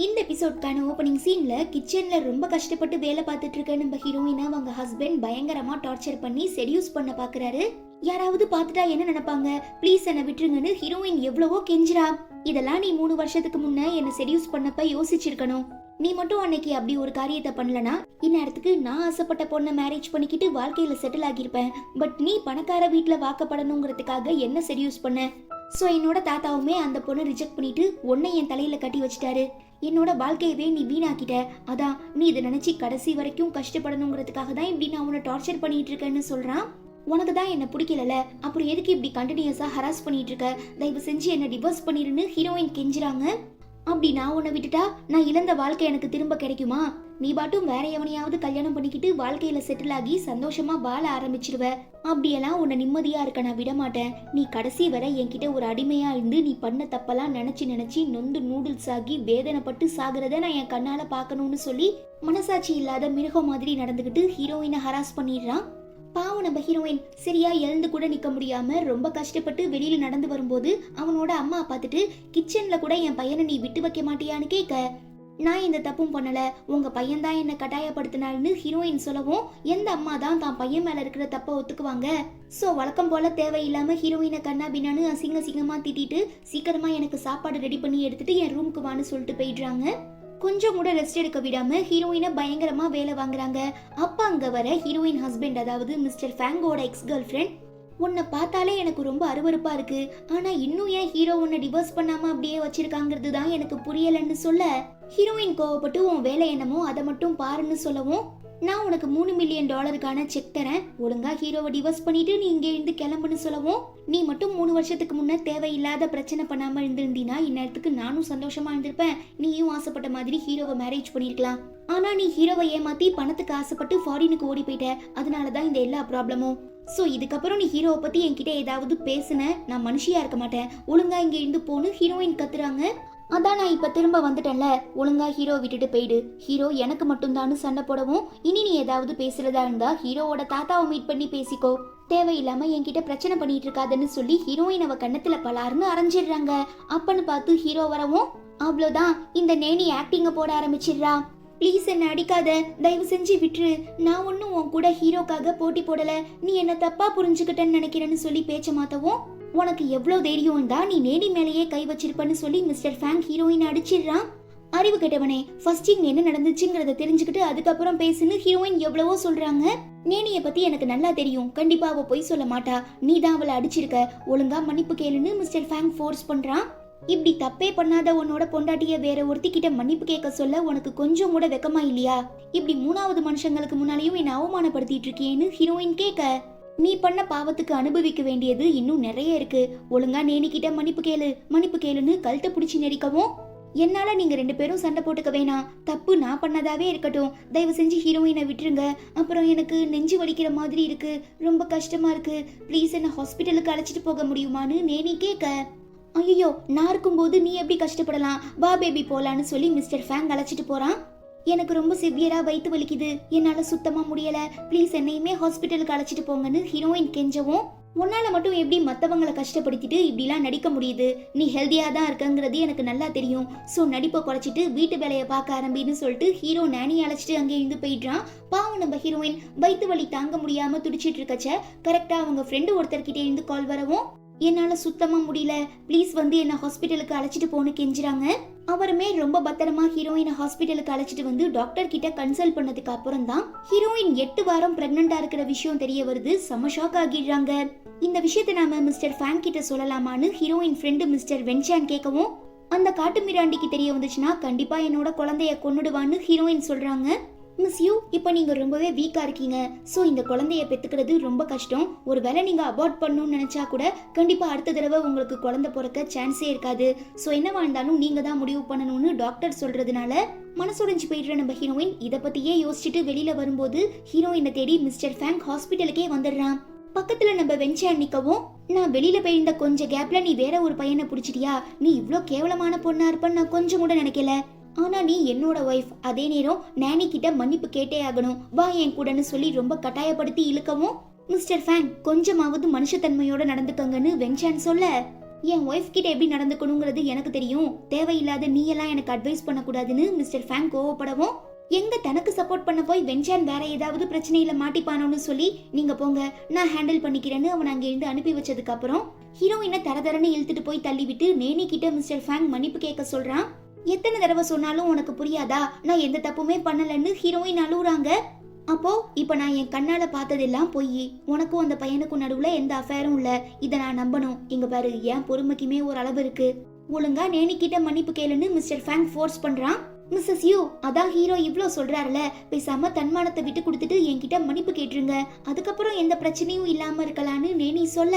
இந்த எபிசோட்கான ஓப்பனிங் சீன்ல கிச்சன்ல ரொம்ப கஷ்டப்பட்டு வேலை பார்த்துட்டு இருக்க நம்ம ஹீரோயினை அவங்க ஹஸ்பண்ட் பயங்கரமா டார்ச்சர் பண்ணி செடியூஸ் பண்ண பாக்குறாரு. யாராவது பார்த்துட்டா என்ன நினைப்பாங்க, ப்ளீஸ் என்ன விட்டுருங்கன்னு ஹீரோயின் எவ்வளவோ கெஞ்சிரா. இதெல்லாம் நீ 3 வருஷத்துக்கு முன்ன என்ன செடியூஸ் பண்ணப்ப யோசிச்சிருக்கணும். நீ மட்டும் அன்னைக்கு அப்படி ஒரு காரியத்தை பண்ணலனா இந்நேரத்துக்கு நான் ஆசைப்பட்ட பொண்ணை மேரேஜ் பண்ணிக்கிட்டு வாழ்க்கையில செட்டில் ஆகியிருப்பேன். பட் நீ பணக்கார வீட்டுல வாக்கப்படணுங்கிறதுக்காக என்ன செடியூஸ் பண்ண. சோ என்னோட தாத்தாவுமே அந்த பொண்ணை ரிஜெக்ட் பண்ணிட்டு உன்னை என் தலையில கட்டி வச்சுட்டாரு. என்னோட வாழ்க்கையவே நீ வீணாக்கிட்ட. அதான் நீ இதை நினைச்சு கடைசி வரைக்கும் கஷ்டப்படணுங்கிறதுக்காக தான் இப்படி நான் உன்னை டார்ச்சர் பண்ணிட்டு இருக்கேன்னு சொல்றான். உனக்கு தான் என்ன பிடிக்கல, அப்புறம் எதுக்கு இப்படி கண்டினியூஸா ஹராஸ் பண்ணிட்டு இருக்க, தயவு செஞ்சு என்ன டிவோர்ஸ் பண்ணிருன்னு ஹீரோயின் கெஞ்சுறாங்க. அப்படி நான் உன்னை விட்டுட்டா நான் இழந்த வாழ்க்கை எனக்கு திரும்ப கிடைக்குமா? நீ பாட்டும் வேற எவனையாவது கல்யாணம் பண்ணிக்கிட்டு வாழ்க்கையில செட்டில் ஆகி சந்தோஷமா வாழ ஆரம்பிச்சிருவ. அப்படியெல்லாம் உன்னை நிம்மதியா இருக்க நான் விட மாட்டேன். நீ கடைசி வரை என்கிட்ட ஒரு அடிமையா இருந்து நீ பண்ண தப்பெல்லாம் நினைச்சு நொந்து நூடுல்ஸ் ஆகி வேதனைப்பட்டு சாகுறத நான் என் கண்ணால பாக்கணும்னு சொல்லி மனசாட்சி இல்லாத மிருகம் மாதிரி நடந்துகிட்டு ஹீரோயினை ஹராஸ் பண்ணிடுறான். பாவம் நம்ம ஹீரோயின் சரியா எழுந்து கூட நிக்க முடியாம ரொம்ப கஷ்டப்பட்டு வெளியில நடந்து வரும்போது அவனோட அம்மா பார்த்துட்டு கிச்சன்ல கூட என் பையனை நீ விட்டு வைக்க மாட்டியான்னு கேட்க, நான் இந்த தப்பும் பண்ணல, உங்க பையன் தான் என்ன கட்டாயப்படுத்தினான்னு ஹீரோயின் சொல்லவும் எந்த அம்மா தான் தான் பையன் மேல இருக்கிற தப்ப ஒத்துக்குவாங்க. சோ வழக்கம் போல தேவையில்லாம ஹீரோயினை கண்ணா பின்னான்னு அசிங்கமா திட்டிட்டு சீக்கிரமா எனக்கு சாப்பாடு ரெடி பண்ணி எடுத்துட்டு என் ரூமுக்கு வான்னு சொல்லிட்டு போயிடுறாங்க. கொஞ்சம் கூட ரெஸ்ட் எடுக்க விடாம ஹீரோயினை பயங்கரமா வேலை வாங்குறாங்க. அப்ப அங்க வர ஹீரோயின் ஹஸ்பண்ட், அதாவது மிஸ்டர் ஃபேங்கோட எக்ஸ் கேர்ள் ஃப்ரெண்ட், உன்னை பார்த்தாலே எனக்கு ரொம்ப அருவருப்பா இருக்கு, ஆனா இன்னும் ஏன் ஹீரோ உன்னை டிவோர்ஸ் பண்ணாம அப்படியே வச்சிருக்காங்கிறது தான் எனக்கு புரியலன்னு சொல்ல, ஹீரோயின் கோவப்பட்டு உன் வேலை என்னமோ அதை மட்டும் பாருன்னு சொல்லவும், நான் உனக்கு $3 மில்லியன் செக் தரேன், ஒழுங்கா ஹீரோவை டிவோர்ஸ் பண்ணிட்டு நீ இங்க இருந்து கிளம்புன்னு சொல்லவும், நீ மட்டும் 3 வருஷத்துக்கு முன்ன தேவையில்லாத பிரச்சனை பண்ணாம இருந்திருந்தீனா இந்நேரத்துக்கு நானும் சந்தோஷமா இருந்திருப்பேன், நீயும் ஆசைப்பட்ட மாதிரி ஹீரோவை மேரேஜ் பண்ணிருக்கலாம். ஆனா நீ ஹீரோவை ஏமாத்தி பணத்துக்கு ஆசைப்பட்டு ஃபாரினுக்கு ஓடி போயிட்ட, அதனாலதான் இந்த எல்லா ப்ராப்ளமும். சோ இதுக்கப்புறம் நீ ஹீரோவை பத்தி என்கிட்ட ஏதாவது பேசுன நான் மனுஷியா இருக்க மாட்டேன், ஒழுங்கா இங்க இருந்து போன்னு ஹீரோயின் கத்துறாங்க. அதான் நான் இப்ப திரும்ப வந்துட்டேன்ல, ஒழுங்கா ஹீரோ விட்டுட்டு போயிடு, ஹீரோ எனக்கு மட்டும்தான்னு சண்டை போடவும், இனி நீ ஏதாவது பேசுறதா இருந்தா ஹீரோவோட தாத்தாவை மீட் பண்ணி பேசிக்கோ, தேவையில்லாம என்கிட்ட பிரச்சனை பண்ணிட்டு இருக்காதுன்னு சொல்லி ஹீரோயின் அவ கண்ணத்துல பலாருன்னு அரைஞ்சிடுறாங்க. அப்பன்னு பார்த்து ஹீரோ வரவும், அவ்வளவுதான் இந்த நேனி ஆக்டிங்க போட ஆரம்பிச்சிடுறா. ப்ளீஸ் என்ன அடிக்காத, தயவு செஞ்சு விட்டுரு, நான் ஒன்னும் உன் கூட ஹீரோக்காக போட்டி போடல, நீ என்ன தப்பா புரிஞ்சுக்கிட்டேன்னு நினைக்கிறேன்னு சொல்லி பேச்ச மாத்தவும், உனக்கு எவ்வளவு தைரியம் தான் நீ நேனி மேலேயே கை வச்சிருப்பன்னு சொல்லி மிஸ்டர் ஃபேங்க் ஹீரோயின் அடிச்சிடுறான். அறிவு கெட்டவனே, ஃபர்ஸ்ட் இங்க என்ன நடந்துச்சுங்கிறத தெரிஞ்சுக்கிட்டு அதுக்கப்புறம் பேசுன்னு ஹீரோயின் எவ்வளவோ சொல்றாங்க. நேனிய பத்தி எனக்கு நல்லா தெரியும், கண்டிப்பா அவ பொய் சொல்ல மாட்டா, நீ தான் அவளை அடிச்சிருக்க, ஒழுங்கா மன்னிப்பு கேளுன்னு மிஸ்டர் ஃபேங்க் ஃபோர்ஸ் பண்றான். இப்படி தப்பே பண்ணாத உன்னோட பொண்டாட்டிய வேற ஒருத்திக்கிட்ட மன்னிப்பு கேட்க சொல்ல உனக்கு கொஞ்சம் கூட வெக்கமா இல்லையா? இப்படி 3வது மனுஷங்களுக்கு முன்னாலேயும் என்ன அவமானப்படுத்திட்டு இருக்கேன்னு ஹீரோயின் கேட்க, நீ பண்ண பாவத்துக்கு அனுபவிக்க வேண்டியது இன்னும் நிறைய இருக்கு, ஒழுங்கா நேனிக்கிட்ட மன்னிப்பு கேளுன்னு கழுத்தை பிடிச்சி நெரிக்கவும், என்னால நீங்க 2 பேரும் சண்டை போட்டுக்க வேணாம், தப்பு நான் பண்ணதாவே இருக்கட்டும், தயவு செஞ்சு ஹீரோயினை விட்டுருங்க, அப்புறம் எனக்கு நெஞ்சு வலிக்கிற மாதிரி இருக்கு, ரொம்ப கஷ்டமா இருக்கு, ப்ளீஸ் என்ன ஹாஸ்பிட்டலுக்கு அழைச்சிட்டு போக முடியுமான்னு நேனி கேட்க, ஐயோ நான் இருக்கும்போது நீ எப்படி கஷ்டப்படலாம், வா பேபி போலான்னு சொல்லி மிஸ்டர் ஃபேங் அழைச்சிட்டு போறான். எனக்கு ரொம்ப சிவியரா வயிற்று வலிக்குது, என்னால சுத்தமா முடியல, ப்ளீஸ் என்னையுமே ஹாஸ்பிட்டலுக்கு அழைச்சிட்டு போங்கன்னு ஹீரோயின் கெஞ்சவும், உன்னால மட்டும் எப்படி மத்தவங்களை கஷ்டப்படுத்திட்டு இப்படிலாம் நடிக்க முடியுது, நீ ஹெல்தியா தான் இருக்கங்கிறது எனக்கு நல்லா தெரியும், சோ நடிப்பை குறைச்சிட்டு வீட்டு வேலையை பார்க்க ஆரம்பின்னு சொல்லிட்டு ஹீரோ நானி அழைச்சிட்டு அங்கே இருந்து போயிடுறான். பாவம் நம்ம ஹீரோயின் வயிற்று வலி தாங்க முடியாம துடிச்சிட்டு இருக்கச்ச கரெக்டா அவங்க ஃப்ரெண்டு ஒருத்தர்கிட்ட இருந்து கால் வரவும், என்னால சுத்தமா முடியல, ப்ளீஸ் வந்து என்ன ஹாஸ்பிட்டலுக்கு அழைச்சிட்டு போன்னு கெஞ்சுறாங்க. அவருமே ரொம்ப பத்திரமா ஹீரோயினை ஹாஸ்பிட்டலுக்கு அழைச்சிட்டு வந்து டாக்டர் கிட்ட கன்சல்ட் பண்ணதுக்கு அப்புறம் தான் ஹீரோயின் 8 வாரம் பிரெக்னண்டா இருக்கிற விஷயம் தெரிய வருது. செம ஷாக் ஆகிடுறாங்க. இந்த விஷயத்தை நாம மிஸ்டர் ஃபேங் கிட்ட சொல்லலாமான்னு ஹீரோயின் ஃப்ரெண்டு மிஸ்டர் வென்சான் கேட்கவும், அந்த காட்டு மிராண்டிக்கு தெரிய வந்துச்சுன்னா கண்டிப்பா என்னோட குழந்தைய கொன்னுடுவான்னு ஹீரோயின் சொல்றாங்க. மிஸ் யூ, இப்போ நீங்க ரொம்பவே வீக்கா இருக்கீங்க, சோ இந்த குழந்தைய பெத்துக்கிறது ரொம்ப கஷ்டம், ஒருவேளை நீங்க அபார்ட் பண்ணணும்னு நினைச்சா கூட கண்டிப்பா அடுத்த தடவை உங்களுக்கு குழந்தை பிறக்க சான்ஸே இருக்காது, சோ என்னவா இருந்தாலும் நீங்க தான் முடிவு பண்ணணும்னு டாக்டர் சொல்றதுனால மனசுடைஞ்சு போயிடுற நம்ம ஹீரோயின் இதை பத்தியே யோசிச்சுட்டு வெளியில வரும்போது ஹீரோயினை தேடி மிஸ்டர் ஃபேங் ஹாஸ்பிட்டலுக்கே வந்துடுறான். பக்கத்துல நம்ம வெஞ்சான் நிக்கவும், நான் வெளியில போயிருந்த கொஞ்ச கேப்ல நீ வேற ஒரு பையனை பிடிச்சிட்டியா, நீ இவ்ளோ கேவலமான பொண்ணா இருப்பன்னு நான் கொஞ்சம் கூட நினைக்கல, ஆனா நீ என்னோட ஒய்ஃப், அதே நேரம் நானி கிட்ட மன்னிப்பு கேட்டே ஆகணும், வா என் கூடன்னு சொல்லி ரொம்ப கட்டாயப்படுத்தி இழுக்கவும், மிஸ்டர் ஃபேங் கொஞ்சமாவது மனுஷத்தன்மையோட நடந்துக்கங்கன்னு வெஞ்சான் சொல்ல, என் ஒய்ஃப் கிட்ட எப்படி நடந்துக்கணுங்கிறது எனக்கு தெரியும், தேவையில்லாத நீ எல்லாம் எனக்கு அட்வைஸ் பண்ணக்கூடாதுன்னு மிஸ்டர் ஃபேங் கோவப்படவும், எங்க தனக்கு சப்போர்ட் பண்ண போய் வென்சான் வேற ஏதாவது பிரச்சனையில மாட்டிப்பானோன்னு சொல்லி நீங்க போங்க நான் ஹேண்டில் பண்ணிக்கிறேன்னு அவன் அங்க இருந்து அனுப்பி வச்சதுக்கு அப்புறம் ஹீரோயினை தரதரன்னு இழுத்துட்டு போய் தள்ளி விட்டு நேனி கிட்ட மிஸ்டர் ஃபேங் மன்னிப்பு கேட்க சொல்றான். எத்தனை தடவை சொன்னாலும் உனக்கு புரியாதா, நான் எந்த தப்புமே பண்ணலன்னு ஹீரோயின் அழுகுறாங்க. அப்போ இப்ப நான் என் கண்ணால பார்த்ததெல்லாம் பொய், உனக்கும் அந்த பையனுக்கும் நடுவுல எந்த அஃபேரும் இல்ல, இதை நான் நம்பணும். இங்க பாரு, என் பொறுமைக்குமே ஒரு அளவு இருக்கு, ஒழுங்கா நேனி கிட்ட மன்னிப்பு கேளுன்னு மிஸ்டர் ஃபேங் ஃபோர்ஸ் பண்றான். மிஸ்ஸஸ் யூ, அதான் ஹீரோ இவ்ளோ சொல்றாருல, பேசாம தன்மானத்தை விட்டு கொடுத்துட்டு என்கிட்ட மன்னிப்பு கேட்டுருங்க, அதுக்கப்புறம் எந்த பிரச்சனையும் இல்லாம இருக்கலான்னு நேனி சொல்ல,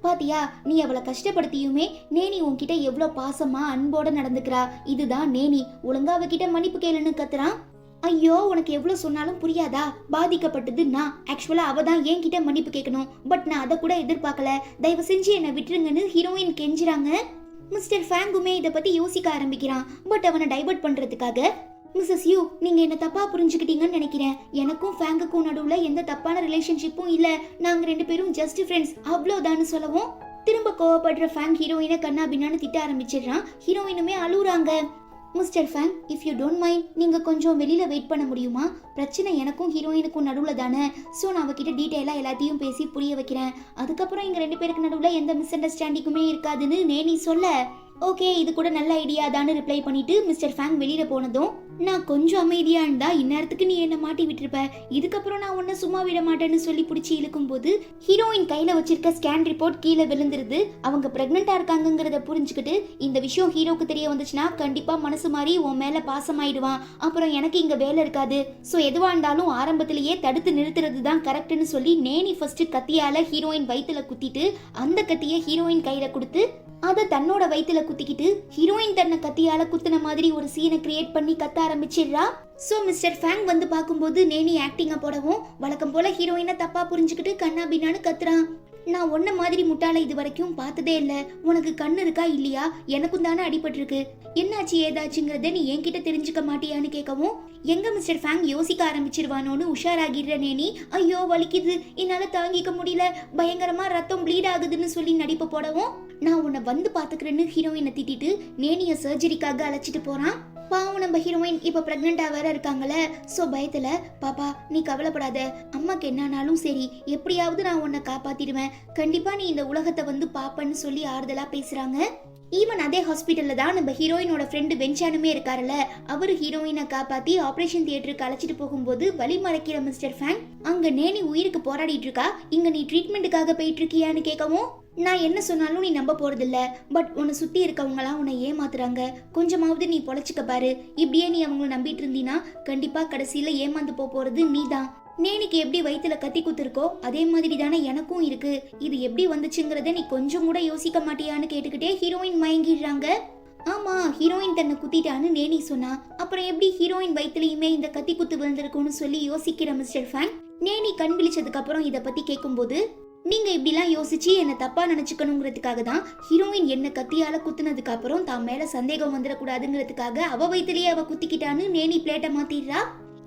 பாத்தியா நீ அவளை கஷ்டப்படுத்தியுமே நேனி உன்கிட்ட எவ்வளவு பாசமா அன்போட நடந்துக்கிறா, இதுதான் நேனி, ஒழுங்கா அவகிட்ட மன்னிப்பு கேளுன்னு கத்துறான். ஐயோ உனக்கு எவ்வளவு சொன்னாலும் புரியாதா, பாதிக்கப்பட்டது நான், ஆக்சுவலா அவ தான் என்கிட்ட மன்னிப்பு கேட்கணும், பட் நான் அதை கூட எதிர்பார்க்கல, தயவு செஞ்சு என்னை விட்டுருங்கன்னு ஹீரோயின் கெஞ்சுறாங்க. மிஸ்டர் ஃபேங்குமே இதை பத்தி யோசிக்க ஆரம்பிக்கிறான். பட் அவனை டைவர்ட் பண்றதுக்காக, மிஸ்ஸஸ் யூ நீங்க என்ன தப்பா புரிஞ்சுக்கிட்டீங்கன்னு நினைக்கிறேன், எனக்கும் ஃபேங்குக்கும் நடுவுல எந்த தப்பான ரிலேஷன்ஷிப்பும் இல்ல, நாங்க 2 பேரும் ஜஸ்ட் ஃப்ரெண்ட்ஸ் அவ்வளவுதான்னு சொல்லவும், திரும்ப கோவப்படுற ஃபேங் ஹீரோயினை கண்ணா பின்னான்னு திட்ட ஆரம்பிச்சிடுறான். ஹீரோயினுமே அழுகுறாங்க. Mister FAANG, if you don't mind நீங்க கொஞ்சம் வெளியில வெயிட் பண்ண முடியுமா, பிரச்சனை எனக்கும் ஹீரோயினுக்கும் நடுவுல தானே, ஸோ நான் அவகிட்ட டீட்டெயிலா எல்லாத்தையும் பேசி புரிய வைக்கிறேன், அதுக்கப்புறம் எங்க 2 பேருக்கு நடுவுல எந்த மிஸ் அண்டர்ஸ்டாண்டிங்குமே இருக்காதுன்னு நேனி சொல்ல, ஓகே இது கூட நல்ல ஐடியா தான்னு ரிப்ளை பண்ணிட்டு மிஸ்டர் ஃபேங் வெளியில போனதும், நான் கொஞ்சம் அமைதியா இருந்தா இந்நேரத்துக்கு நீ என்ன மாட்டி விட்டுருப்ப, இதுக்கப்புறம் நான் உன்னை சும்மா விட மாட்டேன்னு சொல்லி பிடிச்சி இழுக்கும் போது ஹீரோயின் கையில வச்சிருக்க ஸ்கேன் ரிப்போர்ட் கீழே விழுந்துருது. அவங்க பிரெக்னெண்டா இருக்காங்கிறத புரிஞ்சுக்கிட்டு இந்த விஷயம் ஹீரோக்கு தெரிய வந்துச்சுன்னா கண்டிப்பா மனசு மாறி உன் மேல பாசமாயிடுவான், அப்புறம் எனக்கு இங்க வேலை இருக்காது, ஸோ எதுவா இருந்தாலும் ஆரம்பத்திலேயே தடுத்து நிறுத்துறது தான் கரெக்ட்னு சொல்லி நேனி ஃபர்ஸ்ட் கத்தியால ஹீரோயின் வயித்துல குத்திட்டு அந்த கத்தியை ஹீரோயின் கையில கொடுத்து அதை தன்னோட வயித்துல குத்திக்கிட்டு ஹீரோயின் தன்னை கத்தியால குத்துன மாதிரி ஒரு சீனை கிரியேட் பண்ணி கத்த ஆரம்பிச்சிடுறா. சோ மிஸ்டர் ஃபேங் வந்து பார்க்கும்போது நேனி ஆக்டிங்க போடவும் வழக்கம் போல ஹீரோயினை தப்பா புரிஞ்சுக்கிட்டு கண்ணா பின்னான்னு கத்துறான். நான் ஒன்ன மாதிரி முட்டாள இது வரைக்கும் பார்த்ததே இல்ல, உனக்கு கண்ணு இருக்கா இல்லையா, எனக்கும் தானே அடிபட்டிருக்கு, என்னாச்சு ஏதாச்சுங்கிறத நீ என்கிட்ட தெரிஞ்சுக்க மாட்டியான்னு கேட்கவும், எங்க மிஸ்டர் ஃபேங் யோசிக்க ஆரம்பிச்சிருவானோன்னு உஷாராகிடுற நேனி, ஐயோ வலிக்குது என்னால தாங்கிக்க முடியல, பயங்கரமா ரத்தம் ப்ளீட் ஆகுதுன்னு சொல்லி நடிப்பு போடவும், நான் உன்னை வந்து பாத்துக்கிறேன்னு ஹீரோயினை திட்டிட்டு நேனிய சர்ஜரிக்காக அழைச்சிட்டு போறான். பாவம் நம்ம ஹீரோயின் இப்ப பிரெக்னெண்டா வேற இருக்காங்களே, சோ பயத்துல, பாப்பா நீ கவலைப்படாத, அம்மாக்கு என்னானாலும் சரி எப்படியாவது நான் உன்னை காப்பாத்திடுவேன், கண்டிப்பா நீ இந்த உலகத்தை வந்து பாப்பன்னு சொல்லி ஆறுதலா பேசுறாங்க. ஈவன் அதே ஹாஸ்பிட்டல்ல தான் நம்ம ஹீரோயினோட ஃப்ரெண்டு வென்சானுமே இருக்காருல்ல, அவரு ஹீரோயினை காப்பாத்தி ஆபரேஷன் தியேட்டருக்கு அழைச்சிட்டு போகும்போது வழி மறைக்கிற மிஸ்டர் ஃபேங், அங்க நேனி உயிருக்கு போராடிட்டு இருக்கா, இங்க நீ ட்ரீட்மெண்ட்டுக்காக போயிட்டு இருக்கியான்னு கேட்கவும், நான் என்ன சொன்னாலும் நீ நம்ப போறதில்ல, பட் உன்னை சுத்தி இருக்கவங்களாம் உன்னை ஏமாத்துறாங்க, கொஞ்சமாவது நீ பொழைச்சிக்க பாரு, இப்படியே நீ அவங்கள நம்பிட்டு இருந்தீனா கண்டிப்பா கடைசியில ஏமாந்து போறது நீதான், நேனிக்கு எப்படி வயித்துல கத்தி குத்துருக்கோ அதே மாதிரி தானே எனக்கும் இருக்கு, இது எப்படி வந்துச்சுங்கிறத நீ கொஞ்சம் கூட யோசிக்க மாட்டியான்னு கேட்டுக்கிட்டே ஹீரோயின் மயங்கிடுறாங்க. ஆமா ஹீரோயின் தன்னை குத்திட்டான்னு நேனி சொன்னா, அப்புறம் எப்படி ஹீரோயின் வயிற்றுலயுமே இந்த கத்தி குத்து விழுந்திருக்கும்னு சொல்லி யோசிக்கிற மிஸ்டர் ஃபேங் நேனி கண் விழிச்சதுக்கு அப்புறம் இதை பத்தி கேட்கும்போது, நீங்க இப்படிலாம் யோசிச்சு என்ன தப்பா நினைச்சுக்கணுங்கிறதுக்காக தான் ஹீரோயின் என்ன கத்தியால குத்துனதுக்கு அப்புறம் தான் மேல சந்தேகம் வந்துடக்கூடாதுங்கிறதுக்காக அவ வயிற்றுலயே அவ குத்திக்கிட்டான்னு நேனி பிளேட்டை மாத்திடுறா.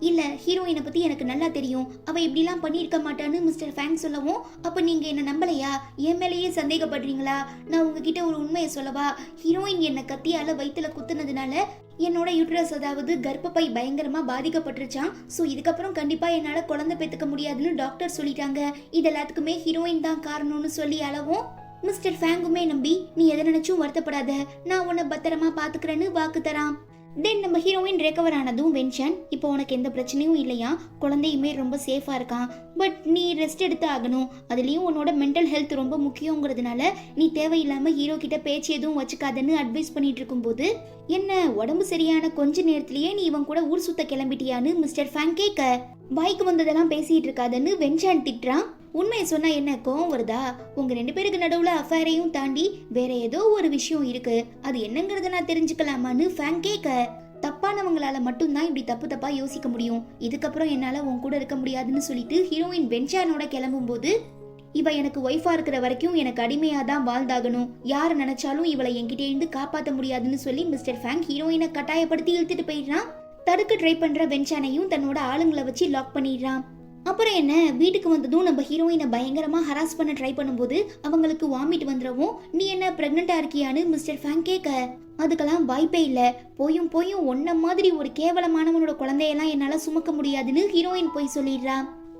இல்ல ஹீரோயினை பத்தி எனக்கு நல்லா தெரியும், அவ இப்படிலாம் பண்ணிருக்க மாட்டான்னு மிஸ்டர் ஃபேங் சொல்லவும், அப்ப நீங்க என்ன நம்பலையா, என் மேலேயே சந்தேகப்படுறீங்களா, நான் உங்ககிட்ட ஒரு உண்மையை சொல்லவா, ஹீரோயின் என்ன கத்தியால வயித்துல குத்துனதுனால என்னோட யூட்ரஸ் அதாவது கர்ப்பப்பை பயங்கரமா பாதிக்கப்பட்டுருச்சான், சோ இதுக்கப்புறம் கண்டிப்பா என்னால குழந்தை பெத்துக்க முடியாதுன்னு டாக்டர் சொல்லிட்டாங்க, இது எல்லாத்துக்குமே ஹீரோயின் தான் காரணம்னு சொல்லி அளவும், மிஸ்டர் ஃபேங்குமே நம்பி நீ எதை நினைச்சும் வருத்தப்படாத, நான் உன்னை பத்திரமா பாத்துக்கிறேன்னு வாக்கு தரான். தென் நம்ம ஹீரோயின் ரெக்கவர் ஆனதும் வென்சான், இப்போ உனக்கு எந்த பிரச்சனையும் இல்லையா, குழந்தையுமே ரொம்ப சேஃபா இருக்கான், பட் நீ ரெஸ்ட் எடுத்து ஆகணும், அதுலயும் உன்னோட மென்டல் ஹெல்த் ரொம்ப முக்கியங்கிறதுனால நீ தேவையில்லாம ஹீரோ கிட்ட பேச்சு எதுவும் வச்சுக்காதன்னு அட்வைஸ் பண்ணிட்டு இருக்கும்போது, என்ன உடம்பு சரியான கொஞ்ச நேரத்திலேயே நீ இவன் கூட ஊர் சுத்த கிளம்பிட்டியான்னு மிஸ்டர் ஃபேங் கேட்க, பாய்க்கு வந்ததெல்லாம் பேசிட்டு இருக்காதன்னு வென்சான் திட்டுறான். உண்மையை சொன்னா என்ன கோவம் வருதா, உங்க 2 பேருக்கு நடுவுல அஃபேரையும் தாண்டி வேற ஏதோ ஒரு விஷயம் இருக்கு, அது என்னங்கறத நான் தெரிஞ்சுக்கலாமான்னு ஃபேங் கேட்க, தப்பானவங்களால மட்டும்தான் இப்படி தப்பா யோசிக்க முடியும், இதுக்கப்புறம் என்னால உன் கூட இருக்க முடியாதுன்னு சொல்லிட்டு ஹீரோயின் வென்சானோட கிளம்பும் போது, இவ எனக்கு ஒய்ஃபா இருக்கிற வரைக்கும் எனக்கு அடிமையா தான் வாழ்ந்தாகணும், யாரு நினைச்சாலும் இவளை என்கிட்ட இருந்து காப்பாற்ற முடியாதுன்னு சொல்லி மிஸ்டர் ஃபேங் ஹீரோயினை கட்டாயப்படுத்தி இழுத்துட்டு போயிடுறான். தடுக்க ட்ரை பண்ற வென்சானையும் தன்னோட ஆளுங்களை வச்சு லாக் பண்ணிடுறான். அப்புறம் என்ன, வீட்டுக்கு வந்ததும் நம்ம ஹீரோயினை பயங்கரமா ஹராஸ் பண்ண ட்ரை பண்ணும்போது அவங்களுக்கு வாமிட் வந்துடவும் நீ என்ன பிரெக்னெண்டா இருக்கியான்னு மிஸ்டர் ஃபேங் கேட்க, அதுக்கெல்லாம் வாய்ப்பே இல்ல, போயும் போயும் ஒன்ன மாதிரி ஒரு கேவலமானவனோட குழந்தையெல்லாம் என்னால சுமக்க முடியாதுன்னு ஹீரோயின் போய் சொல்லிடுறா.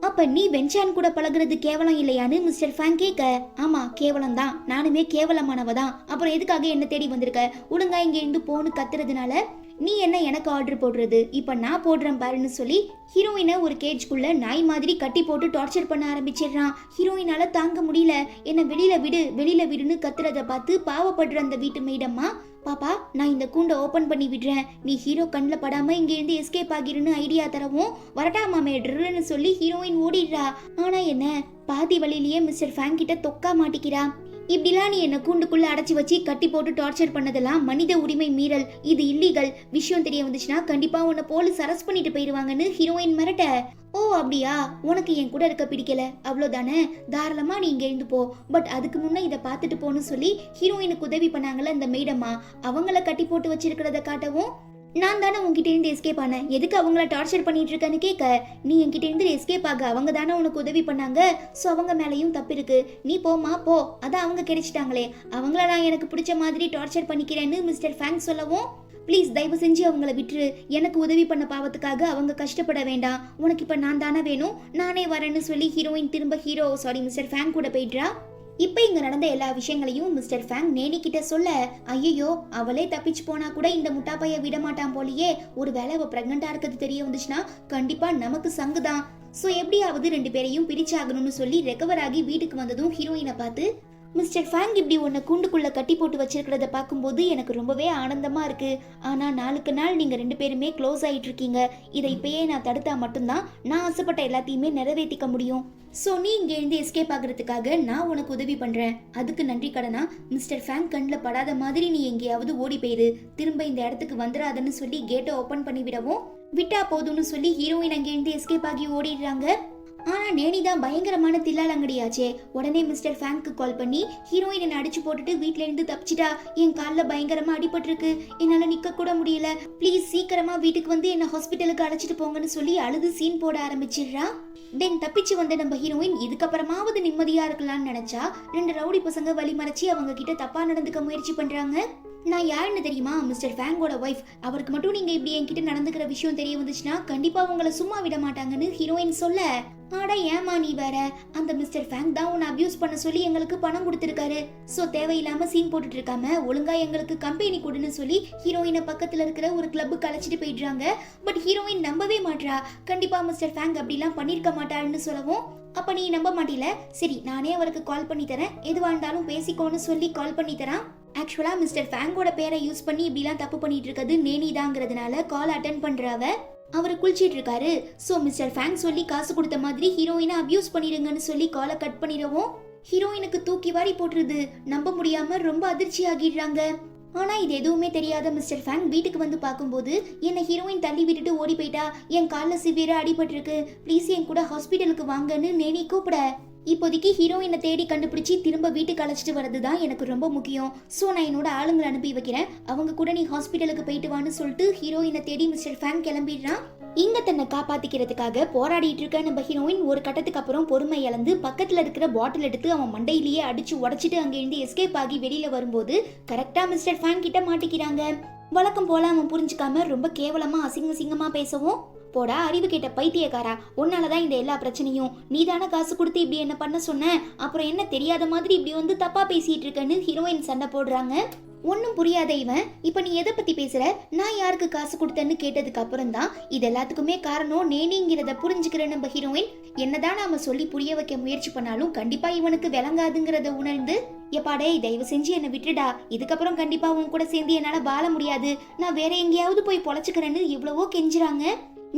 அப்ப நீ வென்சான் கூட பழகுறது கேவலம் இல்லையான்னு மிஸ்டர் ஃபேங் கேட்க, ஆமா கேவலம் தான், நானுமே கேவலமானவ தான், அப்புறம் எதுக்காக என்ன தேடி வந்திருக்க, ஒழுங்கா இங்க இருந்து போன்னு கத்துறதுனால நீ என்ன எனக்கு ஆர்டர் போடுறது, இப்ப நான் போடுறேன் பாருன்னு சொல்லி ஹீரோயினை ஒரு கேஜ்குள்ள நாய் மாதிரி கட்டி போட்டு டார்ச்சர் பண்ண ஆரம்பிச்சிடுறான். ஹீரோயினால தாங்க முடியல, என்ன வெளியில விடு வெளியில விடுன்னு கத்துறத பார்த்து பாவப்படுற அந்த வீட்டு மேடம்மா, பாப்பா நான் இந்த கூண்டை ஓபன் பண்ணி விடுறேன், நீ ஹீரோ கண்ணில் படாம இங்க இருந்து எஸ்கேப் ஆகிருன்னு ஐடியா தரவும் வரட்டாமா மேட்ருன்னு சொல்லி ஹீரோயின் ஓடிடுறா. ஆனா என்ன, பாதி வழியிலேயே மிஸ்டர் ஃபேங் கிட்ட தொக்கா மாட்டிக்கிறா. இப்படிலாம் நீ என்ன கூண்டுக்குள்ள அடைச்சி வச்சு கட்டி போட்டு டார்ச்சர் பண்ணதெல்லாம் மனித உரிமை மீறல், இது இல்லீகல், விஷயம் தெரிய வந்துச்சுன்னா கண்டிப்பா உன்னை போலீஸ் அரெஸ்ட் பண்ணிட்டு போயிருவாங்கன்னு ஹீரோயின் மிரட்ட. ஓ அப்படியா, உனக்கு என் கூட இருக்க பிடிக்கல அவ்வளோதானே, தாராளமா நீ இங்க இருந்து போ, பட் அதுக்கு முன்ன இதை பார்த்துட்டு போன்னு சொல்லி ஹீரோயினுக்கு உதவி பண்ணாங்கல்ல அந்த மேடம்மா, அவங்கள கட்டி போட்டு வச்சிருக்கிறத காட்டவும், நான் தானே உங்ககிட்ட இருந்து எஸ்கேப் ஆனேன், எதுக்கு அவங்கள டார்ச்சர் பண்ணிட்டு இருக்கேன்னு கேட்க, நீ என்கிட்ட இருந்து எஸ்கேப் ஆக அவங்க தானே உனக்கு உதவி பண்ணாங்க, ஸோ அவங்க மேலேயும் தப்பு இருக்கு, நீ போமா போ, அதான் அவங்க கிடைச்சிட்டாங்களே, அவங்கள நான் எனக்கு பிடிச்ச மாதிரி டார்ச்சர் பண்ணிக்கிறேன்னு மிஸ்டர் ஃபேங் சொல்லவும், ப்ளீஸ் தயவு செஞ்சு அவங்கள விட்டுரு, எனக்கு உதவி பண்ண பாவத்துக்காக அவங்க கஷ்டப்பட வேண்டாம், உனக்கு இப்போ நான் தானே வேணும், நானே வரேன்னு சொல்லி ஹீரோயின் திரும்ப மிஸ்டர் ஃபேங் கூட போயிடுறா. இப்ப இங்க நடந்த எல்லா விஷயங்களையும் மிஸ்டர் ஃபேங் நேனி கிட்ட சொல்ல, ஐயோ அவளே தப்பிச்சு போனா கூட இந்த முட்டாப்பைய விட மாட்டான் போலியே, ஒருவேளை அவ பிரெக்னண்டா இருக்கிறது தெரிய வந்துச்சுன்னா கண்டிப்பா நமக்கு சங்குதான், சோ எப்படியாவது 2 பேரையும் பிரிச்சாகணும்னு சொல்லி ரெக்கவர் ஆகி வீட்டுக்கு வந்ததும் ஹீரோயினை பார்த்து, மிஸ்டர் ஃபேங் இப்படி உன்னை கூண்டுக்குள்ள கட்டி போட்டு வச்சிருக்கிறத பார்க்கும்போது எனக்கு ரொம்பவே ஆனந்தமா இருக்கு, ஆனா நாளுக்கு நாள் நீங்க 2 பேருமே க்ளோஸ் ஆயிட்டு இருக்கீங்க, இதை இப்பயே நான் தடுத்தா மட்டும்தான் நான் ஆசைப்பட்ட எல்லாத்தையுமே நிறைவேற்றிக்க முடியும், ஸோ நீ இங்கே இருந்து எஸ்கேப் ஆகுறதுக்காக நான் உனக்கு உதவி பண்றேன், அதுக்கு நன்றி கடனா மிஸ்டர் ஃபேங் கண்ணில் படாத மாதிரி நீ எங்கேயாவது ஓடி போயிரு, திரும்ப இந்த இடத்துக்கு வந்துடாதன்னு சொல்லி கேட்டை ஓபன் பண்ணி விடவும், விட்டா போதும்னு சொல்லி ஹீரோயின் அங்கே இருந்து எஸ்கேப் ஆகி ஓடிடுறாங்க. ஆனா நேனி தான் பயங்கரமான தில்லாலங்கடியாச்சே, உடனே மிஸ்டர் ஃபேங்க்கு கால் பண்ணி ஹீரோயின் என்ன அடிச்சு போட்டுட்டு வீட்ல இருந்து தப்பிச்சிட்டா, என் காலில் பயங்கரமா அடிபட்டிருக்கு, என்னால நிக்க கூட முடியல, ப்ளீஸ் சீக்கிரமா வீட்டுக்கு வந்து என்ன ஹாஸ்பிட்டலுக்கு அழைச்சிட்டு போங்கன்னு சொல்லி அழுது சீன் போட ஆரம்பிச்சிடுறா. தென் தப்பிச்சு வந்த நம்ம ஹீரோயின் இதுக்கப்புறமாவது நிம்மதியா இருக்கலாம்னு நினைச்சா 2 ரவுடி பசங்க வழி மறைச்சி அவங்க கிட்ட தப்பா நடந்துக்க முயற்சி பண்றாங்க. நான் யாருன்னு தெரியுமா, மிஸ்டர் ஃபேங்கோட ஒய்ஃப், அவருக்கு மட்டும் நீங்க இப்படி என்கிட்ட நடந்துக்கிற விஷயம் தெரிய வந்துச்சுன்னா கண்டிப்பா உங்களை சும்மா விட மாட்டாங்கன்னு ஹீரோயின் சொல்ல, ஆடா ஏமா நீ வேற, அந்த மிஸ்டர் ஃபேங் தான் உன்னை அபியூஸ் பண்ண சொல்லி எங்களுக்கு பணம் கொடுத்திருக்காரு, சோ தேவையில்லாம சீன் போட்டுட்டு இருக்காம ஒழுங்கா எங்களுக்கு கம்பெனி கொடுன்னு சொல்லி ஹீரோயினை பக்கத்துல இருக்கிற ஒரு கிளப்புக்கு அழைச்சிட்டு போயிடுறாங்க. பட் ஹீரோயின் நம்பவே மாட்டா, கண்டிப்பா மிஸ்டர் ஃபேங் அப்படிலாம் பண்ணிருக்க மாட்டாருன்னு சொல்லவும், அப்ப நீ நம்ப மாட்டீல, சரி நானே அவருக்கு கால் பண்ணி தரேன், எதுவா இருந்தாலும் பேசிக்கோன்னு சொல்லி கால் பண்ணி தரான். ஆக்சுவலா மிஸ்டர் ஃபேங்கோட பேரை யூஸ் பண்ணி இப்படிலாம் தப்பு பண்ணிட்டு இருக்கிறது நேனி தாங்கிறதுனால கால் அட்டென்ட் பண்றவ அவரை குளிச்சிட்டு இருக்காரு, சோ மிஸ்டர் ஃபேங் சொல்லி காசு கொடுத்த மாதிரி ஹீரோயினை அபியூஸ் பண்ணிடுங்கன்னு சொல்லி காலை கட் பண்ணிடவும் ஹீரோயினுக்கு தூக்கி வாரி போட்டுருது, நம்ப முடியாம ரொம்ப அதிர்ச்சி ஆகிடுறாங்க. ஆனா இது எதுவுமே தெரியாத மிஸ்டர் ஃபேங் வீட்டுக்கு வந்து பார்க்கும்போது என்ன ஹீரோயின் தள்ளி விட்டுட்டு ஓடி போயிட்டா, என் காலில் சிவியரா அடிபட்டிருக்கு, ப்ளீஸ் என் கூட ஹாஸ்பிட்டலுக்கு வாங்கன்னு நேனி கூப்பிட, இப்போதைக்கு ஹீரோயினை தேடி கண்டுபிடிச்சி திரும்ப வீட்டுக்கு அழைச்சிட்டு வரது தான் எனக்கு ரொம்ப முக்கியம், ஸோ நான் என்னோட ஆளுங்களை அனுப்பி வைக்கிறேன், அவங்க கூட நீ ஹாஸ்பிட்டலுக்கு போயிட்டு வான்னு சொல்லிட்டு ஹீரோயினை தேடி மிஸ்டர் ஃபேங் கிளம்பிடுறான். இங்க தன்னை காப்பாத்திக்கிறதுக்காக போராடிட்டு இருக்க நம்ம ஹீரோயின் ஒரு கட்டத்துக்கு அப்புறம் பொறுமை இழந்து பக்கத்துல இருக்கிற பாட்டில் எடுத்து அவன் மண்டையிலேயே அடிச்சு உடைச்சிட்டு அங்கிருந்து எஸ்கேப் ஆகி வெளியில வரும்போது கரெக்டா மிஸ்டர் ஃபேங் கிட்ட மாட்டிக்கிறாங்க. வழக்கம் போல அவன் புரிஞ்சுக்காம ரொம்ப கேவலமா அசிங்கமா பேசவும், போடா அறிவு கேட்ட பைத்தியக்காரா, உன்னாலதான் இந்த எல்லா பிரச்சனையும், நீதான காசு கொடுத்து இப்படி என்ன பண்ண சொன்ன, அப்புறம் என்ன தெரியாத மாதிரி இப்படி வந்து தப்பா பேசிட்டு இருக்கன்னு ஹீரோயின் சண்டை போடுறாங்க. ஒன்னும் புரியாத இவன், இப்ப நீ எதை பத்தி பேசுற, நான் யாருக்கு காசு கொடுத்தேன்னு கேட்டதுக்கு அப்புறம் தான் இது எல்லாத்துக்குமே காரணம் நேனிங்கிறத புரிஞ்சுக்கிற நம்ம ஹீரோயின், என்னதான் நாம சொல்லி புரிய வைக்க முயற்சி பண்ணாலும் கண்டிப்பா இவனுக்கு விளங்காதுங்கிறத உணர்ந்து, எப்பாடே தயவு செஞ்சு என்னை விட்டுடா, இதுக்கப்புறம் கண்டிப்பா உன் கூட சேர்ந்து என்னால வாழ முடியாது, நான் வேற எங்கேயாவது போய் பொழைச்சுக்கிறேன்னு எவ்வளவோ கெஞ்சுறாங்க,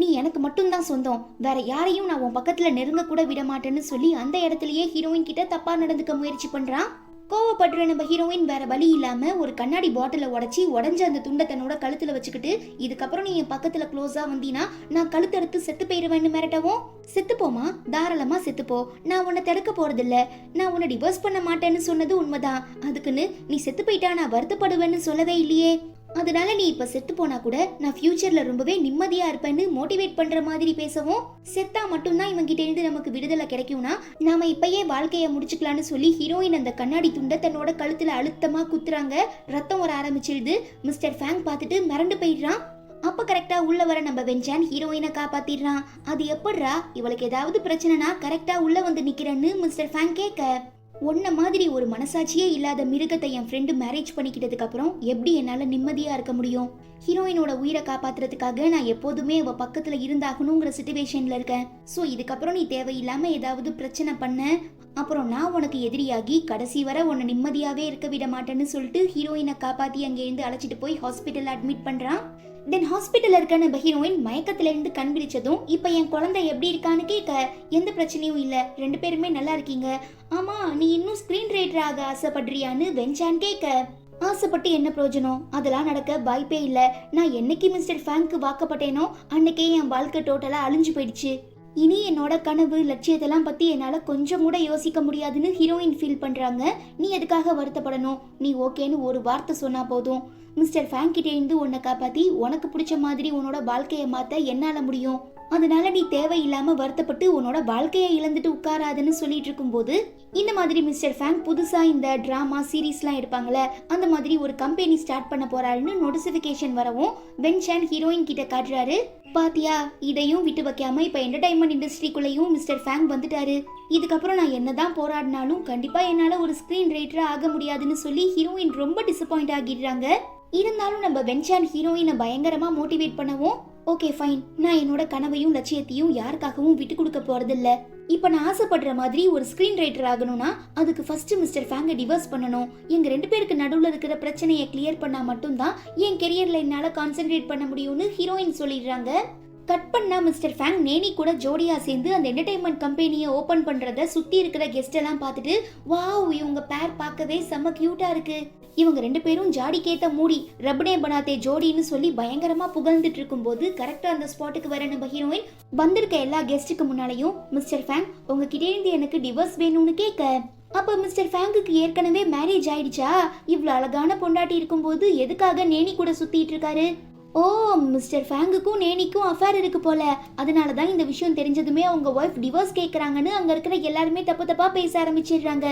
நீ எனக்கு மட்டும்தான் சொந்தம், வேற யாரையும் நான் உன் பக்கத்துல நெருங்க கூட விட மாட்டேன்னு சொல்லி அந்த இடத்துலயே ஹீரோயின் கிட்ட தப்பா நடந்துக்க முயற்சி பண்றான். கோவப்படுற நம்ம ஹீரோயின் வேற வழி இல்லாம ஒரு கண்ணாடி பாட்டில உடைஞ்ச அந்த துண்டை தன்னோட கழுத்துல வச்சுக்கிட்டு, இதுக்கப்புறம் நீ என் பக்கத்துல க்ளோஸா வந்தீனா நான் கழுத்தறுத்து செத்து போயிருவேன்னு மிரட்டவும், செத்துப்போமா, தாராளமா செத்துப்போ, நான் உன்னை தடுக்க போறதில்ல, நான் உன்னை டிவோர்ஸ் பண்ண மாட்டேன்னு சொன்னது உண்மைதான், அதுக்குன்னு நீ செத்து போயிட்டா நான் வருத்தப்படுவேன்னு சொல்லவே இல்லையே, அதனால நீ இப்ப செத்து போனா கூட நான் ஃபியூச்சர்ல ரொம்பவே நிம்மதியா இருப்பேன்னு மோட்டிவேட் பண்ற மாதிரி பேசவும், செத்தா மட்டும்தான் இவங்க கிட்ட இருந்து நமக்கு விடுதலை கிடைக்கும்னா நாம இப்பயே வாழ்க்கைய முடிச்சுக்கலாம்னு சொல்லி ஹீரோயின் அந்த கண்ணாடி துண்டை தன்னோட கழுத்துல அழுத்தமா குத்துறாங்க. ரத்தம் வர ஆரம்பிச்சிடுது. மிஸ்டர் ஃபேங் பார்த்துட்டு மிரண்டு போயிடுறான். அப்ப கரெக்டா உள்ள வர நம்ம வெஞ்சான் ஹீரோயினை காப்பாத்திடுறான். அது எப்படிரா, இவளுக்கு ஏதாவது பிரச்சனைனா கரெக்டா உள்ள வந்து நிக்கிறேன்னு மிஸ்டர் ஃபேங் கேட்க, உன்ன மாதிரி ஒரு மனசாட்சியே இல்லாத மிருகத்தை என் ஃப்ரெண்டு மேரேஜ் பண்ணிக்கிட்டதுக்கு அப்புறம் எப்படி என்னால நிம்மதியா இருக்க முடியும்? ஹீரோயினோட உயிரை காப்பாத்துறதுக்காக நான் எப்போதுமே அவ பக்கத்துல இருந்தாகணுங்கிற சிச்சுவேஷன்ல இருக்கேன். சோ இதுக்கப்புறம் நீ தேவையில்லாம ஏதாவது பிரச்சனை பண்ண, அப்புறம் நான் உனக்கு எதிரியாகி கடைசி வரை உன்னை நிம்மதியாவே இருக்க விட மாட்டேன்னு சொல்லிட்டு ஹீரோயினை காப்பாத்தி அங்க இருந்து அழைச்சிட்டு போய் ஹாஸ்பிட்டல் அட்மிட் பண்றான். தென் ஹாஸ்பிட்டல் இருக்க நம்ம ஹீரோயின் மயக்கத்துல இருந்து கண் விழிச்சதும் இப்ப என் குழந்தை எப்படி இருக்கான்னு கேட்க, எந்த பிரச்சனையும் இல்ல, 2 பேருமே நல்லா இருக்கீங்க. ஆமா, நீ இன்னும் ஸ்கிரீன் ரைட்டர் ஆக ஆசைப்படுறியான்னு வெஞ்சான் கேட்க, ஆசைப்பட்டு என்ன பிரயோஜனம், அதெல்லாம் நடக்க வாய்ப்பே இல்ல. நான் என்னைக்கு மிஸ்டர் ஃபேங்க்கு வாக்கப்பட்டேனோ அன்னைக்கே என் வாழ்க்கை டோட்டலா அழிஞ்சு போயிடுச்சு. இனி என்னோட கனவு லட்சியத்தெல்லாம் பத்தி என்னால கொஞ்சம் கூட யோசிக்க முடியாதுன்னு ஹீரோயின் ஃபீல் பண்றாங்க. நீ எதுக்காக வருத்தப்படணும்? நீ ஓகேன்னு ஒரு வார்த்தை சொன்னா போதும். மிஸ்டர் ஃபேங் கிட்டே இருந்து உன்னை காப்பாத்தி உனக்கு பிடிச்ச மாதிரி உன்னோட வாழ்க்கையை மாத்த என்னால முடியும். அதனால நீ தேவையில்லாம வருத்தப்பட்டு உன்னோட வாழ்க்கையை இழந்துட்டு உட்காராதுன்னு சொல்லிட்டு இருக்கும்போது, இந்த மாதிரி மிஸ்டர் ஃபேங் புதுசா இந்த டிராமா சீரீஸ்லாம் எடுப்பாங்கல்ல, அந்த மாதிரி ஒரு கம்பெனி ஸ்டார்ட் பண்ண போறாருன்னு நோட்டிபிகேஷன் வரவும் வென்சான் ஹீரோயின் கிட்ட காட்டுறாரு. பாத்தியா, இதையும் விட்டு வைக்காம இப்ப என்டர்டைன்மெண்ட் இண்டஸ்ட்ரிக்குள்ளேயும் மிஸ்டர் ஃபேங் வந்துட்டாரு. இதுக்கப்புறம் நான் என்னதான் போராடினாலும் கண்டிப்பா என்னால ஒரு ஸ்கிரீன் ரைட்டரா ஆக முடியாதுன்னு சொல்லி ஹீரோயின் ரொம்ப டிசப்பாயிண்ட் ஆகிடுறாங்க. இருந்தாலும் நம்ம வென்சான் ஹீரோயினை பயங்கரமா மோட்டிவேட் பண்ணவும், ஓகே ஃபைன், நான் என்னோட கனவையும் லட்சியத்தையும் யாருக்காகவும் விட்டு கொடுக்க போறதில்ல. இப்ப நான் ஆசைப்படுற மாதிரி ஒரு ஸ்கிரீன் ரைட்டர் ஆகணும்னா அதுக்கு ஃபர்ஸ்ட் மிஸ்டர் ஃபேங்கை டிவோர்ஸ் பண்ணணும். எங்க 2 பேருக்கு நடுவுல இருக்கிற பிரச்சனையை கிளியர் பண்ணா மட்டும்தான் என் கெரியர்ல என்னால கான்சென்ட்ரேட் பண்ண முடியும்னு ஹீரோயின் சொல்லிடுறாங்க. கட் பண்ணா மிஸ்டர் ஃபேங் நேனி கூட ஜோடியா சேர்ந்து அந்த என்டர்டைன்மெண்ட் கம்பெனியை ஓபன் பண்றத சுத்தி இருக்கிற கெஸ்ட் எல்லாம் பார்த்துட்டு, வாவ், இவங்க பேர் பார்க்கவே செம்ம கியூட்டா இருக்கு, இவங்க 2 பேரும் ஜாடி கேத்த மூடி ரப்னே பனாத்தே ஜோடின்னு சொல்லி பயங்கரமா புகழ்ந்துட்டு இருக்கும் போது கரெக்டா அந்த ஸ்பாட்டுக்கு வர நம்ம ஹீரோயின் வந்திருக்க எல்லா கெஸ்ட்டுக்கு முன்னாலையும், மிஸ்டர் ஃபேங் உங்ககிட்ட இருந்து எனக்கு டிவோர்ஸ் வேணும்னு கேட்க, அப்ப மிஸ்டர் ஃபேங்குக்கு ஏற்கனவே மேரேஜ் ஆயிடுச்சா? இவ்வளவு அழகான பொண்டாட்டி இருக்கும்போது எதுக்காக நேனி கூட சுத்திட்டு இருக்காரு? ஓ, மிஸ்டர் ஃபேங்குக்கும் நேனிக்கும் அஃபேர் இருக்கு போல, அதனாலதான் இந்த விஷயம் தெரிஞ்சதுமே அவங்க ஒய்ஃப் டிவோர்ஸ் கேட்கறாங்கன்னு அங்க இருக்கிற எல்லாருமே தப்பு தப்பா பேச ஆரம்பிச்சிடுறாங்க.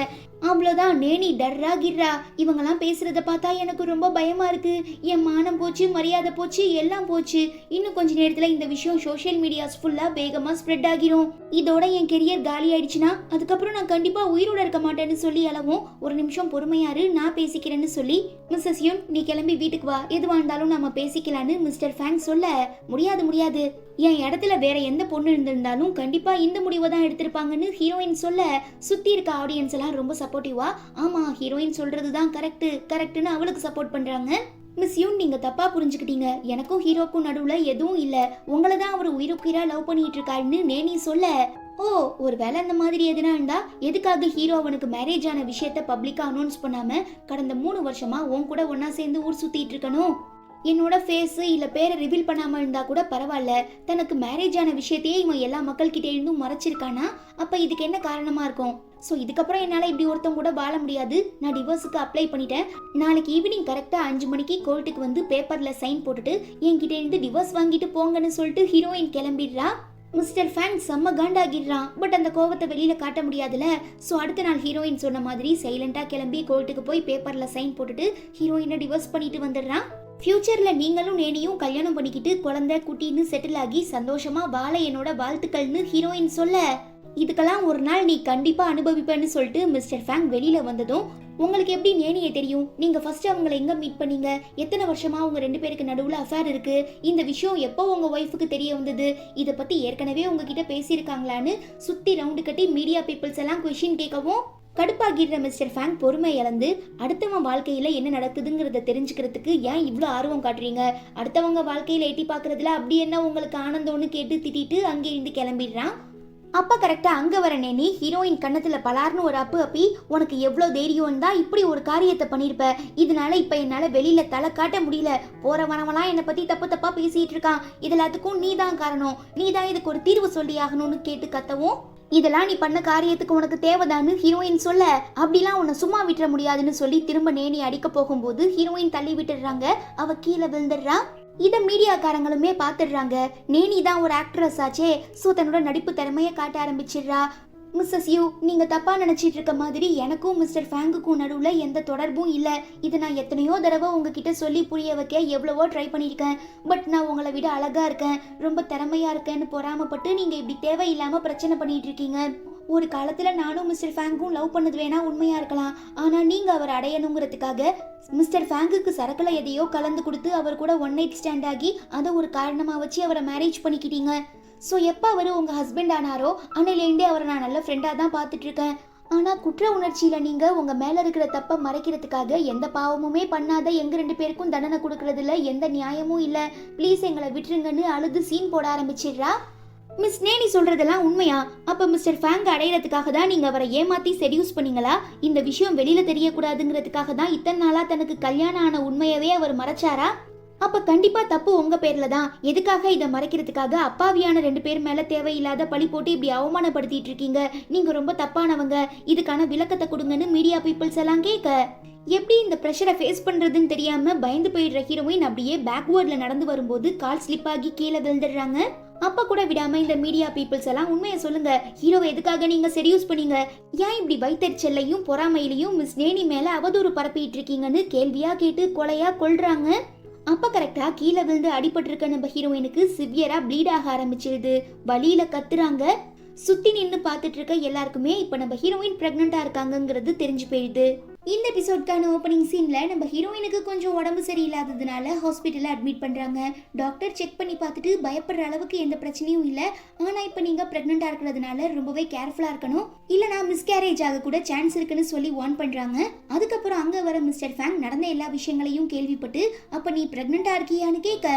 அவ்வளவுதான், நேனி டர்ரா கிர்ரா. இவங்கெல்லாம் பேசுறத பார்த்தா எனக்கு ரொம்ப பயமா இருக்கு. என் மானம் போச்சு, மரியாதை போச்சு, எல்லாம் போச்சு. இன்னும் கொஞ்ச நேரத்துல இந்த விஷயம் சோஷியல் மீடியாஸ் ஃபுல்லா வேகமா ஸ்ப்ரெட் ஆகிரும். இதோட என் கெரியர் காலி ஆயிடுச்சுன்னா அதுக்கப்புறம் நான் கண்டிப்பா உயிரோட இருக்க மாட்டேன்னு சொல்லி அளவும், ஒரு நிமிஷம் பொறுமையாரு, நான் பேசிக்கிறேன்னு சொல்லி, மிஸ்ஸஸ் யூன் நீ கிளம்பி வீட்டுக்கு வா, எதுவா இருந்தாலும் நாம பேசிக்கலான்னு மிஸ்டர் ஃபேங் சொல்ல, முடியாது, என் இடத்துல வேற எந்த பொண்ணு இருந்திருந்தாலும் கண்டிப்பா இந்த முடிவை தான் எடுத்திருப்பாங்கன்னு ஹீரோயின் சொல்ல, சுத்தி இருக்க ஆடியன்ஸ் எல்லாம் ரொம்ப சப்போர்ட்டிவா, ஆமா ஹீரோயின் சொல்றதுதான் கரெக்ட்னு அவளுக்கு சப்போர்ட் பண்றாங்க. மிஸ் யூன், நீங்க தப்பா புரிஞ்சுக்கிட்டீங்க, எனக்கும் ஹீரோக்கும் நடுவுல எதுவும் இல்ல, உங்களை தான் அவர் உயிருக்குயிரா லவ் பண்ணிட்டு இருக்காருன்னு நேனி சொல்ல, ஓ, ஒரு வேலை அந்த மாதிரி எதுனா இருந்தா எதுக்காக ஹீரோ அவனுக்கு மேரேஜ் ஆன விஷயத்த பப்ளிக்கா அனௌன்ஸ் பண்ணாம கடந்த 3 வருஷமா உன் கூட ஒன்னா சேர்ந்து ஊர் சுத்திட்டு இருக்கணும்? என்னோட ஃபேஸ் இல்ல பேரை ரிவீல் பண்ணாம இருந்தா கூட பரவாயில்ல, தனக்கு மேரேஜ் ஆன விஷயத்தையே இவன் எல்லா மக்கள் கிட்டே இருந்தும் மறைச்சிருக்கானா? அப்ப இதுக்கு என்ன காரணமா இருக்கும்? ஸோ இதுக்கப்புறம் என்னால் இப்படி ஒருத்தவங்க கூட வாழ முடியாது, நான் டிவோர்ஸுக்கு அப்ளை பண்ணிட்டேன். நாளைக்கு ஈவினிங் கரெக்டாக 5 மணிக்கு கோர்ட்டுக்கு வந்து பேப்பரில் சைன் போட்டுட்டு என்கிட்ட இருந்து டிவோர்ஸ் வாங்கிட்டு போங்கன்னு சொல்லிட்டு ஹீரோயின் கிளம்பிடுறா. மிஸ்டர் ஃபேங் செம்ம காண்டாகிடுறான். பட் அந்த கோவத்தை வெளியில காட்ட முடியாதுல. ஸோ அடுத்த நாள் ஹீரோயின் சொன்ன மாதிரி சைலண்டா கிளம்பி கோர்ட்டுக்கு போய் பேப்பர்ல சைன் போட்டுட்டு ஹீரோயினை டிவோர்ஸ் பண்ணிட்டு வந்துடுறான். ஃபியூச்சர்ல நீங்களும் நேனியும் கல்யாணம் பண்ணிக்கிட்டு குழந்தை குட்டின்னு செட்டில் ஆகி சந்தோஷமா வாழ என்னோட வாழ்த்துக்கள்னு ஹீரோயின் சொல்ல, இதுக்கெல்லாம் ஒரு நாள் நீ கண்டிப்பா அனுபவிப்பேன்னு சொல்லிட்டு மிஸ்டர் ஃபேங் வெளியில வந்ததும், உங்களுக்கு எப்படி நேனியை தெரியும்? நீங்க ஃபர்ஸ்ட் அவங்களை எங்க மீட் பண்ணீங்க? எத்தனை வருஷமா உங்க 2 பேருக்கு நடுவுல அஃபேர் இருக்கு? இந்த விஷயம் எப்போ உங்க ஒய்ஃபுக்கு தெரிய வந்தது? இதை பத்தி ஏற்கனவே உங்ககிட்ட பேசியிருக்காங்களான்னு சுத்தி ரவுண்டு கட்டி மீடியா பீப்புள்ஸ் எல்லாம் கொஸ்டின் கேட்கவும் கடுப்பாகிடுற மிஸ்டர் ஃபேங் பொறுமை இழந்து, அடுத்தவன் வாழ்க்கையில என்ன நடக்குதுங்கிறத தெரிஞ்சுக்கிறதுக்கு ஏன் இவ்வளோ ஆர்வம் காட்டுறீங்க? அடுத்தவங்க வாழ்க்கையில எட்டி பாக்குறதுல அப்படி என்ன உங்களுக்கு ஆனந்தம்னு கேட்டு திட்டிட்டு அங்கே இருந்து கிளம்பிடுறான். அப்ப கரெக்டா அங்க வர நேனி ஹீரோயின் கண்ணத்துல பலார்னு ஒரு அப்பு அப்பி, உனக்கு எவ்வளவு தைரியம் தான் இப்படி ஒரு காரியத்தை பண்ணிருப்ப, இதனால இப்ப என்னால வெளியில தலை காட்ட முடியல, போற வரவெல்லாம் என்னை பத்தி தப்பு தப்பா பேசிட்டு இருக்கான், இது எல்லாத்துக்கும் நீ தான் காரணம், நீ தான் இதுக்கு ஒரு தீர்வு சொல்லி ஆகணும்னு கேட்டு கத்தவும், இதெல்லாம் நீ பண்ண காரியத்துக்கு உனக்கு தேவைதான்னு ஹீரோயின் சொல்ல, அப்படிலாம் உன்னை சும்மா விட்டுற முடியாதுன்னு சொல்லி திரும்ப நேனி அடிக்க போகும்போது ஹீரோயின் தள்ளி விட்டுடுறாங்க. அவ கீழே விழுந்துடுறா. இதை மீடியாக்காரங்களுமே பார்த்துடுறாங்க. நேனி தான் ஒரு ஆக்ட்ரஸ் ஆச்சே, ஸோ தன்னோட நடிப்பு திறமையை காட்ட ஆரம்பிச்சிடுறா. மிஸ்ஸஸ் யூ, நீங்க தப்பா நினைச்சிட்டு இருக்க மாதிரி எனக்கும் மிஸ்டர் ஃபேங்குக்கும் நடுவுல எந்த தொடர்பும் இல்ல. இது நான் எத்தனையோ தடவை உங்ககிட்ட சொல்லி புரிய வைக்க எவ்வளவோ ட்ரை பண்ணியிருக்கேன். பட் நான் உங்களை விட அழகா இருக்கேன், ரொம்ப திறமையா இருக்கேன்னு பொறாமப்பட்டு நீங்க இப்படி தேவையில்லாம பிரச்சனை பண்ணிட்டு இருக்கீங்க. ஒரு காலத்துல நானும் மிஸ்டர் ஃபேங்கும் லவ் பண்ணது வேணா உண்மையா இருக்கலாம். ஆனா நீங்க அவர் அடையணுங்கிறதுக்காக மிஸ்டர் ஃபேங்குக்கு சரக்குல எதையோ கலந்து கொடுத்து அவர் கூட ஒன் நைட் ஸ்டாண்ட் ஆகி அதை ஒரு காரணமா வச்சு அவரை மேரேஜ் பண்ணிக்கிட்டீங்க. ஸோ எப்போ அவர் உங்கள் ஹஸ்பண்ட் ஆனாரோ அன்னையிலேருந்தே அவரை நான் நல்ல ஃப்ரெண்டாக தான் பார்த்துட்டு இருக்கேன். ஆனால் குற்ற உணர்ச்சியில் நீங்கள் உங்கள் மேலே இருக்கிற தப்பை மறைக்கிறதுக்காக எந்த பாவமுமே பண்ணாத எங்கள் 2 பேருக்கும் தண்டனை கொடுக்கறதுல எந்த நியாயமும் இல்லை. ப்ளீஸ் எங்களை விட்டுருங்கன்னு அழுது சீன் போட ஆரம்பிச்சிடுறா. மிஸ் நேனி சொல்றதெல்லாம் உண்மையா? அப்ப மிஸ்டர் ஃபேங் அடையிறதுக்காக தான் நீங்க அவரை ஏமாத்தி செடியூஸ் பண்ணீங்களா? இந்த விஷயம் வெளியில தெரியக்கூடாதுங்கிறதுக்காக தான் இத்தனை நாளா தனக்கு கல்யாணம் ஆன உண்மையவே அவர் மறைச்சாரா? அப்ப கண்டிப்பா தப்பு உங்க பேர்ல தான். எதுக்காக இதை மறைக்கிறதுக்காக அப்பாவியான 2 பேர் மேல தேவையில்லாத பழி போட்டு இப்படி அவமானப்படுத்திட்டு இருக்கீங்க? நீங்க ரொம்ப தப்பானவங்க, இதுக்கான விளக்கத்தை கொடுங்கன்னு மீடியா பீப்புள்ஸ் எல்லாம் கேட்க, எப்படி இந்த ப்ரெஷரை ஃபேஸ் பண்றதுன்னு தெரியாம பயந்து போயிடுற ஹீரோயின் அப்படியே பேக்வேர்ட்ல நடந்து வரும்போது கால் ஸ்லிப் ஆகி கீழே விழுந்துடுறாங்க. அப்ப கூட விடாம இந்த மீடியா பீப்புள்ஸ் எல்லாம் உண்மையை சொல்லுங்க, ஹீரோவை எதுக்காக நீங்க செடியூஸ் பண்ணீங்க? ஏன் இப்படி வைத்தறிச்சல்லையும் பொறாமையிலையும் மிஸ் நேனி மேல அவதூறு பரப்பிட்டு இருக்கீங்கன்னு கேள்வியா கேட்டு கொலையா கொல்றாங்க. அப்ப கரெக்டா கீழே விழுந்து அடிபட்டிருக்க நம்ம ஹீரோயினுக்கு சிவியரா ப்ளீட் ஆக ஆரம்பிச்சிருது. வலியில கத்துறாங்க. சுத்தி நின்று பார்த்துட்டு இருக்க எல்லாருக்குமே இப்ப நம்ம ஹீரோயின் பிரெக்னெண்டா இருக்காங்கிறது தெரிஞ்சு போயிடுது. இந்த எபிசோட்கான ஓப்பனிங் சீன்ல நம்ம ஹீரோயினுக்கு கொஞ்சம் உடம்பு சரியில்லாததுனால ஹாஸ்பிட்டல்ல அட்மிட் பண்றாங்க. டாக்டர் செக் பண்ணி பார்த்துட்டு பயப்படுற அளவுக்கு எந்த பிரச்சனையும் இல்ல, ஆனா இப்ப நீங்க பிரெக்னெண்டா இருக்கிறதுனால ரொம்பவே கேர்ஃபுல்லா இருக்கணும், இல்லனா மிஸ்கேரேஜ் ஆக கூட சான்ஸ் இருக்குன்னு சொல்லி வார்ன் பண்றாங்க. அதுக்கப்புறம் அங்க வர மிஸ்டர் ஃபேங் நடந்த எல்லா விஷயங்களையும் கேள்விப்பட்டு, அப்ப நீ பிரெக்னெண்டா இருக்கியான்னு கேட்க,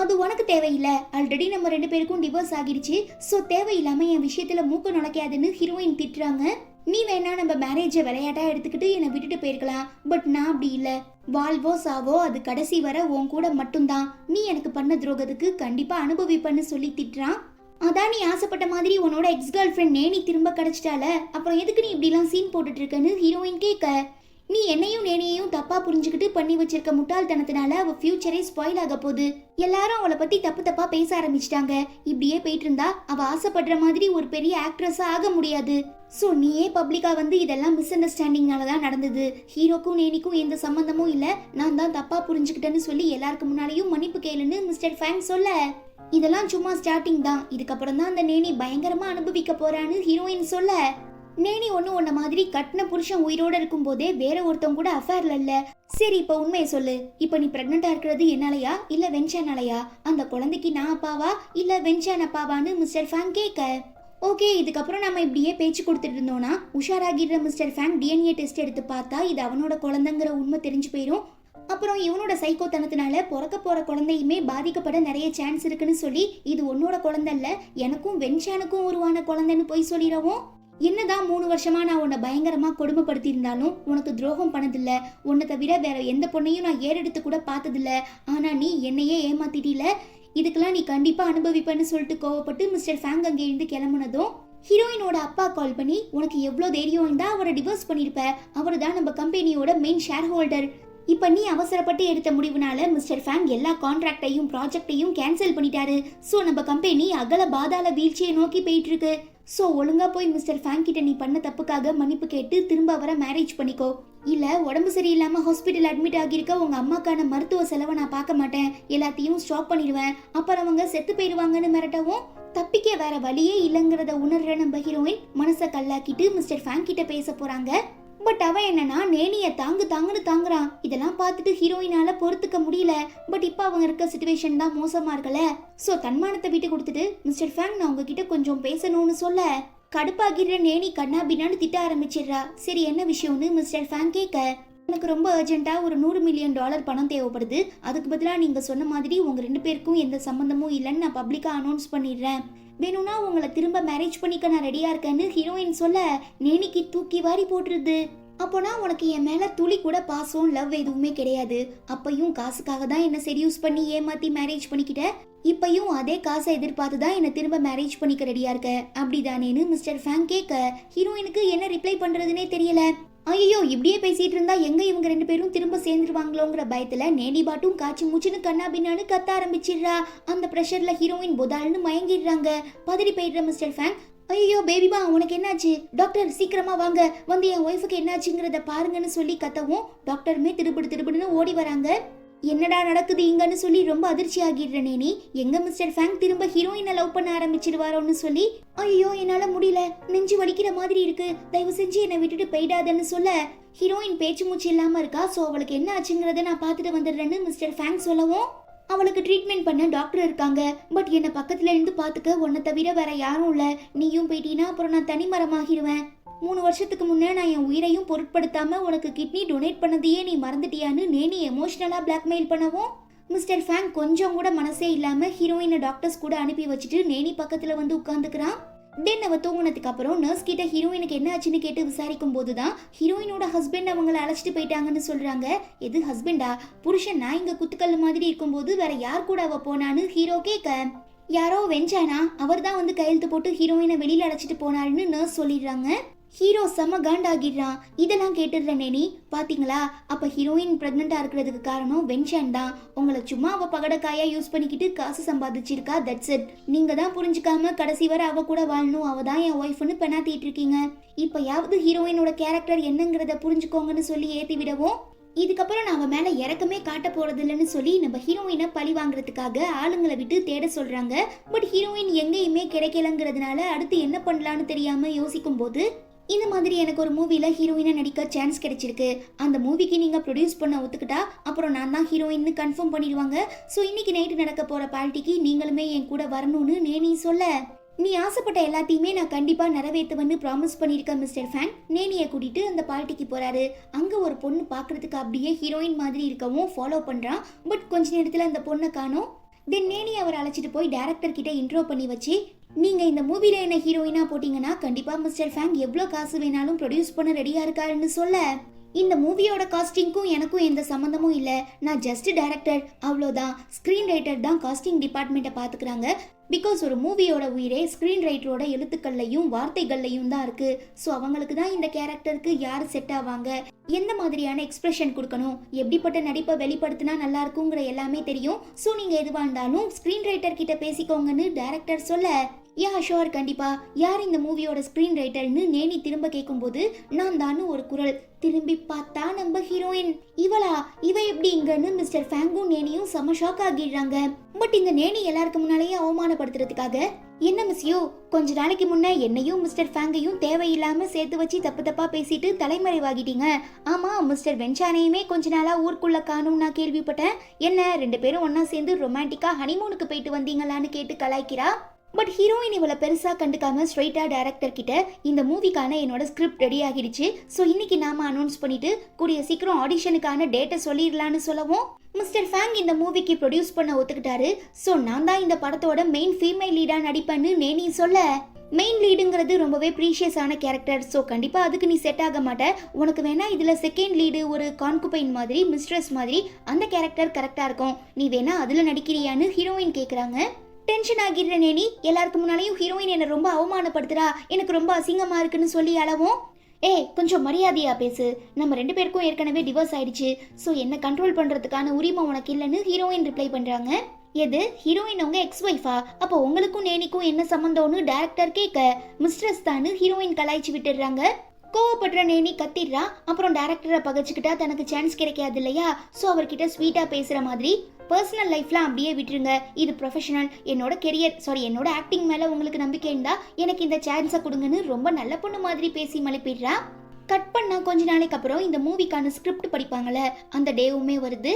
அது உனக்கு தேவையில்லை, ஆல்ரெடி நம்ம 2 பேருக்கும் டிவோர்ஸ் ஆகிடுச்சு, ஸோ தேவையில்லாம என் விஷயத்துல மூக்க நுழைக்காதுன்னு ஹீரோயின் திட்டுறாங்க. நீ வேணா நம்ம மேரேஜை விளையாட்டா எடுத்துக்கிட்டு என்னை விட்டுட்டு போயிருக்கலாம், பட் நான் அப்படி இல்லை. வாழ்வோ சாவோ அது கடைசி வர உன் கூட மட்டும்தான். நீ எனக்கு பண்ண துரோகத்துக்கு கண்டிப்பா அனுபவிப்பன்னு சொல்லி திட்டுறான். அதான் நீ ஆசைப்பட்ட மாதிரி உன்னோட எக்ஸ் கேர்ள் ஃப்ரெண்ட் நேனி திரும்ப கிடைச்சிட்டால, அப்புறம் எதுக்கு நீ இப்படிலாம் சீன் போட்டுட்டு இருக்கன்னு ஹீரோயின் கேட்க, நீ என்னையும் நேனையும் தப்பா புரிஞ்சுக்கிட்டு பண்ணி வச்சிருக்க முட்டாள்தனத்தினால அவ ஃபியூச்சரே ஸ்பாயில் ஆக போகுது. எல்லாரும் அவளை பத்தி தப்பு தப்பா பேச ஆரம்பிச்சிட்டாங்க. இப்படியே போயிட்டு இருந்தா அவ ஆசைப்படுற மாதிரி ஒரு பெரிய ஆக்ட்ரஸா ஆக முடியாது. சோ நீயே பப்ளிக்கா வந்து இதெல்லாம் மிஸ் அண்டர்ஸ்டாண்டிங்னால தான் நடந்தது, ஹீரோக்கும் நேனிக்கும் எந்த சம்பந்தமும் இல்ல, நான் தான் தப்பா புரிஞ்சுக்கிட்டேன்னு சொல்லி எல்லாருக்கு முன்னாடியும் மன்னிப்பு கேளுன்னு மிஸ்டர் ஃபேங் சொல்ல, இதெல்லாம் சும்மா ஸ்டார்டிங் தான், இதுக்கப்புறம் தான் அந்த நேனி பயங்கரமா அனுபவிக்க போறான்னு ஹீரோயின் சொல்ல, நேனி ஒண்ணு உன்ன மாதிரி கட்டின புருஷன் உயிரோட இருக்கும் போதே வேற ஒருத்தவங்க கூட அஃபேர்ல இல்ல. சரி இப்ப உண்மையை சொல்லு, இப்ப நீ பிரெக்னெண்டா இருக்கிறது என்னாலயா இல்ல வென்சானாலயா? அந்த குழந்தைக்கு நான் அப்பாவா இல்ல வென்சான் அப்பாவான்னு மிஸ்டர் ஃபேங் கேட்க, ஓகே இதுக்கப்புறம் நம்ம இப்படியே பேச்சு கொடுத்துட்டு இருந்தோம்னா உஷாராகிடுற மிஸ்டர் ஃபேங் டிஎன்ஏ டெஸ்ட் எடுத்து பார்த்தா இது அவனோட குழந்தைங்கிற உண்மை தெரிஞ்சு போயிடும். அப்புறம் இவனோட சைக்கோத்தனத்தினால பிறக்க போற குழந்தையுமே பாதிக்கப்பட நிறைய சான்ஸ் இருக்குன்னு சொல்லி இது உன்னோட குழந்தை இல்ல, எனக்கும் வென்சானுக்கும் உருவான குழந்தைன்னு போய் சொல்லிடவும். என்னதான் 3 வருஷமா நான் உன்னை பயங்கரமா கொடுமைப்படுத்தி இருந்தாலும் உனக்கு துரோகம் பண்ணதில்ல, உன்னை தவிர வேற எந்த பொண்ணையும் நான் ஏறெடுத்து கூட பார்த்ததில்ல, ஆனா நீ என்னையே ஏமாத்திட்டீல, இதுக்கெல்லாம் நீ கண்டிப்பா அனுபவிப்பன்னு சொல்லிட்டு கோவப்பட்டு மிஸ்டர் ஃபேங் அங்கே இருந்து கிளம்புனதும் ஹீரோயினோட அப்பா கால் பண்ணி, உனக்கு எவ்வளோ தைரியம் இருந்தா அவரை டிவோர்ஸ் பண்ணிருப்ப, அவர் தான் நம்ம கம்பெனியோட மெயின் ஷேர் ஹோல்டர். இப்ப நீ அவசரப்பட்டு எடுத்த முடிவுனால மிஸ்டர் ஃபேங் எல்லா கான்ட்ராக்டையும் ப்ராஜெக்டையும் கேன்சல் பண்ணிட்டாரு. சோ நம்ம கம்பெனி அகல பாதாள வீழ்ச்சியை நோக்கி போயிட்டு இருக்கு. சோ ஒழுங்கா போய் மிஸ்டர் ஃபேங் கிட்ட நீ பண்ண தப்புக்காக மன்னிப்பு கேட்டு திரும்ப அவரை மேரேஜ் பண்ணிக்கோ, இல்ல உடம்பு சரியில்லாம ஹாஸ்பிட்டல் அட்மிட் ஆகியிருக்க உங்க அம்மாக்கான மருத்துவ செலவை நான் பார்க்க மாட்டேன், எல்லாத்தையும் ஸ்டாப் பண்ணிடுவேன், அப்புறம் அவங்க செத்து போயிடுவாங்கன்னு மிரட்டவும். தப்பிக்க வேற வழியே இல்லைங்கிறத உணர்ற நம்ம ஹீரோயின் மனசை கல்லாக்கிட்டு மிஸ்டர் ஃபேங் கிட்ட பேச போறாங்க. பட் அவன் என்னன்னா நேனிய தாங்குன்னு தாங்குறான். இதெல்லாம் பார்த்துட்டு ஹீரோயினால பொறுத்துக்க முடியல. பட் இப்ப அவங்க இருக்க சிச்சுவேஷன் தான் மோசமா இருக்கல. சோ தன்மானத்தை விட்டு கொடுத்துட்டு மிஸ்டர் ஃபேங் நான் உங்ககிட்ட கொஞ்சம் பேசணும்னு சொல்ல, கடுப்பாகிற நேனி கண்ணா பின்னான்னு திட்ட ஆரம்பிச்சிடுறா. சரி என்ன விஷயம்னு மிஸ்டர் ஃபேங் கேட்க, எனக்கு ரொம்ப அர்ஜென்ட்டா ஒரு $100 மில்லியன் பணம் தேவைப்படுது, அதுக்கு பதிலாக நீங்க சொன்ன மாதிரி உங்க 2 பேருக்கும் எந்த சம்பந்தமும் இல்லைன்னு நான் பப்ளிக்கா அனௌன்ஸ் பண்ணிடுறேன், வேணும்னா உங்களை திரும்ப மேரேஜ் பண்ணிக்க நான் ரெடியா இருக்கேன்னு ஹீரோயின் சொல்ல, நேனிக்கு தூக்கி வாரி போட்டுருது. அப்போனா உனக்கு என் மேல துளி கூட பாசம் லவ் எதுவுமே கிடையாது, அப்பையும் காசுக்காக தான் என்ன செடியூஸ் பண்ணி ஏமாத்தி மேரேஜ் பண்ணிக்கிட்ட, இப்பயும் அதே காசை எதிர்பார்த்து தான் என்ன திரும்ப மேரேஜ் பண்ணிக்க ரெடியா இருக்க அப்படிதானேன்னு மிஸ்டர் ஃபேங் கேட்க ஹீரோயினுக்கு என்ன ரிப்ளை பண்றதுனே தெரியல. ஐயோ இப்படியே பேசிட்டு இருந்தா எங்க இவங்க 2 பேரும் திரும்ப சேர்ந்துருவாங்களோங்கிற பயத்துல நேனி பாட்டும் காய்ச்சி மூச்சுன்னு கண்ணா பின்னான்னு கத்த ஆரம்பிச்சிடுறா. அந்த ப்ரெஷர்ல ஹீரோயின் பொதால்னு மயங்கிடுறாங்க. பதறி போயிடுற மிஸ்டர் ஃபேங், ஐயோ பேபிமா உனக்கு என்னாச்சு, டாக்டர் சீக்கிரமா வாங்க, வந்து என் ஒய்ஃபுக்கு என்னாச்சுங்கிறத பாருங்கன்னு சொல்லி கத்தவும் டாக்டருமே திருப்பிடுன்னு ஓடி வராங்க. என்னடா நடக்குது இங்கன்னு சொல்லி ரொம்ப அதிர்ச்சி ஆகிடுற நேனி, எங்க மிஸ்டர் ஃபேங் திரும்ப ஹீரோயினை லவ் பண்ண ஆரம்பிச்சிருவாரோன்னு சொல்லி ஐயோ என்னால முடியல, நெஞ்சு வலிக்கிற மாதிரி இருக்கு, தயவு செஞ்சு என்னை விட்டுட்டு போயிடாதன்னு சொல்ல ஹீரோயின் பேச்சு மூச்சு இல்லாம இருக்கா. சோ அவளுக்கு என்ன ஆச்சுங்கிறத நான் பார்த்துட்டு வந்துடுறேன்னு மிஸ்டர் ஃபேங் சொல்லவும் அவளுக்கு ட்ரீட்மெண்ட் பண்ண டாக்டர் இருக்காங்க. பட் என்ன பக்கத்துல இருந்து பாத்துக்க உன்னை தவிர வேற யாரும் இல்ல, நீயும் போயிட்டீன்னா அப்புறம் நான் தனிமரமாகிடுவேன். 3 வருஷத்துக்கு முன்னே நான் என் உயிரையும் பொருட்படுத்தாம உனக்கு கிட்னி டொனேட் பண்ணதையே நீ மறந்துட்டியான்னு நேனி எமோஷனலா பிளாக்மெயில் பண்ணவும் மிஸ்டர் ஃபேங் கொஞ்சம் கூட மனசே இல்லாம ஹீரோயினை டாக்டர்ஸ் கூட அனுப்பி வச்சுட்டு நேனி பக்கத்துல வந்து உட்கார்ந்துக்கிறான். தென் அவ தூங்குனதுக்கு அப்புறம் நர்ஸ் கிட்ட ஹீரோயினுக்கு என்ன ஆச்சுன்னு கேட்டு விசாரிக்கும் போதுதான் ஹீரோயினோட ஹஸ்பண்ட் அவங்கள அழைச்சிட்டு போயிட்டாங்கன்னு சொல்றாங்க. எது ஹஸ்பண்டா, புருஷன் நான் இங்க குத்துக்கல் மாதிரி இருக்கும்போது வேற யார் கூட அவ போனான்னு ஹீரோ கேட்க யாரோ வெஞ்சானா அவர் தான் வந்து கையெழுத்து போட்டு ஹீரோயினை வெளியில அழைச்சிட்டு போனாருன்னு நர்ஸ் சொல்லிடுறாங்க. ஹீரோ செம்ம காண்டாகிடுறான். இதெல்லாம் கேட்டுடுற நேனி, பாத்தீங்களா அப்ப ஹீரோயின் பிரெக்னெண்டா இருக்கிறதுக்கு காரணம் வென்ஷான் தான், உங்களை சும்மா அவ பகடக்காயா யூஸ் பண்ணிக்கிட்டு காசு சம்பாதிச்சிருக்கா, தட்ஸ் இட். நீங்க தான் புரிஞ்சுக்காம கடைசி வரை அவ கூட வாழணும், அவ தான் என் ஒய்ஃப்னு பெண்ணாத்திட்டு இருக்கீங்க. இப்பயாவது ஹீரோயினோட கேரக்டர் என்னங்கிறத புரிஞ்சுக்கோங்கன்னு சொல்லி ஏத்தி விடவும் இதுக்கப்புறம் நான் அவன் மேல இறக்கமே காட்ட போறது இல்லைன்னு சொல்லி நம்ம ஹீரோயினை பழி வாங்குறதுக்காக ஆளுங்களை விட்டு தேட சொல்றாங்க. பட் ஹீரோயின் எங்கேயுமே கிடைக்கலங்கிறதுனால அடுத்து என்ன பண்ணலான்னு தெரியாம யோசிக்கும் போது இந்த மாதிரி எனக்கு ஒரு மூவில ஹீரோயினா நடிக்க சான்ஸ் கிடைச்சிருக்கு, அந்த மூவிக்கு நீங்க ப்ரொடியூஸ் பண்ண ஒத்துக்கிட்டா அப்புறம் நான் தான் ஹீரோயின்னு கன்ஃபார்ம் பண்ணிடுவாங்க. ஸோ இன்னைக்கு நைட்டு நடக்க போற பார்ட்டிக்கு நீங்களுமே என் கூட வரணும்னு நேனி சொல்ல நீ ஆசைப்பட்ட எல்லாத்தையுமே நான் கண்டிப்பா நிறைவேற்றுவேன்னு ப்ராமிஸ் பண்ணியிருக்கேன் மிஸ்டர் ஃபேங். நேனியை கூட்டிட்டு அந்த பார்ட்டிக்கு போறாரு. அங்க ஒரு பொண்ணு பாக்குறதுக்கு அப்படியே ஹீரோயின் மாதிரி இருக்கவும் ஃபாலோ பண்றான். பட் கொஞ்ச நேரத்துல அந்த பொண்ணை காணோம். தென் நேனி அவர் அழைச்சிட்டு போய் டைரக்டர் கிட்ட இன்ட்ரோ பண்ணி வச்சு நீங்க இந்த மூவில என்ன ஹீரோயினா போட்டீங்கன்னா கண்டிப்பா மிஸ்டர் ஃபேங் எவ்வளவு காசு வேணாலும் ப்ரொடியூஸ் பண்ண ரெடியா இருக்காருன்னு சொல்ல இந்த மூவியோட காஸ்டிங்க்கும் எனக்கும் எந்த சம்மந்தமும் இல்லை, நான் ஜஸ்ட் டைரக்டர் அவ்வளோதான். ஸ்க்ரீன் ரைட்டர் தான் காஸ்டிங் டிபார்ட்மெண்ட்டை பார்த்துக்கிறாங்க. பிகாஸ் ஒரு மூவியோட உயிரே ஸ்க்ரீன் ரைட்டரோட எழுத்துக்கள்லையும் வார்த்தைகள்லையும் தான் இருக்கு. ஸோ அவங்களுக்கு தான் இந்த கேரக்டருக்கு யார் செட் ஆவாங்க, எந்த மாதிரியான எக்ஸ்பிரஷன் கொடுக்கணும், எப்படிப்பட்ட நடிப்பை வெளிப்படுத்தினா நல்லா இருக்குங்கிற எல்லாமே தெரியும். ஸோ நீங்க எதுவாக இருந்தாலும் ஸ்க்ரீன் ரைட்டர் கிட்ட பேசிக்கோங்கன்னு டைரக்டர் சொல்ல யா ஷோர் கண்டிப்பா, யார் இந்த மூவியோட ஸ்க்ரீன் ரைட்டர்னு நேனி திரும்ப கேட்கும்போது நான் தான் ஒரு குரல். திரும்பி பார்த்தா நம்ம ஹீரோயின், இவளா, இவ எப்படி இங்கன்னு மிஸ்டர் ஃபேங்கும் நேனியும் செம ஷாக் ஆகிடுறாங்க. பட் இந்த நேனி எல்லாருக்கு முன்னாலேயே அவமானப்படுத்துறதுக்காக என்ன மிஸ்யூ, கொஞ்ச நாளைக்கு முன்ன என்னையும் மிஸ்டர் ஃபேங்கையும் தேவையில்லாம சேர்த்து வச்சு தப்பு தப்பா பேசிட்டு தலைமறைவாகிட்டீங்க. ஆமா, மிஸ்டர் வென்சானையுமே கொஞ்ச நாளா ஊருக்குள்ள காணும் நான் கேள்விப்பட்டேன். என்ன 2 பேரும் ஒன்னா சேர்ந்து ரொமான்டிக்கா ஹனிமூனுக்கு போயிட்டு வந்தீங்களான்னு கேட்டு கலாய்க்கிறா. பட் ஹீரோயின் இவளை பெருசா கண்டுக்காம ஸ்ட்ரைட்டா டைரக்டர் கிட்ட இந்த மூவிக்கான என்னோட ஸ்கிரிப்ட் ரெடி ஆகிடுச்சு, ஸோ இன்னைக்கு நாம அனௌன்ஸ் பண்ணிட்டு கூடிய சீக்கிரம் ஆடிஷனுக்கான டேட்டை சொல்லிடலான்னு சொல்லவும் மிஸ்டர் ஃபேங் இந்த மூவிக்கு ப்ரொடியூஸ் பண்ண ஒத்துக்கிட்டாரு. ஸோ நான் தான் இந்த படத்தோட மெயின் ஃபீமேல் லீடா நடிப்பேன்னு நேனி சொல்ல மெயின் லீடுங்கிறது ரொம்பவே ப்ரீஷியஸான கேரக்டர், ஸோ கண்டிப்பா அதுக்கு நீ செட் ஆக மாட்ட. உனக்கு வேணா இதுல செகண்ட் லீடு ஒரு கான்குபைன் மாதிரி மிஸ்ட்ரஸ் மாதிரி அந்த கேரக்டர் கரெக்டா இருக்கும், நீ வேணா அதுல நடிக்கிறியான்னு ஹீரோயின் கேக்குறாங்க. டென்ஷன் ஆகிடுற நேனி எல்லாருக்கு முன்னாலேயும் ஹீரோயின் என்ன ரொம்ப அவமானப்படுத்துறா, எனக்கு ரொம்ப அசிங்கமா இருக்குன்னு சொல்லி அளவும் ஏய் கொஞ்சம் மரியாதையா பேசு, நம்ம 2 பேருக்கும் ஏற்கனவே டிவோர்ஸ் ஆயிடுச்சு, ஸோ என்ன கண்ட்ரோல் பண்றதுக்கான உரிமை உனக்கு இல்லைன்னு ஹீரோயின் ரிப்ளை பண்றாங்க. எது, ஹீரோயின் உங்க எக்ஸ் ஒய்ஃபா, அப்போ உங்களுக்கும் நேனிக்கும் என்ன சம்பந்தம்னு டைரக்டர் கேட்க மிஸ்ட்ரஸ் தான்னு ஹீரோயின் கலாய்ச்சி விட்டுடுறாங்க. கோவப்படுற நேனி கத்திடுறா. அப்புறம் டைரக்டரை பகச்சுக்கிட்டா தனக்கு சான்ஸ் கிடைக்காது இல்லையா, ஸோ அவர்கிட்ட ஸ்வீட்டா பேசுற மாதிரி பர்சனல் லைஃப்லாம் அப்படியே விட்டுருங்க, இது ப்ரொஃபஷனல், என்னோட கெரியர் என்னோட ஆக்டிங் மேல உங்களுக்கு நம்பிக்கை இருந்தா எனக்கு இந்த சான்ஸை கொடுங்கன்னு ரொம்ப நல்ல பொண்ணு மாதிரி பேசி மலைப்பிடுறா. கட் பண்ணா கொஞ்ச நாளைக்கு அப்புறம் இந்த மூவிக்கான ஸ்கிரிப்ட் படிப்பாங்கல்ல அந்த டேவுமே வருது.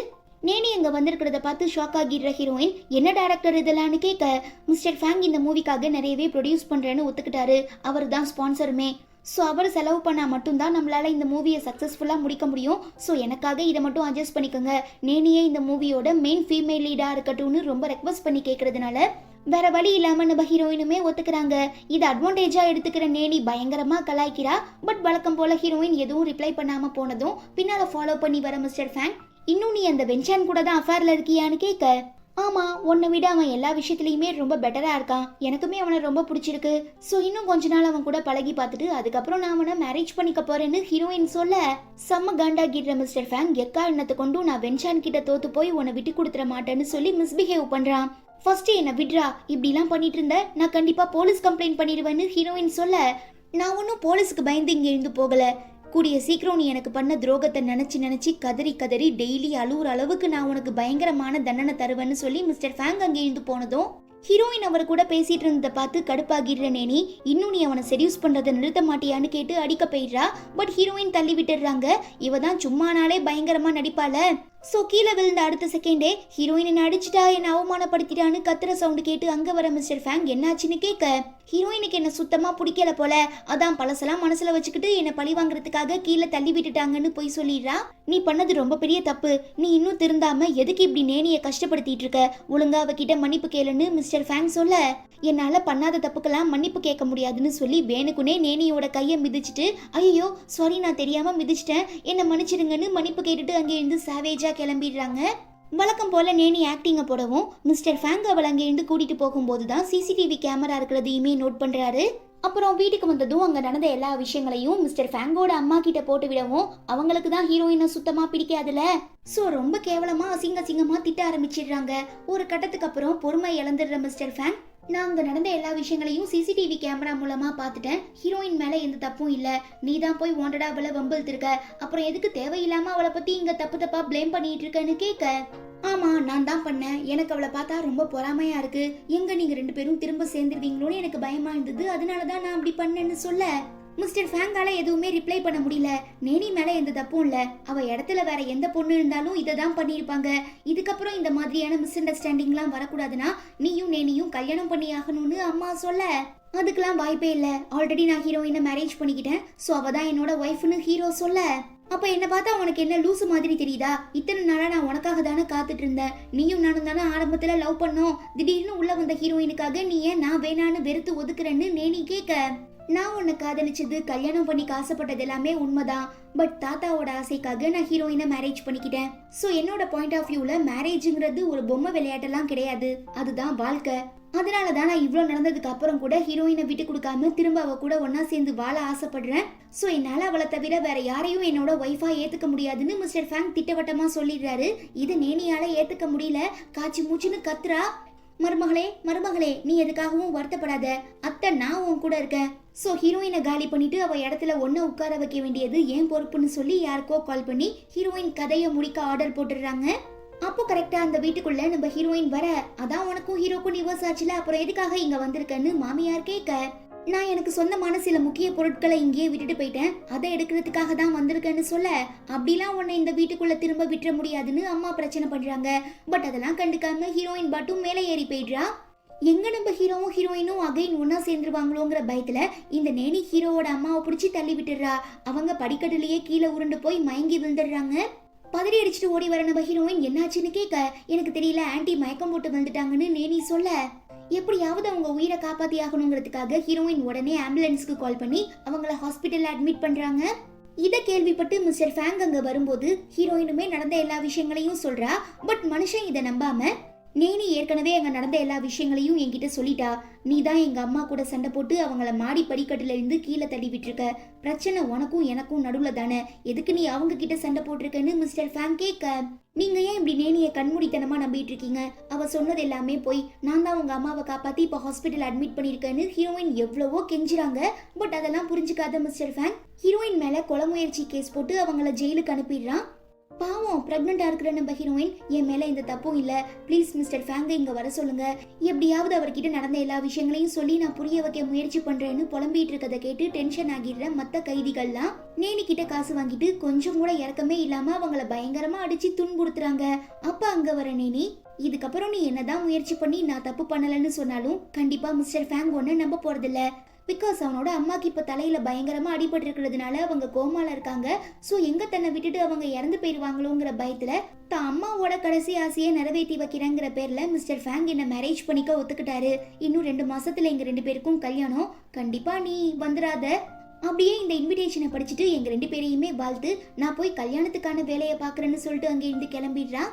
நேனி அங்க வந்திருக்கிறத பார்த்து ஷாக் ஆகிடுற ஹீரோயின் என்ன டைரக்டர் இதெல்லாம்னு கேட்க மிஸ்டர் ஃபேங் இந்த மூவிக்காக நிறையவே ப்ரொடியூஸ் பண்றேன்னு ஒத்துக்கிட்டாரு, அவர் தான் ஸ்பான்சருமே. ஸோ அவர் செலவு பண்ணால் மட்டும்தான் நம்மளால இந்த மூவியை சக்ஸஸ்ஃபுல்லாக முடிக்க முடியும். ஸோ எனக்காக இதை மட்டும் அட்ஜஸ்ட் பண்ணிக்கோங்க, நேனியே இந்த மூவியோட மெயின் ஃபீமேல் லீடாக இருக்கட்டும்னு ரொம்ப ரெக்வஸ்ட் பண்ணி கேட்கறதுனால வேற வழி இல்லாம நம்ம ஹீரோயினுமே ஒத்துக்கிறாங்க. இது அட்வான்டேஜா எடுத்துக்கிற நேனி பயங்கரமா கலாய்க்கிறா. பட் வழக்கம் போல ஹீரோயின் எதுவும் ரிப்ளை பண்ணாம போனதும் பின்னால ஃபாலோ பண்ணி வர மிஸ்டர் ஃபேங் இன்னும் நீ அந்த வென்சான் கூட தான் அஃபேர்ல இருக்கியான்னு கேட்க ஆமா, உன்னை விட அவன் எல்லா விஷயத்துலயுமே ரொம்ப பெட்டரா இருக்கான். எனக்குமே அவனை ரொம்ப பிடிச்சிருக்கு. சோ இன்னும் கொஞ்ச நாள் அவன் கூட பழகி பார்த்துட்டு அதுக்கப்புறம் நான் அவனை மேரேஜ் பண்ணிக்க போறேன்னு ஹீரோயின் சொல்ல செம்ம காண்டாகிடுற மிஸ்டர் ஃபேங் எக்காரணத்தை கொண்டும் நான் வென்சான் கிட்ட தோத்து போய் உன்னை விட்டு கொடுத்துட மாட்டேன்னு சொல்லி மிஸ்பிஹேவ் பண்றான். ஃபர்ஸ்ட் என்ன விட்றா, இப்படிலாம் பண்ணிட்டு இருந்த நான் கண்டிப்பா போலீஸ் கம்ப்ளைண்ட் பண்ணிடுவேன்னு ஹீரோயின் சொல்ல நான் ஒன்றும் போலீஸுக்கு பயந்து இங்கே இருந்து போகல. கூடிய சீக்கிரம் நீ எனக்கு பண்ண துரோகத்தை நினைச்சு கதறி கதறி டெய்லி அழுவுற அளவுக்கு நான் உனக்கு பயங்கரமான தண்டனை தருவேன்னு சொல்லி மிஸ்டர் ஃபேங் அங்கே இருந்து போனதும் ஹீரோயின் அவர் கூட பேசிட்டு இருந்ததை பார்த்து கடுப்பாகிடுற நேனி இன்னும் நீ அவனை செடியூஸ் பண்றதை நிறுத்த மாட்டியான்னு கேட்டு அடிக்க போயிடுறா. பட் ஹீரோயின் தள்ளி விட்டுடுறாங்க. இவ தான் சும்மானாலே பயங்கரமா நடிப்பால. சோ கீழே விழுந்த அடுத்த செகண்டே ஹீரோயின் என்ன அடிச்சுட்டா, என்ன அவமானப்படுத்திட்டான்னு கத்துற சவுண்டு கேட்டு அங்க வர மிஸ்டர் ஃபேங் என்னாச்சுன்னு கேட்க ஹீரோயினுக்கு என்ன சுத்தமா பிடிக்கல போல, அதான் பழசெல்லாம் மனசுல வச்சுக்கிட்டு என்ன பழி வாங்குறதுக்காக கீழே தள்ளி விட்டுட்டாங்கன்னு போய் சொல்லிடுறா. நீ பண்ணது ரொம்ப பெரிய தப்பு, நீ இன்னும் திருந்தாம எதுக்கு இப்படி நேனிய கஷ்டப்படுத்திட்டு இருக்க, ஒழுங்கா அவகிட்ட மன்னிப்பு கேளுன்னு மிஸ்டர் ஃபேங் சொல்ல என்னால பண்ணாத தப்புக்கெல்லாம் மன்னிப்பு கேட்க முடியாதுன்னு சொல்லி வேணுக்குனே நேனியோட கையை மிதிச்சுட்டு ஐயோ சாரி நான் தெரியாம மிதிச்சிட்டேன் என்ன மன்னிச்சிடுங்கன்னு மன்னிப்பு கேட்டுட்டு அங்கே இருந்து சாவேஜா கிளம்பிடுறாங்க. வழக்கம் போல நேனி ஆக்டிங்க போடவும் மிஸ்டர் ஃபேங் அவள் அங்கே இருந்து கூட்டிட்டு போகும்போது தான் சிசிடிவி கேமரா இருக்கிறதையுமே நோட் பண்றாரு. அப்புறம் வீட்டுக்கு வந்ததும் அங்க நடந்த எல்லா விஷயங்களையும் மிஸ்டர் ஃபேங்கோட அம்மா கிட்ட போட்டு விடவும் அவங்களுக்கு தான் ஹீரோயினை சுத்தமா பிடிக்காதுல. சோ ரொம்ப கேவலமா அசிங்கமா திட்ட ஆரம்பிச்சிடுறாங்க. ஒரு கட்டத்துக்கு அப்புறம் பொறுமை இழந்துடுற மிஸ்டர் ஃபேங் நான் அங்க நடந்த எல்லா விஷயங்களையும் சிசிடிவி கேமரா மூலமா பாத்துட்டேன், ஹீரோயின் மேல எந்த தப்பும் இல்ல, நீ தான் போய் வாண்டடா அவளை வம்பிழுத்திருக்க, அப்புறம் எதுக்கு தேவையில்லாம அவளை பத்தி இங்க தப்பா பிளேம் பண்ணிட்டு இருக்கன்னு கேட்க ஆமா நான் தான் பண்ணேன், எனக்கு அவளை பார்த்தா ரொம்ப பொறாமையா இருக்கு, எங்க நீங்க 2 பேரும் திரும்ப சேர்ந்துருவீங்களோன்னு எனக்கு பயமா இருந்தது, அதனாலதான் நான் அப்படி பண்ணேன்னு சொல்ல மிஸ்டர் ஃபேங்கால எதுவுமே ரிப்ளை பண்ண முடியல. நேனி மேல எந்த தப்பும் இல்ல, அவ இடத்துல வேற எந்த பொண்ணு இருந்தாலும் இதை தான் பண்ணிருப்பாங்க. இதுக்கப்புறம் இந்த மாதிரியான மிஸ் அண்டர்ஸ்டாண்டிங்லாம் வரக்கூடாதுன்னா நீயும் நேனியும் கல்யாணம் பண்ணி ஆகணும்னு அம்மா சொல்ல அதுக்கெல்லாம் வாய்ப்பே இல்ல, ஆல்ரெடி நான் ஹீரோயினை மேரேஜ் பண்ணிக்கிட்டேன், சோ அவ தான் என்னோட ஒய்ஃப்னு ஹீரோ சொல்ல அப்ப என்ன பார்த்தா உனக்கு என்ன லூசு மாதிரி தெரியுதா, இத்தனை நாளா நான் உனக்காக தானே காத்துட்டு இருந்தேன், நீயும் நானும் தானே ஆரம்பத்துல லவ் பண்ணோம், திடீர்னு உள்ள வந்த ஹீரோயினுக்காக நீ ஏன் நான் வேணான்னு வெறுத்து ஒதுக்குறேன்னு நேனி கேட்க நான் உன்னை காதலிச்சது கல்யாணம் பண்ணி காசப்பட்டது எல்லாமே உண்மைதான், பட் தாத்தாவோட ஆசைக்காக நான் ஹீரோயினை மேரேஜ் பண்ணிக்கிட்டேன். சோ என்னோட பாயிண்ட் ஆஃப் வியூல மேரேஜ்ங்கிறது ஒரு பொம்மை விளையாட்டெல்லாம் கிடையாது, அதுதான் வாழ்க்கை. அதனாலதான் நான் இவ்வளவு நடந்ததுக்கு அப்புறம் கூட ஹீரோயினை விட்டு கொடுக்காம திரும்ப அவ கூட ஒன்னா சேர்ந்து வாழ ஆசைப்படுறேன். சோ என்னால அவளை தவிர வேற யாரையும் என்னோட ஒய்ஃபா ஏத்துக்க முடியாதுன்னு மிஸ்டர் ஃபேங் திட்டவட்டமா சொல்லிடுறாரு. இது நேனியால ஏத்துக்க முடியல, காய்ச்சி மூச்சுன்னு கத்துறா. மருமகளே நீ எதுக்காகவும் வருத்தப்படாத, அத்தை நான் உன் கூட இருக்கேன். சோ ஹீரோயினை காலி பண்ணிட்டு அவ இடத்துல ஒன்ன உட்கார வைக்க வேண்டியது ஏன் பொறுப்புன்னு சொல்லி யாருக்கோ கால் பண்ணி ஹீரோயின் கதையை முடிக்க ஆர்டர் போட்டுடுறாங்க. அப்போ கரெக்டா அந்த வீட்டுக்குள்ள நம்ம ஹீரோயின் வர அதான் உனக்கும் ஹீரோக்கும் டிவோர்ஸ் ஆச்சுல, அப்புறம் எதுக்காக இங்க வந்திருக்கன்னு மாமியார் கேட்க நான் எனக்கு சொந்தமான சில முக்கிய பொருட்களை இங்கேயே விட்டுட்டு போயிட்டேன், அதை எடுக்கிறதுக்காக தான் வந்திருக்கேன்னு சொல்ல அப்படிலாம் உன்னை இந்த வீட்டுக்குள்ள திரும்ப விட்டுற முடியாதுன்னு அம்மா பிரச்சனை பண்றாங்க. பட் அதெல்லாம் கண்டுக்காம ஹீரோயின் பாட்டும் மேலே ஏறி போயிடுறா. எங்க நம்ம ஹீரோவும் ஹீரோயினும் அகைன் ஒன்னா சேர்ந்துருவாங்களோங்கிற பயத்துல இந்த நேனி ஹீரோவோட அம்மாவை பிடிச்சி தள்ளி விட்டுடுறா. அவங்க படிக்கட்டுலயே கீழே உருண்டு போய் மயங்கி விழுந்துடுறாங்க. பதறி அடிச்சுட்டு ஓடி வர நம்ம ஹீரோயின் என்னாச்சுன்னு கேட்க எனக்கு தெரியல, ஆன்டி மயக்கம் போட்டு வந்துட்டாங்கன்னு நேனி சொல்ல எப்படியாவது அவங்க உயிரை காப்பாத்தி ஆகணுங்கிறதுக்காக ஹீரோயின் உடனே ஆம்புலன்ஸ்க்கு கால் பண்ணி அவங்கள ஹாஸ்பிட்டல்ல அட்மிட் பண்றாங்க. இதை கேள்விப்பட்டு மிஸ்டர் ஃபேங் அங்க வரும்போது ஹீரோயினுமே நடந்த எல்லா விஷயங்களையும் சொல்றா. பட் மனுஷன் இதை நம்பாம நேனி ஏற்கனவே அங்க நடந்த எல்லா விஷயங்களையும் என்கிட்ட சொல்லிட்டா, நீ தான் எங்க அம்மா கூட சண்டை போட்டு அவங்கள மாடி படிக்கட்டுல இருந்து கீழே தள்ளி விட்டுருக்க, பிரச்சனை உனக்கும் எனக்கும் நடுவுல தானே, எதுக்கு நீ அவங்க கிட்ட சண்டை போட்டிருக்கன்னு மிஸ்டர் ஃபேங் கேட்க நீங்க ஏன் இப்படி நேனிய கண்மூடித்தனமா நம்பிட்டு இருக்கீங்க, அவ சொன்னது எல்லாமே போய், நான் தான் உங்க அம்மாவை காப்பாத்தி இப்ப ஹாஸ்பிட்டல் அட்மிட் பண்ணிருக்கேன்னு ஹீரோயின் எவ்வளவோ கெஞ்சுறாங்க. பட் அதெல்லாம் புரிஞ்சுக்காத மிஸ்டர் ஃபேங் ஹீரோயின் மேல கொலை முயற்சி கேஸ் போட்டு அவங்கள ஜெயிலுக்கு அனுப்பிடுறான். பாவம் பிரெக்னெண்டா இருக்கிற நம்ம ஹீரோயின் என் மேல இந்த தப்பும் இல்ல, ப்ளீஸ் மிஸ்டர் ஃபேங்க இங்க வர சொல்லுங்க, எப்படியாவது அவர்கிட்ட நடந்த எல்லா விஷயங்களையும் சொல்லி நான் புரிய வைக்க முயற்சி பண்றேன்னு புலம்பிட்டு இருக்கதை கேட்டு டென்ஷன் ஆகிடுற மத்த கைதிகள்லாம் நேனி கிட்ட காசு வாங்கிட்டு கொஞ்சம் கூட இறக்கமே இல்லாம அவங்கள பயங்கரமா அடிச்சு துன்புறுத்துறாங்க. அப்ப அங்க வர நேனி இதுக்கப்புறம் நீ என்னதான் முயற்சி பண்ணி நான் தப்பு பண்ணலன்னு சொன்னாலும் கண்டிப்பா மிஸ்டர் ஃபேங் ஒன்னு நம்ப போறதில்ல, பிகாஸ் அவனோட அம்மாக்கு இப்ப தலையில பயங்கரமா அடிபட்டு இருக்கிறதுனால அவங்க கோமால இருக்காங்க. சோ எங்க தன்னை விட்டுட்டு அவங்க இறந்து போயிருவாங்களோங்கிற பயத்துல தான் அம்மாவோட கடைசி ஆசையை நிறைவேற்றி வைக்கிறேங்கிற பேர்ல மிஸ்டர் ஃபேங் என்ன மேரேஜ் பண்ணிக்க ஒத்துக்கிட்டாரு. இன்னும் 2 மாசத்துல எங்க 2 பேருக்கும் கல்யாணம், கண்டிப்பா நீ வந்துடாத. அப்படியே இந்த இன்விடேஷனை படிச்சுட்டு எங்க 2 பேரையுமே வாழ்த்து நான் போய் கல்யாணத்துக்கான வேலையை பாக்குறேன்னு சொல்லிட்டு அங்கே இருந்து கிளம்பிடுறா.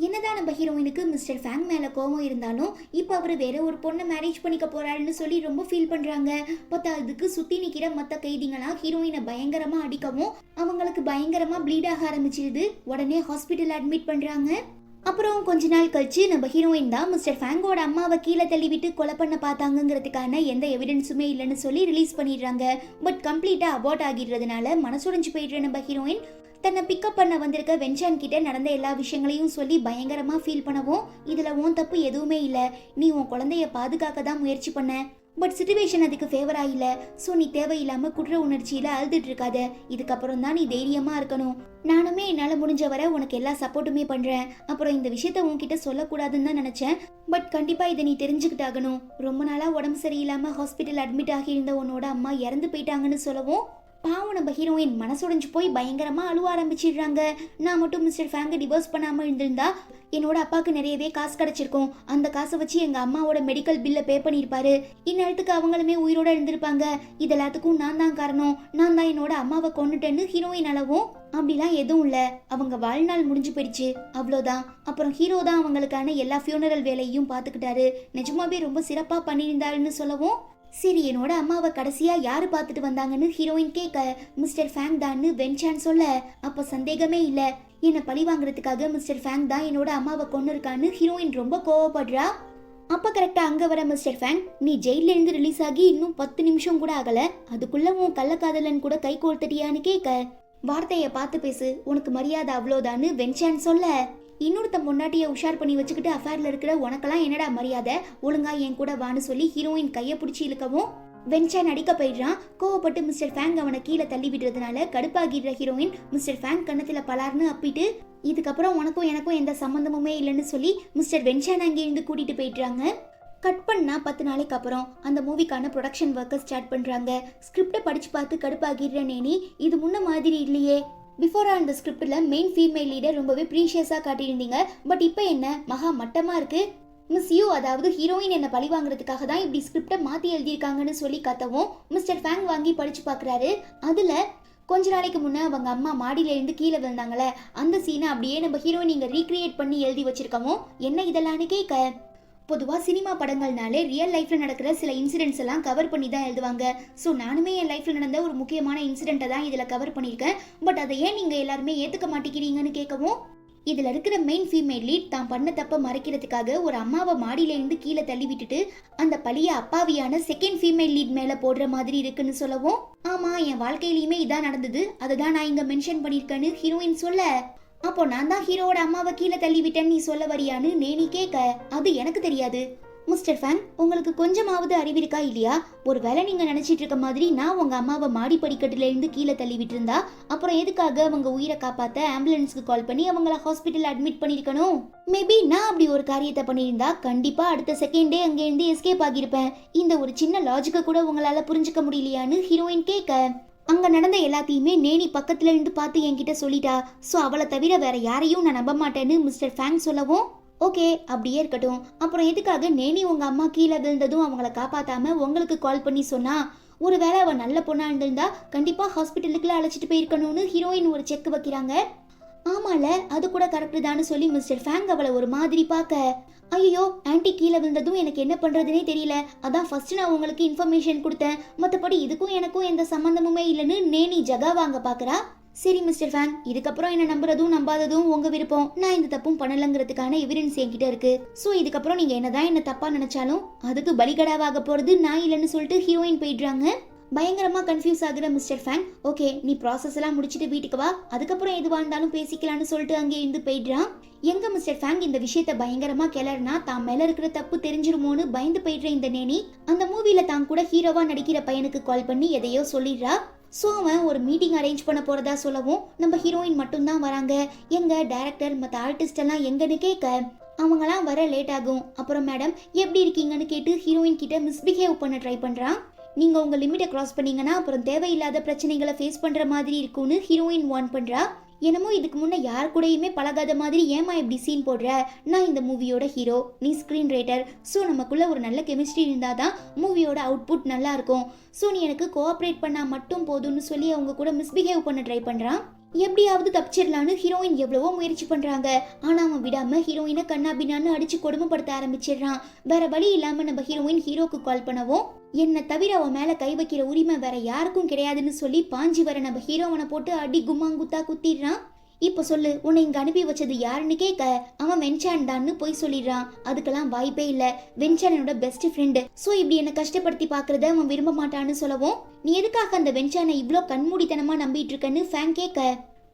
என்னதான் நம்ம ஹீரோயினுக்கு மிஸ்டர் ஃபேங் மேல கோவம் இருந்தாலும் இப்போ அவர் வேற ஒரு பொண்ணை மேரேஜ் பண்ணிக்க போறாருன்னு சொல்லி ரொம்ப ஃபீல் பண்றாங்க. பார்த்தா அதுக்கு சுத்தி நிக்கிற மத்த கைதிங்களா ஹீரோயினை பயங்கரமா அடிக்கவும் அவங்களுக்கு பயங்கரமா ப்ளீட் ஆக ஆரம்பிச்சிருது. உடனே ஹாஸ்பிட்டல் அட்மிட் பண்றாங்க. அப்புறம் கொஞ்ச நாள் கழிச்சு நம்ம ஹீரோயின் தான் மிஸ்டர் ஃபேங்கோட அம்மாவை கீழே தள்ளிவிட்டு கொலை பண்ண பார்த்தாங்கிறதுக்கான எந்த எவிடன்ஸுமே இல்லைன்னு சொல்லி ரிலீஸ் பண்ணிடுறாங்க. பட் கம்ப்ளீட்டா அபார்ட் ஆகிடுறதுனால மனசுடைஞ்சு போயிடுற நம்ம ஹீரோயின் தன்னை பிக்கப் பண்ண வந்திருக்க வென்சான் கிட்ட நடந்த எல்லா விஷயங்களையும் சொல்லி பயங்கரமா ஃபீல் பண்ணவும், இதுல உன் தப்பு எதுவுமே இல்லை, நீ உன் குழந்தைய பாதுகாக்க தான் முயற்சி பண்ண, பட் சிச்சுவேஷன் அதுக்கு ஃபேவரா இல்ல, ஸோ நீ தேவையில்லாம குற்ற உணர்ச்சியில அழுதுட்டு இருக்காத, இதுக்கப்புறம் தான் நீ தைரியமா இருக்கணும், நானுமே என்னால முடிஞ்ச வரை உனக்கு எல்லா சப்போர்ட்டுமே பண்றேன், அப்புறம் இந்த விஷயத்த உன்கிட்ட சொல்லக்கூடாதுன்னு தான் நினைச்சேன், பட் கண்டிப்பா இதை நீ தெரிஞ்சுக்கிட்டாகணும், ரொம்ப நாளா உடம்பு சரியில்லாம ஹாஸ்பிட்டல் அட்மிட் ஆகியிருந்த உன்னோட அம்மா இறந்து போயிட்டாங்கன்னு சொல்லவும் பாவம் நம்ம ஹீரோயின் மனசுடைஞ்சு போய் பயங்கரமா அழுவ ஆரம்பிச்சிடுறாங்க. நான் மட்டும் மிஸ்டர் ஃபேங்கை டிவோர்ஸ் பண்ணாம இருந்திருந்தா என்னோட அப்பாவுக்கு நிறையவே காசு கிடைச்சிருக்கும், அந்த காசை வச்சு எங்க அம்மாவோட மெடிக்கல் பில்லை பே பண்ணியிருப்பாரு, இந்நேரத்துக்கு அவங்களுமே உயிரோட இருந்திருப்பாங்க, இது எல்லாத்துக்கும் நான் தான் காரணம், நான் தான் என்னோட அம்மாவை கொண்டுட்டேன்னு ஹீரோயின் அளவும் அப்படிலாம் எதுவும் இல்ல, அவங்க வாழ்நாள் முடிஞ்சு போயிடுச்சு அவ்வளோதான். அப்புறம் ஹீரோ தான் அவங்களுக்கான எல்லா ஃபியூனரல் வேலையும் பார்த்துக்கிட்டாரு, நிஜமாவே ரொம்ப சிறப்பா பண்ணியிருந்தாருன்னு சொல்லவும் சரி என்னோட அம்மாவை கடைசியா யாரு பார்த்துட்டு வந்தாங்கன்னு ஹீரோயின் கேட்க மிஸ்டர் ஃபேங் தான்னு வென்சான் சொல்ல, அப்போ சந்தேகமே இல்ல, என்னை பழி வாங்குறதுக்காக மிஸ்டர் ஃபேங் தான் என்னோட அம்மாவை கொண்டு இருக்கான்னு ஹீரோயின் ரொம்ப கோவப்படுறா. அப்ப கரெக்டா அங்க வர மிஸ்டர் ஃபேங், நீ ஜெயில இருந்து ரிலீஸ் ஆகி இன்னும் 10 நிமிஷம் கூட ஆகல, அதுக்குள்ள உன் கள்ளக்காதலன் கூட கை கோர்த்தடியான்னு கேட்க, வார்த்தையை பார்த்து பேசு, உனக்கு மரியாதை அவ்வளோதான்னு வென்சான் சொல்ல, இன்னொருத்த பொண்டாட்டியை உஷார் பண்ணி வச்சுக்கிட்டு அஃபேர்ல இருக்கிற உனக்கெல்லாம் என்னடா மரியாதை, ஒழுங்கா என் கூட வான்னு சொல்லி ஹீரோயின் கையை பிடிச்சி இழுக்கவும் வென்சான் அடிக்க போயிடுறான். கோவப்பட்டு மிஸ்டர் ஃபேங் அவனை கீழே தள்ளி விடுறதுனால கடுப்பாகிடுற ஹீரோயின் மிஸ்டர் ஃபேங் கண்ணத்துல பலார்னு அப்பிட்டு இதுக்கப்புறம் உனக்கும் எனக்கும் எந்த சம்பந்தமுமே இல்லைன்னு சொல்லி மிஸ்டர் வென்சான் அங்கேருந்து கூட்டிட்டு போயிடுறாங்க. கட் பண்ணா 10 நாளைக்கு அப்புறம் அந்த மூவிக்கான ப்ரொடக்ஷன் ஒர்க்கை ஸ்டார்ட் பண்றாங்க. ஸ்கிரிப்டை படிச்சு பார்த்து கடுப்பாகிடுற நேனி, இது முன்ன மாதிரி இல்லையே, பிஃபோரா இந்த ஸ்கிரிப்ட்ல மெயின் ஃபீமேல் லீடர் ரொம்பவே ப்ரீஷியஸா காட்டியிருந்தீங்க, பட் இப்போ என்ன மகா மட்டமா இருக்கு, மிஸ் யூ அதாவது ஹீரோயின் என்ன பழி வாங்குறதுக்காக தான் இப்படி ஸ்கிரிப்டை மாத்தி எழுதியிருக்காங்கன்னு சொல்லி கத்தவும் மிஸ்டர் ஃபேங் வாங்கி படிச்சு பார்க்குறாரு. அதுல கொஞ்ச நாளைக்கு முன்னே அவங்க அம்மா மாடியில இருந்து கீழே விழுந்தாங்களே அந்த சீனை அப்படியே நம்ம ஹீரோயின் இங்க ரீக்ரியேட் பண்ணி எழுதி வச்சிருக்கவும் என்ன இதெல்லாம்னு கேட்க, பொதுவாக சினிமா படங்கள்னாலே ரியல் லைஃப்பில் நடக்கிற சில இன்சிடென்ட்ஸ் எல்லாம் கவர் பண்ணி தான் எழுதுவாங்க. ஸோ நானுமே என் லைஃப்பில் நடந்த ஒரு முக்கியமான இன்சிடென்ட்டை தான் இதில் கவர் பண்ணியிருக்கேன், பட் அதை ஏன் நீங்கள் எல்லாருமே ஏற்றுக்க மாட்டேங்கிறீங்கன்னு கேட்கவும், இதில் இருக்கிற மெயின் ஃபீமேல் லீட் தான் பண்ண தப்பை மறைக்கிறதுக்காக ஒரு அம்மாவை மாடியிலேருந்து கீழே தள்ளி விட்டுட்டு அந்த பழிய அப்பாவியான செகண்ட் ஃபீமேல் லீட் மேலே போடுற மாதிரி இருக்குன்னு சொல்லவும், ஆமாம் என் வாழ்க்கையிலையுமே இதான் நடந்தது, அதை தான் நான் இங்கே மென்ஷன் பண்ணியிருக்கேன்னு ஹீரோயின் சொல்ல, அப்போ நான் தான் ஹீரோவோட அம்மாவை கீழே தள்ளி விட்டேன்னு நீ சொல்ல வரியான்னு நேனி கேட்க, அது எனக்கு தெரியாது. மிஸ்டர் ஃபேங், உங்களுக்கு கொஞ்சமாவது அறிவிருக்கா இல்லையா, ஒரு வேளை நீங்க நினைச்சிட்டு இருக்க மாதிரி நான் உங்க அம்மாவை மாடி படிக்கட்டுல இருந்து கீழே தள்ளி விட்டுருந்தா அப்புறம் எதுக்காக அவங்க உயிரை காப்பாத்த ஆம்புலன்ஸ்க்கு கால் பண்ணி அவங்கள ஹாஸ்பிட்டல் அட்மிட் பண்ணிருக்கணும், மேபி நான் அப்படி ஒரு காரியத்தை பண்ணியிருந்தா கண்டிப்பா அடுத்த செகண்டே அங்கேருந்து எஸ்கேப் ஆகியிருப்பேன், இந்த ஒரு சின்ன லாஜிக்கை கூட உங்களால புரிஞ்சுக்க முடியலையான்னு ஹீரோயின் கேட்க, அங்க நடந்த எல்லாத்தையுமே நேனி பக்கத்துல இருந்து பார்த்து என்கிட்ட சொல்லிட்டா, சோ அவளை தவிர வேற யாரையும் நான் நம்ப மாட்டேன்னு மிஸ்டர் ஃபேங் சொல்லவும், ஓகே அப்படியே இருக்கட்டும், அப்புறம் எதுக்காக நேனி உங்க அம்மா கீழே விழுந்ததும் அவங்கள காப்பாத்தாம உங்களுக்கு கால் பண்ணி சொன்னா, ஒருவேளை அவ நல்ல பொண்ணா இருந்திருந்தா கண்டிப்பா ஹாஸ்பிட்டலுக்குள்ள அழைச்சிட்டு போயிருக்கணும்னு ஹீரோயின் ஒரு செக் வைக்கிறாங்க. ஆமால அது கூட கரெக்டு தான்னு சொல்லி மிஸ்டர் ஃபேங் அவளை ஒரு மாதிரி பார்க்க, ஐயோ ஆன்டி கீழே விழுந்ததும் எனக்கு என்ன பண்றதுனே தெரியல, அதான் ஃபர்ஸ்ட் நான் உங்களுக்கு இன்ஃபர்மேஷன் கொடுத்தேன், மற்றபடி இதுக்கும் எனக்கும் எந்த சம்பந்தமுமே இல்லைன்னு நேனி ஜகா வாங்க பாக்குறா. சரி மிஸ்டர் ஃபேங், இதுக்கப்புறம் என்ன நம்புறதும் நம்பாததும் உங்க விருப்பம், நான் இந்த தப்பும் பண்ணலங்கிறதுக்கான எவிடன்ஸ் என்கிட்ட இருக்கு, ஸோ இதுக்கப்புறம் நீங்க என்னதான் என்ன தப்பா நினைச்சாலும் அதுக்கு பலிகடாவாக போறது நான் இல்லைன்னு சொல்லிட்டு ஹீரோயின் போயிடுறாங்க. பயங்கரமா கன்ஃபியூஸ் ஆகுற மிஸ்டர் ஃபேங், ஓகே நீ ப்ராசஸ் எல்லாம் முடிச்சுட்டு வீட்டுக்கு வா, அதுக்கப்புறம் எதுவா இருந்தாலும் பேசிக்கலாம்னு சொல்லிட்டு அங்கே இருந்து போயிடுறான். எங்க மிஸ்டர் ஃபேங் இந்த விஷயத்த பயங்கரமா கிளறினா தான் மேல இருக்கிற தப்பு தெரிஞ்சிருமோன்னு பயந்து போயிடுற இந்த நேனி அந்த மூவில தான் கூட ஹீரோவா நடிக்கிற பையனுக்கு கால் பண்ணி எதையோ சொல்லிடுறா. ஸோ அவன் ஒரு மீட்டிங் அரேஞ்ச் பண்ண போறதா சொல்லவும் நம்ம ஹீரோயின் மட்டும்தான் வராங்க. எங்க டைரக்டர் மற்ற ஆர்டிஸ்ட் எல்லாம் எங்கன்னு கேட்க, அவங்களாம் வர லேட் ஆகும், அப்புறம் மேடம் எப்படி இருக்கீங்கன்னு கேட்டு ஹீரோயின் கிட்ட மிஸ்பிஹேவ் பண்ண ட்ரை பண்றான். நீங்க உங்க லிமிட்டை கிராஸ் பண்ணீங்கன்னா அப்புறம் தேவையில்லாத பிரச்சனைகளை ஃபேஸ் பண்ற மாதிரி இருக்கும்னு ஹீரோயின் வார்ன் பண்றா. என்னமோ இதுக்கு முன்னே யார் கூடயுமே பழகாத மாதிரி ஏமா இப்படி சீன் போடுற, நான் இந்த மூவியோட ஹீரோ, நீ ஸ்க்ரீன் ரைட்டர், ஸோ நமக்குள்ள ஒரு நல்ல கெமிஸ்ட்ரி இருந்தால் தான் மூவியோட அவுட்புட் நல்லா இருக்கும், ஸோ நீ எனக்கு கோஆப்ரேட் பண்ணால் மட்டும் போதும்னு சொல்லி அவங்க கூட மிஸ்பிஹேவ் பண்ண ட்ரை பண்ணுறான். எப்படியாவது தப்பிச்சிடலான்னு ஹீரோயின் எவ்வளவோ முயற்சி பண்றாங்க. ஆனா அவன் விடாம ஹீரோயினை கண்ணா பின்னான்னு அடிச்சு கொடுமைப்படுத்த ஆரம்பிச்சிடுறான். வேற வழி இல்லாம நம்ம ஹீரோயின் ஹீரோக்கு கால் பண்ணவும், என்ன தவிர அவன் மேல கை வைக்கிற உரிமை வேற யாருக்கும் கிடையாதுன்னு சொல்லி பாஞ்சி வர நம்ம ஹீரோவனை போட்டு அடி கும்மாங்குத்தா குத்திடுறான். இப்போ சொல்லு, உன்னை இங்க அனுப்பி வச்சது யாருன்னு கேட்க அவன் வென்சான் தான்னு போய் சொல்லிடுறான். அதுக்கெல்லாம் வாய்ப்பே இல்ல, வென்சான் என்னோட பெஸ்ட் ஃப்ரெண்டு. சோ இப்படி என்ன கஷ்டப்படுத்தி பாக்குறத அவன் விரும்ப மாட்டான்னு சொல்லவும், நீ எதுக்காக அந்த வென்சானை இவ்ளோ கண்மூடித்தனமா நம்பிட்டு இருக்கன்னு ஃபேன் கேட்க,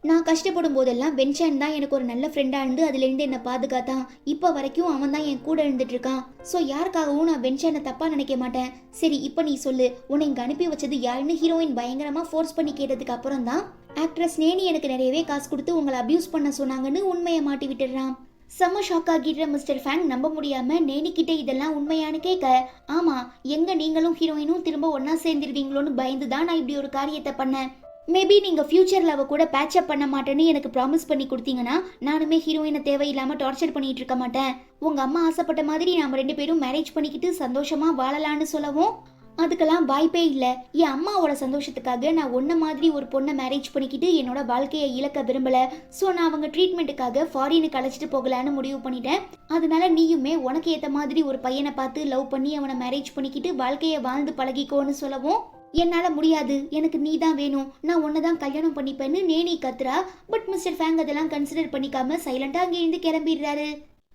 நான் கஷ்டப்படும் போதெல்லாம் வென்சான் தான் எனக்கு ஒரு நல்ல ஃப்ரெண்டா இருந்து அதுல இருந்து என்ன பாதுகாத்தான். இப்ப வரைக்கும் அவன் தான் என் கூட இருந்துட்டு இருக்கான். சோ யாருக்காகவும் நான் வென்சானை தப்பா நினைக்க மாட்டேன். சரி இப்ப நீ சொல்லு, உன்னை இங்க அனுப்பி வச்சது யாருன்னு ஹீரோயின் பயங்கரமா ஃபோர்ஸ் பண்ணி கேட்டதுக்கு அப்புறம் தான் ஆக்ட்ரஸ் நேனி எனக்கு நிறையவே காசு கொடுத்து உங்களை அபியூஸ் பண்ண சொன்னாங்கன்னு உண்மையை மாட்டி விட்டுடுறான். செம்ம ஷாக் ஆகிடுற மிஸ்டர் ஃபேங் நம்ப முடியாம நேனி கிட்ட இதெல்லாம் உண்மையானு கேட்க, ஆமா, எங்க நீங்களும் ஹீரோயினும் திரும்ப ஒன்னா சேர்ந்துருவீங்களோன்னு பயந்து தான் நான் இப்படி ஒரு காரியத்தை பண்ணேன். மேபி நீங்க ஃபியூச்சர்ல அவ கூட பேட்ச் அப் பண்ண மாட்டேன்னு எனக்கு ப்ராமிஸ் பண்ணி கொடுத்தீங்கன்னா நானுமே ஹீரோயினை தேவையில்லாம டார்ச்சர் பண்ணிட்டு இருக்க மாட்டேன். உங்க அம்மா ஆசைப்பட்ட மாதிரி நாம 2 பேரும் மேரேஜ் பண்ணிக்கிட்டு சந்தோஷமா வாழலான்னு சொல்லவும், அதுக்கெல்லாம் வாய்ப்பே இல்லை. என் அம்மாவோட சந்தோஷத்துக்காக நான் ஒன்ன மாதிரி ஒரு பொண்ணை மேரேஜ் பண்ணிக்கிட்டு என்னோட வாழ்க்கையை இழக்க விரும்பல. ஸோ நான் அவங்க ட்ரீட்மெண்ட்டுக்காக ஃபாரினுக்கு அழைச்சிட்டு போகலான்னு முடிவு பண்ணிட்டேன். அதனால நீயுமே உனக்கு ஏற்ற மாதிரி ஒரு பையனை பார்த்து லவ் பண்ணி அவனை மேரேஜ் பண்ணிக்கிட்டு வாழ்க்கையை வாழ்ந்து பழகிக்கோன்னு சொல்லவும், என்னால முடியாது, எனக்கு நீ தான் வேணும், நான் உன்னதான் கல்யாணம் பண்ணிப்பேன்னு நேனி கத்துறா. பட் மிஸ்டர் ஃபேங் அதெல்லாம் கன்சிடர் பண்ணிக்காம சைலண்டா அங்கிருந்து கிளம்பிடுறாரு.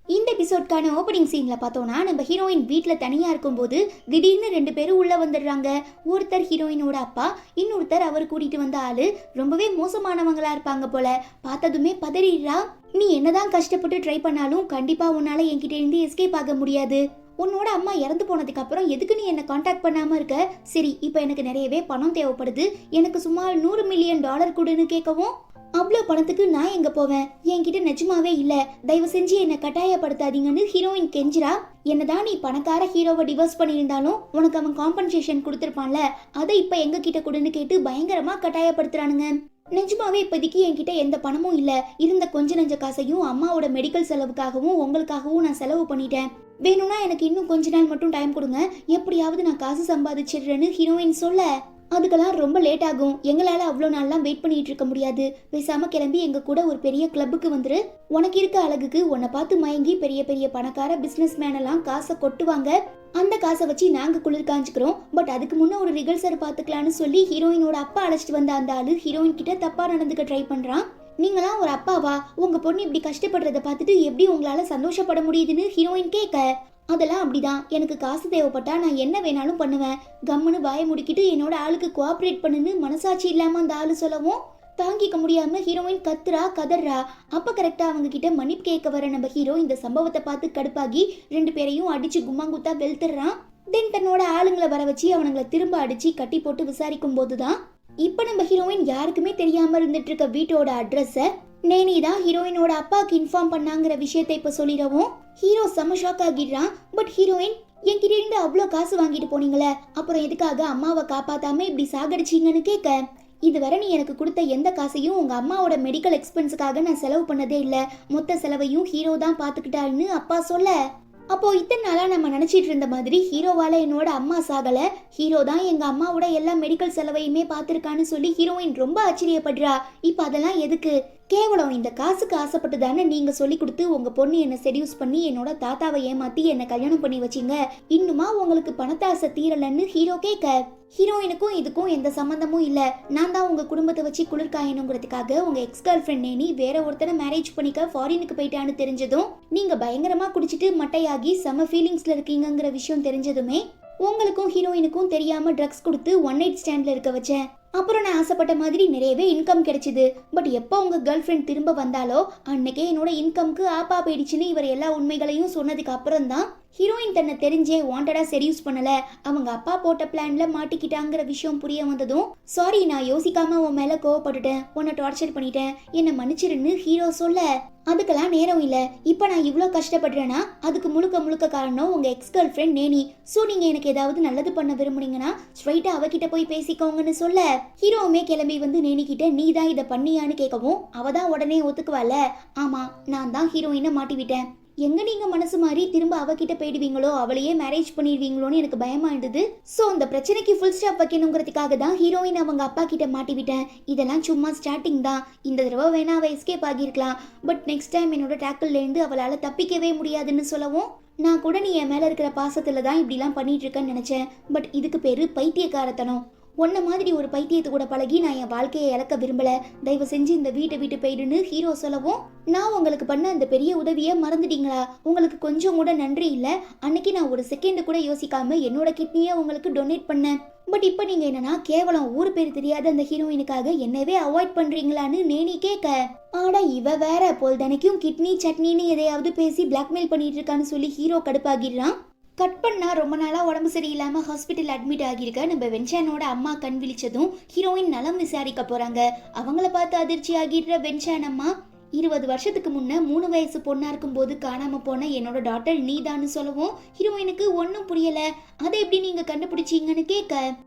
இந்த எபிசோட்கான ஓப்பனிங் சீன்ல பார்த்தோம்னா நம்ம ஹீரோயின் வீட்டில் தனியா இருக்கும்போது திடீர்னு 2 பேரும் உள்ள வந்துடுறாங்க. ஒருத்தர் ஹீரோயினோட அப்பா, இன்னொருத்தர் அவர் கூட்டிட்டு வந்த ஆளு. ரொம்பவே மோசமானவங்களா இருப்பாங்க போல. பார்த்ததுமே பதறிடுறா, நீ என்னதான் கஷ்டப்பட்டு ட்ரை பண்ணாலும் கண்டிப்பா உன்னால என்கிட்ட இருந்து எஸ்கேப் ஆக முடியாது. உன்னோட அம்மா இறந்து போனதுக்கு அப்புறம் எதுக்கு நீ என்ன காண்டாக்ட் பண்ணாம இருக்க? சரி, இப்போ எனக்கு நிறையவே பணம் தேவைப்படுது, எனக்கு சுமார் $100 மில்லியன் கொடுன்னு கேட்கவும், அவ்வளோ பணத்துக்கு நான் எங்க போவேன், என்கிட்ட நிஜமாவே இல்ல, தயவு செஞ்சு என்ன கட்டாயப்படுத்தாதீங்கன்னு ஹீரோயின் கெஞ்சிரா. என்னதான் நீ பணக்கார ஹீரோவை டிவோர்ஸ் பண்ணியிருந்தாலும் உனக்கு அவன் காம்பன்சேஷன் கொடுத்துருப்பான்ல, அதை இப்ப எங்க கிட்ட கொடுன்னு கேட்டு பயங்கரமா கட்டாயப்படுத்துறானுங்க. நிஜமாவே இப்போதைக்கு என்கிட்ட எந்த பணமும் இல்ல, இருந்த கொஞ்ச நெஞ்ச காசையும் அம்மாவோட மெடிக்கல் செலவுக்காகவும் உங்களுக்காகவும் நான் செலவு பண்ணிட்டேன். வேணும்னா எனக்கு இன்னும் கொஞ்ச நாள் மட்டும் டைம் கொடுங்க, எப்படியாவது நான் காசு சம்பாதிச்சிடுறேன்னு ஹீரோயின் சொல்ல, அதுக்கெல்லாம் ரொம்ப லேட் ஆகும், எங்களால் அவ்வளோ நாள்லாம் வெயிட் பண்ணிட்டு இருக்க முடியாது, பேசாம கிளம்பி எங்க கூட ஒரு பெரிய கிளப்புக்கு வந்துரு, உனக்கு இருக்க அழகுக்கு உன்னை பார்த்து மயங்கி பெரிய பெரிய பணக்கார பிசினஸ் மேனெல்லாம் காசை கொட்டுவாங்க, அந்த காசை வச்சு நாங்க குளிர் காஞ்சுக்கிறோம், பட் அதுக்கு முன்ன ஒரு ரிகல்சர் பாத்துக்கலான்னு சொல்லி ஹீரோயினோட அப்பா அழைச்சிட்டு வந்த அந்த ஆளு ஹீரோயின் கிட்ட தப்பா நடந்துக்க ட்ரை பண்றான். நீங்களாம் ஒரு அப்பாவா? உங்க பொண்ணு இப்படி கஷ்டப்படுறத பார்த்துட்டு எப்படி உங்களால சந்தோஷப்பட முடியுதுன்னு ஹீரோயின் கேட்க, அதெல்லாம் அப்படிதான், எனக்கு காசு தேவைப்பட்டா நான் என்ன வேணாலும் பண்ணுவேன், கம்முன்னு வாயை முடிக்கிட்டு என்னோட ஆளுக்கு கோஆப்ரேட் பண்ணுன்னு மனசாட்சி இல்லாம அந்த ஆளு சொல்லவும் தாங்கிக்க முடியாம ஹீரோயின் கத்துறா கதறா. அப்ப கரெக்டா அவங்க கிட்ட மன்னிப்பு கேட்க வர நம்ம ஹீரோ இந்த சம்பவத்தை பார்த்து கடுப்பாகி 2 பேரையும் அடிச்சு கும்மாங்குத்தா வெளுத்துறான். தென் தன்னோட ஆளுங்களை வர வச்சு அவனுங்களை திரும்ப அடிச்சு கட்டி போட்டு விசாரிக்கும் போதுதான் இப்ப நம்ம ஹீரோயின் யாருக்குமே தெரியாம இருந்துட்டு இருக்க வீட்டோட அட்ரஸ நேனி தான் ஹீரோயினோட அப்பாவுக்கு இன்ஃபார்ம் பண்ணாங்கிற விஷயத்தை இப்ப சொல்லிடவும் ஹீரோ செம ஷாக் ஆகிடுறான். பட் ஹீரோயின், என்கிட்ட இருந்து அவ்வளோ காசு வாங்கிட்டு போனீங்களே, அப்புறம் எதுக்காக அம்மாவை காப்பாத்தாம இப்படி சாகடிச்சிங்கன்னு கேட்க, இதுவரை நீ எனக்கு கொடுத்த எந்த காசையும் உங்க அம்மாவோட மெடிக்கல் எக்ஸ்பென்ஸுக்காக நான் செலவு பண்ணதே இல்லை, மொத்த செலவையும் ஹீரோ தான் பாத்துக்கிட்டாருன்னு அப்பா சொல்ல, அப்போ இத்தனை நாளா நம்ம நினைச்சிட்டு இருந்த மாதிரி ஹீரோவால என்னோட அம்மா சாகல, ஹீரோ தான் எங்க அம்மாவோட எல்லா மெடிக்கல் செலவையுமே பார்த்திருக்கான்னு சொல்லி ஹீரோயின் ரொம்ப ஆச்சரியப்படுறா. இப்ப அதெல்லாம் எதுக்கு? கேவலம் இந்த காசுக்கு ஆசைப்பட்டு தானே நீங்க சொல்லி கொடுத்து உங்க பொண்ணு என்ன செடியூஸ் பண்ணி என்னோட தாத்தாவை ஏமாத்தி என்ன கல்யாணம் பண்ணி வச்சிங்க, இன்னுமா உங்களுக்கு பணத்தாசை தீரலன்னு ஹீரோ கேட்க, ஹீரோயினுக்கும் இதுக்கும் எந்த சம்பந்தமும் இல்ல, நான் தான் உங்க குடும்பத்தை வச்சு குளிர்காயணுங்கிறதுக்காக உங்க எக்ஸ் கேர்ள் ஃப்ரெண்ட் நேனி வேற ஒருத்தரை மேரேஜ் பண்ணிக்க ஃபாரினுக்கு போயிட்டான்னு தெரிஞ்சதும் நீங்க பயங்கரமா குடிச்சிட்டு மட்டையாகி செம ஃபீலிங்ஸ்ல இருக்கீங்கிற விஷயம் தெரிஞ்சதுமே உங்களுக்கும் ஹீரோயினுக்கும் தெரியாம ட்ரக்ஸ் கொடுத்து 1 நைட் ஸ்டாண்ட்ல இருக்க வச்சேன். அப்புறம் நான் ஆசைப்பட்ட மாதிரி நிறையவே இன்கம் கிடைச்சிது. பட் எப்போ உங்க கேர்ள் ஃப்ரெண்ட் திரும்ப வந்தாலோ அன்னைக்கே என்னோட இன்கம்க்கு ஆப்பா போயிடுச்சுன்னு இவர் எல்லா உண்மைகளையும் சொன்னதுக்கு அப்புறம் தான் ஹீரோயின் தன்னை தெரிஞ்சே வாண்டடா செடியூஸ் பண்ணல, அவங்க அப்பா போட்ட பிளான்ல மாட்டிக்கிட்டாங்கிற விஷயம் புரிய வந்ததும், சாரி நான் யோசிக்காம உன் மேல கோவப்பட்டுட்டேன், உன்னை டார்ச்சர் பண்ணிட்டேன், என்னை மன்னிச்சிருன்னு ஹீரோ சொல்ல, அதுக்கெல்லாம் நேரம் இல்ல, இப்ப நான் இவ்ளோ கஷ்டப்படுறேன்னா அதுக்கு முழுக்க முழுக்க காரணம் உங்க எக்ஸ் கேர்ள் ஃப்ரெண்ட் நேனி. சோ நீங்க எனக்கு ஏதாவது நல்லது பண்ண விரும்புனீங்கன்னா ஸ்ட்ரைட்டா அவகிட்ட போய் பேசிக்கோங்கன்னு சொல்ல, ஹீரோவுமே கிளம்பி வந்து நேனி கிட்ட நீ தான் இதை பண்ணியான்னு கேட்கவும் அவதான் உடனே ஒத்துக்குவால, ஆமா நான் தான் ஹீரோயினை மாட்டி விட்டேன், எங்க நீங்க மனசு மாறி திரும்ப அவகிட்ட போயிடுவீங்களோ, அவளையே மேரேஜ் பண்ணிடுவீங்களோன்னு எனக்கு பயமா இருந்தது. சோ அந்த பிரச்சனைக்கு ஃபுல் ஸ்டாப் வைக்கணுங்கிறதுக்காக தான் ஹீரோயின் அவங்க அப்பா கிட்ட மாட்டி விட்டேன். இதெல்லாம் சும்மா ஸ்டார்டிங் தான். இந்த தடவை வேணா அவ எஸ்கேப் ஆகியிருக்கலாம். பட் நெக்ஸ்ட் டைம் என்னோட டேக்கிள்ல இருந்து அவளால தப்பிக்கவே முடியாதுன்னு சொல்லவும், நான் கூட நீ என் மேல இருக்கிற பாசத்துல தான் இப்படிலாம் பண்ணிட்டு இருக்கேன்னு நினைச்சேன். பட் இதுக்கு பேரு பைத்தியக்காரத்தனம். உன்ன மாதிரி ஒரு பைத்தியத்தை கூட பழகி நான் என் வாழ்க்கையை இழக்க விரும்பல. தயவு செஞ்சு இந்த வீட்டை விட்டு போயிடுன்னு ஹீரோ சொல்லவும், நான் உங்களுக்கு பண்ண அந்த பெரிய உதவியை மறந்துட்டீங்களா? உங்களுக்கு கொஞ்சம் கூட நன்றி இல்ல? அன்னைக்கு நான் ஒரு செகண்ட் கூட யோசிக்காம என்னோட கிட்னியை உங்களுக்கு டொனேட் பண்ணேன். பட் இப்போ நீங்க என்னன்னா கேவலம் ஊரு பேர் தெரியாத அந்த ஹீரோயினுக்காக என்னவே அவாய்ட் பண்றீங்களான்னு நேனி கேட்க, ஆடா இவ வேற பொழுதனைக்கும் கிட்னி சட்னின்னு எதையாவது பேசி பிளாக்மெயில் பண்ணிட்டு இருக்கான்னு சொல்லி ஹீரோ கடுப்பாகிடுறான். கட் பண்ணா ரொம்ப நாளா உடம்பு சரியில்லாம ஹாஸ்பிட்டல் அட்மிட் ஆகியிருக்க நம்ம வென்சானோட அம்மா கண் விழிச்சதும் ஹீரோயின் நலம் விசாரிக்க போறாங்க. அவங்கள பார்த்து அதிர்ச்சி ஆகிடுற வென்சான் அம்மா, 20 வருஷத்துக்கு முன்ன 3 வயசு பொண்ணா இருக்கும் போது காணாம போன என்னோட டாட்டர் நீதான்னு சொல்லவும் ஹீரோயினுக்கு ஒன்னும் புரியல. அதை எப்படி நீங்க கண்டுபிடிச்சீங்கன்னு கேட்க,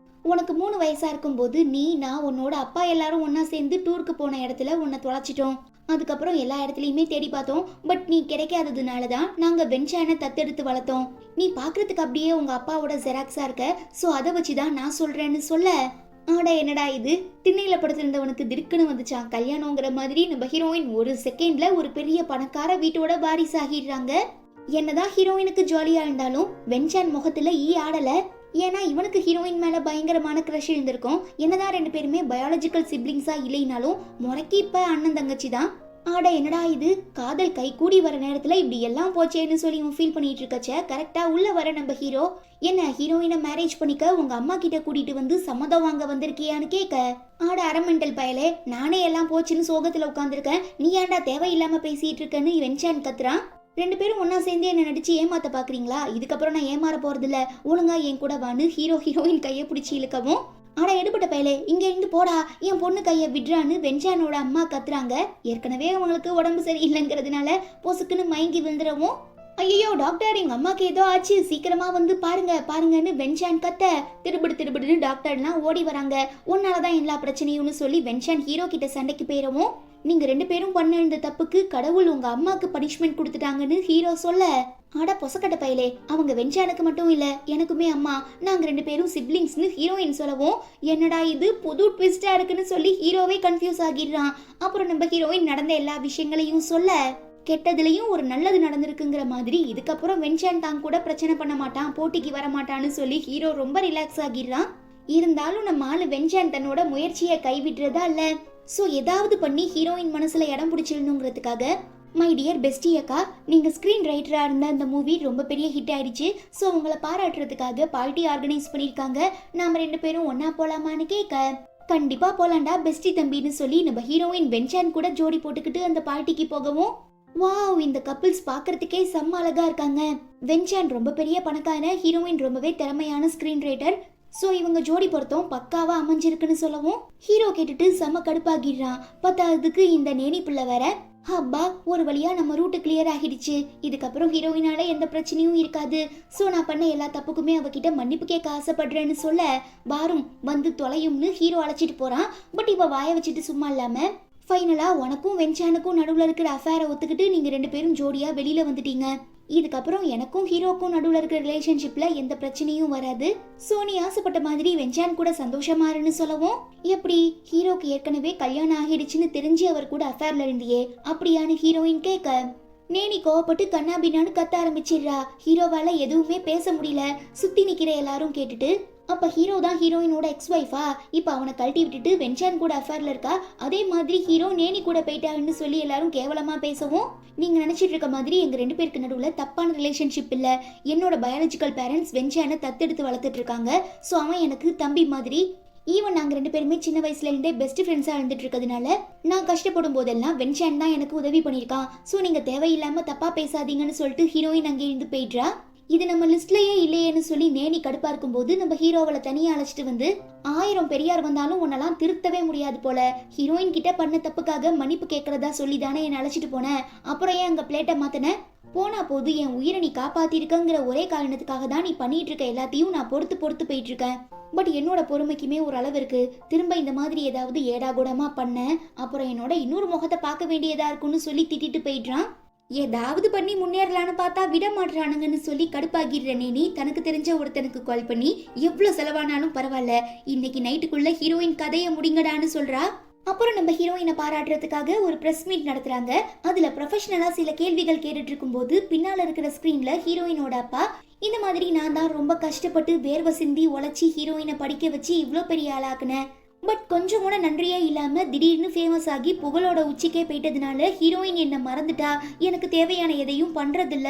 உனக்கு 3 வயசா இருக்கும் போது நான் உன்னோட அப்பா எல்லாரும் ஒன்னா சேர்ந்து டூருக்கு போன இடத்துல உன்னை தொலைச்சிட்டோம். அதுக்கப்புறம் எல்லா இடத்துலயுமே தேடி பார்த்தோம். பட் நீ கிடைக்காததுனாலதான் நாங்க வென்சானை தத்தெடுத்து வளர்த்தோம். நீ பாக்குறதுக்கு அப்படியே உங்க அப்பாவோட ஜெராக்ஸா இருக்க. சோ அதை வச்சுதான் நான் சொல்றேன்னு சொல்ல, ஆடா என்னடா இது, திண்ணையில படுத்திருந்தவனுக்கு திடுக்குன்னு வந்துச்சான் கல்யாணங்கிற மாதிரி நம்ம ஹீரோயின் ஒரு செகண்ட்ல ஒரு பெரிய பணக்கார வீட்டோட வாரிசு ஆகிடுறாங்க. என்னதான் ஹீரோயினுக்கு ஜாலியா இருந்தாலும் வென்சான் முகத்துல ஆடல. ஏன்னா இவனுக்கு ஹீரோயின் மேல பயங்கரமான கிரஷ் இருந்திருக்கும். என்னதான் 2 பேருமே பயாலஜிக்கல் சிப்ளிங்ஸா இல்லைனாலும் முறைக்கு இப்ப அண்ணன் தங்கச்சி தான். ஆட என்னடா இது, காதல் கை கூடி வர நேரத்துல இப்படி எல்லாம் போச்சேன்னு சொல்லி இவன் ஃபீல் பண்ணிட்டு இருக்கச்ச கரெக்டா உள்ள வர நம்ம ஹீரோ, என்ன ஹீரோயினை மேரேஜ் பண்ணிக்க உங்க அம்மா கிட்ட கூட்டிட்டு வந்து சம்மதம் வாங்க வந்திருக்கியான்னு கேட்க, ஆட அரமெண்டல் பயலே, நானே எல்லாம் போச்சுன்னு சோகத்துல உட்காந்துருக்கேன், நீ ஏன்டா தேவையில்லாம பேசிட்டு இருக்கன்னு வென்சான் கத்துறான். 2 பேரும் ஒன்னா சேர்ந்து என்ன நடிச்சு ஏமாத்த பாக்குறீங்களா? இதுக்கப்புறம் நான் ஏமாற போறது இல்ல, ஒழுங்கா என் கூட வான்னு ஹீரோயின் கையை பிடிச்சி இழுக்கவும், ஆனா எடுபட்ட பயலே இங்க இருந்து போடா, என் பொண்ணு கைய விடுறான்னு வென்சானோட அம்மா கத்துறாங்க. ஏற்கனவே அவங்களுக்கு உடம்பு சரியில்லைங்கிறதுனால பொசுக்குன்னு மயங்கி விழுந்துடவும், ஐயோ டாக்டர் எங்க அம்மாக்கு ஏதோ ஆச்சு, சீக்கிரமா வந்து பாருங்கன்னு வென்சான் கத்த, திருபிடுன்னு டாக்டர்லாம் ஓடி வராங்க. உன்னாலதான் எல்லா பிரச்சனையும்னு சொல்லி வென்சான் ஹீரோ கிட்ட சண்டைக்கு போயிடவும், நீங்க 2 பேரும் பண்ண இந்த தப்புக்கு கடவுள் உங்க அம்மாக்கு பனிஷ்மெண்ட் கொடுத்துட்டாங்கன்னு ஹீரோ சொல்ல, ஆட பொசக்கட்ட பயலே, அவங்க வென்சானுக்கு மட்டும் இல்ல எனக்குமே அம்மா, நாங்க 2 பேரும் சிப்ளிங்ஸ்னு ஹீரோயின் சொல்லவும், என்னடா இது புது ட்விஸ்டா இருக்குன்னு சொல்லி ஹீரோவே கன்ஃபியூஸ் ஆகிடுறான். அப்புறம் நம்ம ஹீரோயின் நடந்த எல்லா விஷயங்களையும் சொல்ல, கெட்டதுலயும் ஒரு நல்லது நடந்திருக்குங்கிற மாதிரி இதுக்கப்புறம் வென்சான் தான் கூட பிரச்சனை பண்ண மாட்டான், போட்டிக்கு வர மாட்டான்னு சொல்லி ஹீரோ ரொம்ப ரிலாக்ஸ் ஆகிடுறான். இருந்தாலும் நம்ம ஆளு வென்சான் தன்னோட முயற்சியை கைவிடுறதா இல்ல. சோ ஏதாவது பண்ணி ஹீரோயின் மனசுல இடம் பிடிச்சிடணுங்கிறதுக்காக, மை டியர் பெஸ்டி அக்கா, நீங்க ஸ்கிரீன் ரைட்டரா இருந்த அந்த மூவி ரொம்ப பெரிய ஹிட் ஆயிடுச்சு. சோ உங்களை பாராட்டுறதுக்காக பார்ட்டி ஆர்கனைஸ் பண்ணிருக்காங்க, நாம 2 பேரும் ஒன்னா போலாமான்னு கேட்க, கண்டிப்பா போலாண்டா பெஸ்டி தம்பின்னு சொல்லி நம்ம ஹீரோயின் வென்சான் கூட ஜோடி போட்டுக்கிட்டு அந்த பார்ட்டிக்கு போகவும், வாவ் இந்த கப்பிள்ஸ் பாக்குறதுக்கே செம்ம அழகா இருக்காங்க. வென்சான் ரொம்ப பெரிய பணக்கார, ஹீரோயின் ரொம்பவே திறமையான ஸ்கிரீன் ரைட்டர். சோ இவங்க ஜோடி பொருத்தம் பக்காவா அமைஞ்சிருக்குன்னு சொல்லவும் ஹீரோ கேட்டுட்டு செம்ம கடுப்பாகிடுறான். பத்தாவதுக்கு இந்த நேனி பிள்ளை வேற. அப்பா ஒரு வழியா நம்ம ரூட்டு கிளியர் ஆகிடுச்சு, இதுக்கப்புறம் ஹீரோயினால எந்த பிரச்சனையும் இருக்காது. சோ நான் பண்ண எல்லா தப்புக்குமே அவகிட்ட மன்னிப்பு கேட்க ஆசைப்படுறேன்னு சொல்ல, பாரும் வந்து தொலையும்னு ஹீரோ அழைச்சிட்டு போறான். பட் இவ வாய வச்சுட்டு சும்மா இல்லாம ஃபைனலா உனக்கும் வென்சானுக்கும் நடுவுல இருக்கிற அஃபேரை ஒத்துக்கிட்டு நீங்க 2 பேரும் ஜோடியா வெளியில வந்துட்டீங்க. இதுக்கப்புறம் எனக்கும் ஹீரோக்கும் நடுவுல இருக்கிற ரிலேஷன்ஷிப்ல எந்த பிரச்சனையும் வராது. சோ நீ ஆசைப்பட்ட மாதிரி வென்சான் கூட சந்தோஷமா இருன்னு சொல்லவும், எப்படி ஹீரோக்கு ஏற்கனவே கல்யாணம் ஆகிடுச்சுன்னு தெரிஞ்சு அவர் கூட அஃபேர்ல இருந்தியே அப்படியான்னு ஹீரோயின் கேட்க, நேனி கோவப்பட்டு கண்ணாபின்னான்னு கத்த ஆரம்பிச்சிடுறா. ஹீரோவால எதுவுமே பேச முடியல. சுத்தி நிக்கிற எல்லாரும் கேட்டுட்டு, அப்ப ஹீரோ தான் ஹீரோயினோட எக்ஸ் வைஃபா, இப்ப அவனை கழட்டி விட்டுட்டு வென்சான் கூட அஃபேர்ல இருக்கா, அதே மாதிரி ஹீரோ நேனி கூட போயிட்டாருன்னு சொல்லி எல்லாரும் கேவலமா பேசவும், நீங்க நினைச்சிட்டு இருக்க மாதிரி எங்க 2 பேருக்கு நடுவுல தப்பான ரிலேஷன்ஷிப் இல்ல. என்னோட பயாலஜிக்கல் பேரண்ட்ஸ் வென்சானை தத்தெடுத்து வளர்த்துட்டு இருக்காங்க. சோ அவன் எனக்கு தம்பி மாதிரி. ஈவன் நாங்க 2 பேருமே சின்ன வயசுல இருந்தே பெஸ்ட் ஃப்ரெண்ட்ஸா இருந்துட்டு இருக்கிறதுனால நான் கஷ்டப்படும் போதெல்லாம் வென்சான் தான் எனக்கு உதவி பண்ணிருக்கான். சோ நீங்க தேவையில்லாம தப்பா பேசாதீங்கன்னு சொல்லிட்டு ஹீரோயின் அங்கே இருந்து போயிடுறா. இது நம்ம லிஸ்ட்லயே இல்லையேன்னு சொல்லி நேனி கடுப்பா இருக்கும் போது நம்ம ஹீரோவளை தனியா அழைச்சிட்டு வந்து, 1000 பெரியார் வந்தாலும் உன்னெல்லாம் திருத்தவே முடியாது போல, ஹீரோயின் கிட்ட பண்ண தப்புக்காக மன்னிப்பு கேட்கறதா சொல்லி தானே என்ன அழைச்சிட்டு போனேன், அப்புறம் ஏன் அங்க பிளேட்டை மாத்தின, போனா போது என் உயிரை நீ காப்பாத்திருக்கங்கிற ஒரே காரணத்துக்காக தான் நீ பண்ணிட்டு இருக்க எல்லாத்தையும் நான் பொறுத்து போயிட்டு இருக்கேன். பட் என்னோட பொறுமைக்குமே ஒரு அளவு இருக்கு. திரும்ப இந்த மாதிரி ஏதாவது ஏடாகூடமா பண்ண அப்புறம் என்னோட இன்னொரு முகத்தை பார்க்க வேண்டியதா இருக்குன்னு சொல்லி திட்டிட்டு போயிடுறான். ஏதாவது பண்ணி முன்னேறலான்னு பார்த்தா விட மாட்றானுங்கன்னு சொல்லி கடுப்பாகிடுற நேனி தனக்கு தெரிஞ்ச ஒருத்தனுக்கு கால் பண்ணி எவ்வளவு செலவானாலும் பரவாயில்ல, இன்னைக்கு நைட்டுக்குள்ள ஹீரோயின் கதையை முடிங்கடான்னு சொல்றா. அப்புறம் நம்ம ஹீரோயினை பாராட்டுறதுக்காக ஒரு பிரஸ் மீட் நடத்துறாங்க. அதுல ப்ரொஃபஷனலா சில கேள்விகள் கேட்டுட்டு இருக்கும்போது பின்னால இருக்கிற ஸ்கிரீன்ல ஹீரோயினோட அப்பா இந்த மாதிரி நான் தான் ரொம்ப கஷ்டப்பட்டு வேர்வை சிந்தி உழைச்சி ஹீரோயினை படிக்க வச்சு இவ்வளோ பெரிய ஆளாக்குனேன், பட் கொஞ்சம் கூட நன்றியே இல்லாம திடீர்னு ஃபேமஸ் ஆகி புகழோட உச்சிக்கே போயிட்டதுனால ஹீரோயின் என்ன மறந்துட்டா, எனக்கு தேவையான எதையும் பண்றதில்ல,